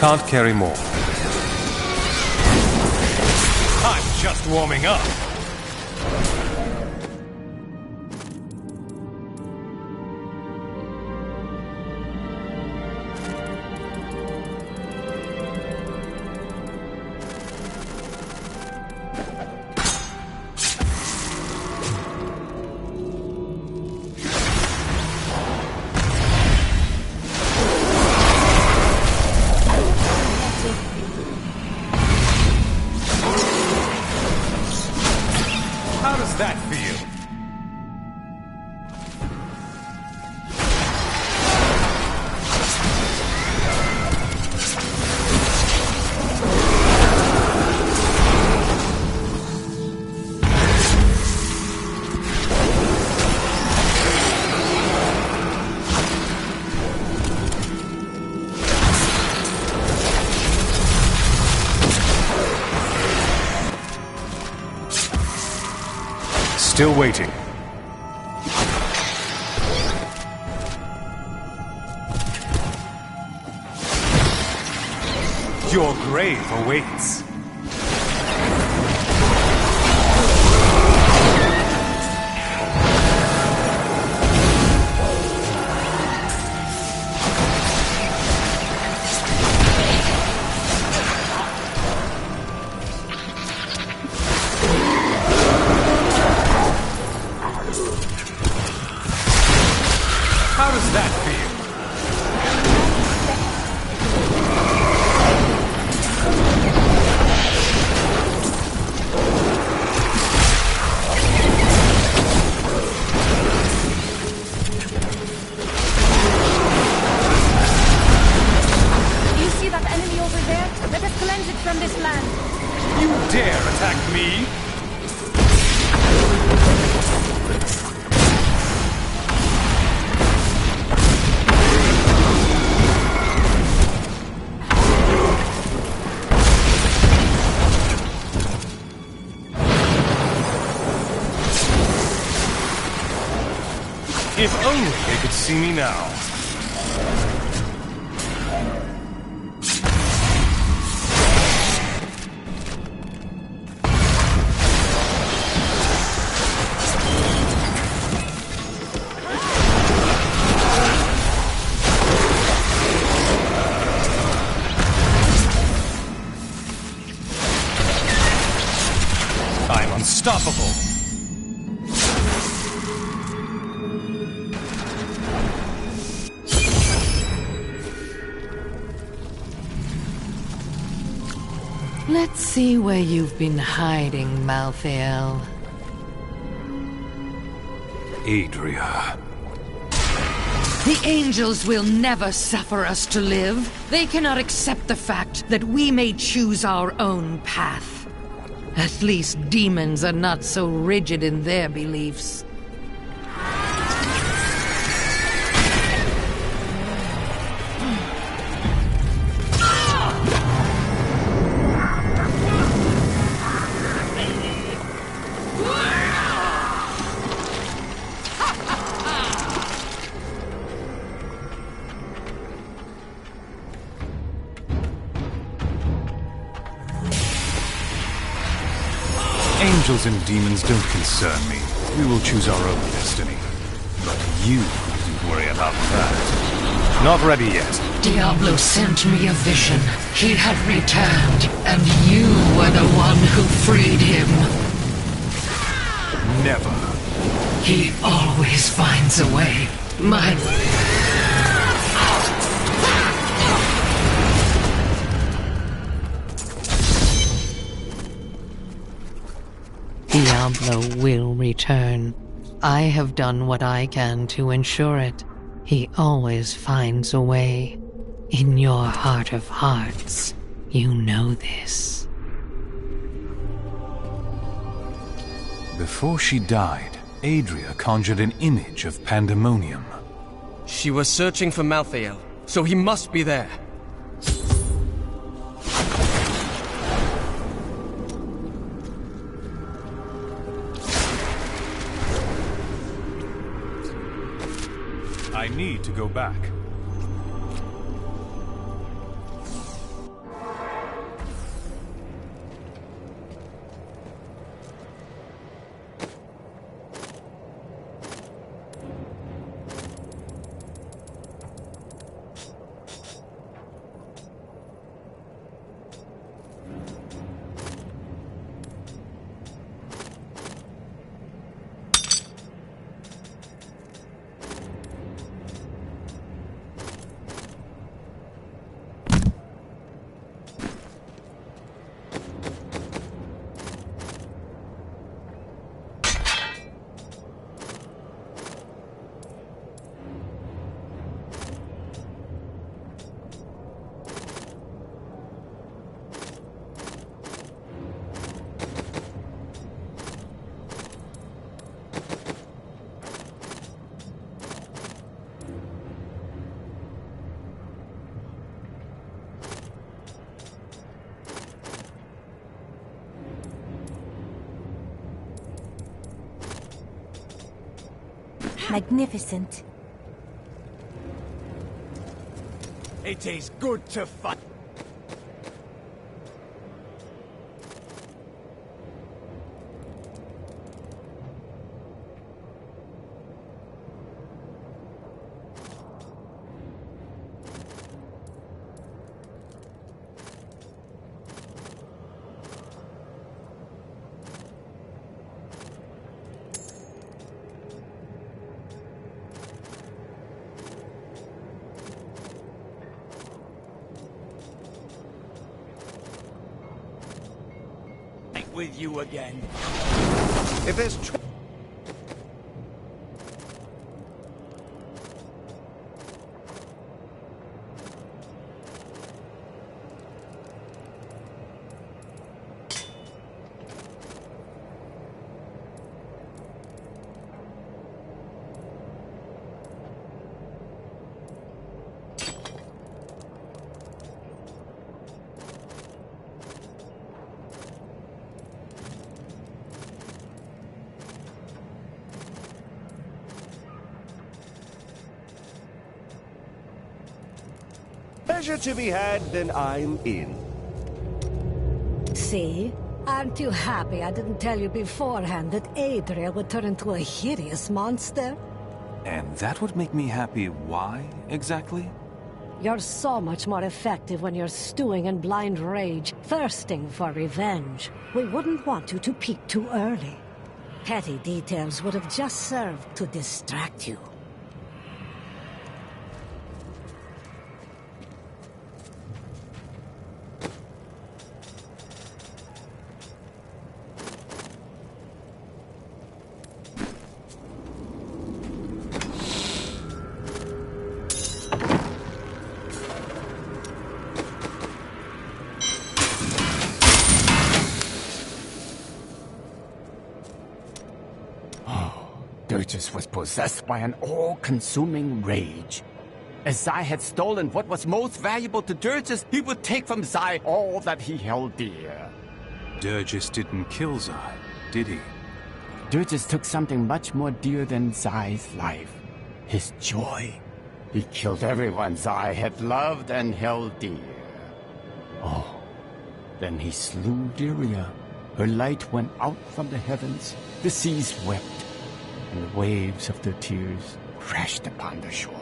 Can't carry more. I'm just warming up. How does that feel? Still waiting. Your grave awaits. How does that feel? attack me? If only they could see me now. I'm unstoppable. Let's see where you've been hiding, Malthael. Adria. The angels will never suffer us to live. They cannot accept the fact that we may choose our own path. At least demons are not so rigid in their beliefs. Angels and demons don't concern me. We will choose our own destiny. But you needn't worry about that. Not ready yet. Diablo sent me a vision. He had returned, and you were the one who freed him. Never. He always finds a way. Diablo will return. I have done what I can to ensure it. He always finds a way. In your heart of hearts, you know this. Before she died, Adria conjured an image of pandemonium. She was searching for Malthael, so he must be there. I need to go back. Magnificent. It is good to fight. With you again. If there's Pleasure to be had, then I'm in. See? Aren't you happy I didn't tell you beforehand that Adria would turn into a hideous monster? And that would make me happy. Why, exactly? You're so much more effective when you're stewing in blind rage, thirsting for revenge. We wouldn't want you to peak too early. Petty details would have just served to distract you. Dirges was possessed by an all-consuming rage. As Zai had stolen what was most valuable to Dirges, he would take from Zai all that he held dear. Dirges didn't kill Zai, did he? Dirges took something much more dear than Zai's life. His joy. He killed everyone Zai had loved and held dear. Oh, then he slew Lyria. Her light went out from the heavens. The seas wept. And the waves of their tears crashed upon the shore.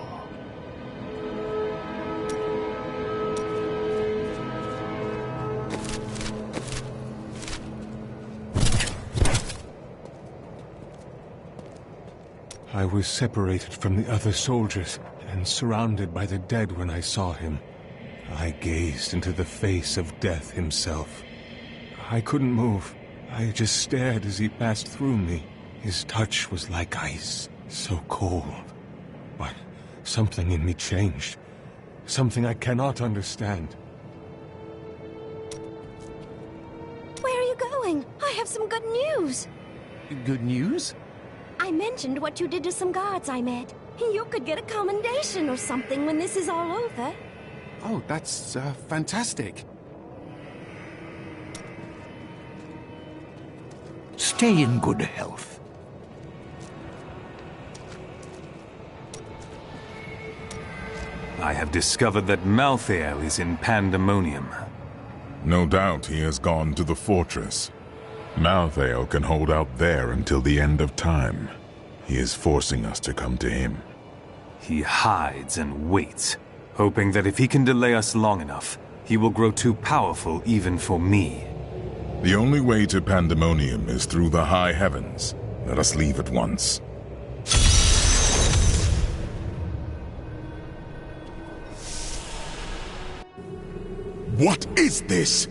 I was separated from the other soldiers and surrounded by the dead when I saw him. I gazed into the face of death himself. I couldn't move. I just stared as he passed through me. His touch was like ice, so cold. But something in me changed. Something I cannot understand. Where are you going? I have some good news. Good news? I mentioned what you did to some guards I met. You could get a commendation or something when this is all over. Oh, that's fantastic. Stay in good health. I have discovered that Malthael is in Pandemonium. No doubt he has gone to the fortress. Malthael can hold out there until the end of time. He is forcing us to come to him. He hides and waits, hoping that if he can delay us long enough, he will grow too powerful even for me. The only way to Pandemonium is through the high heavens. Let us leave at once. What is this?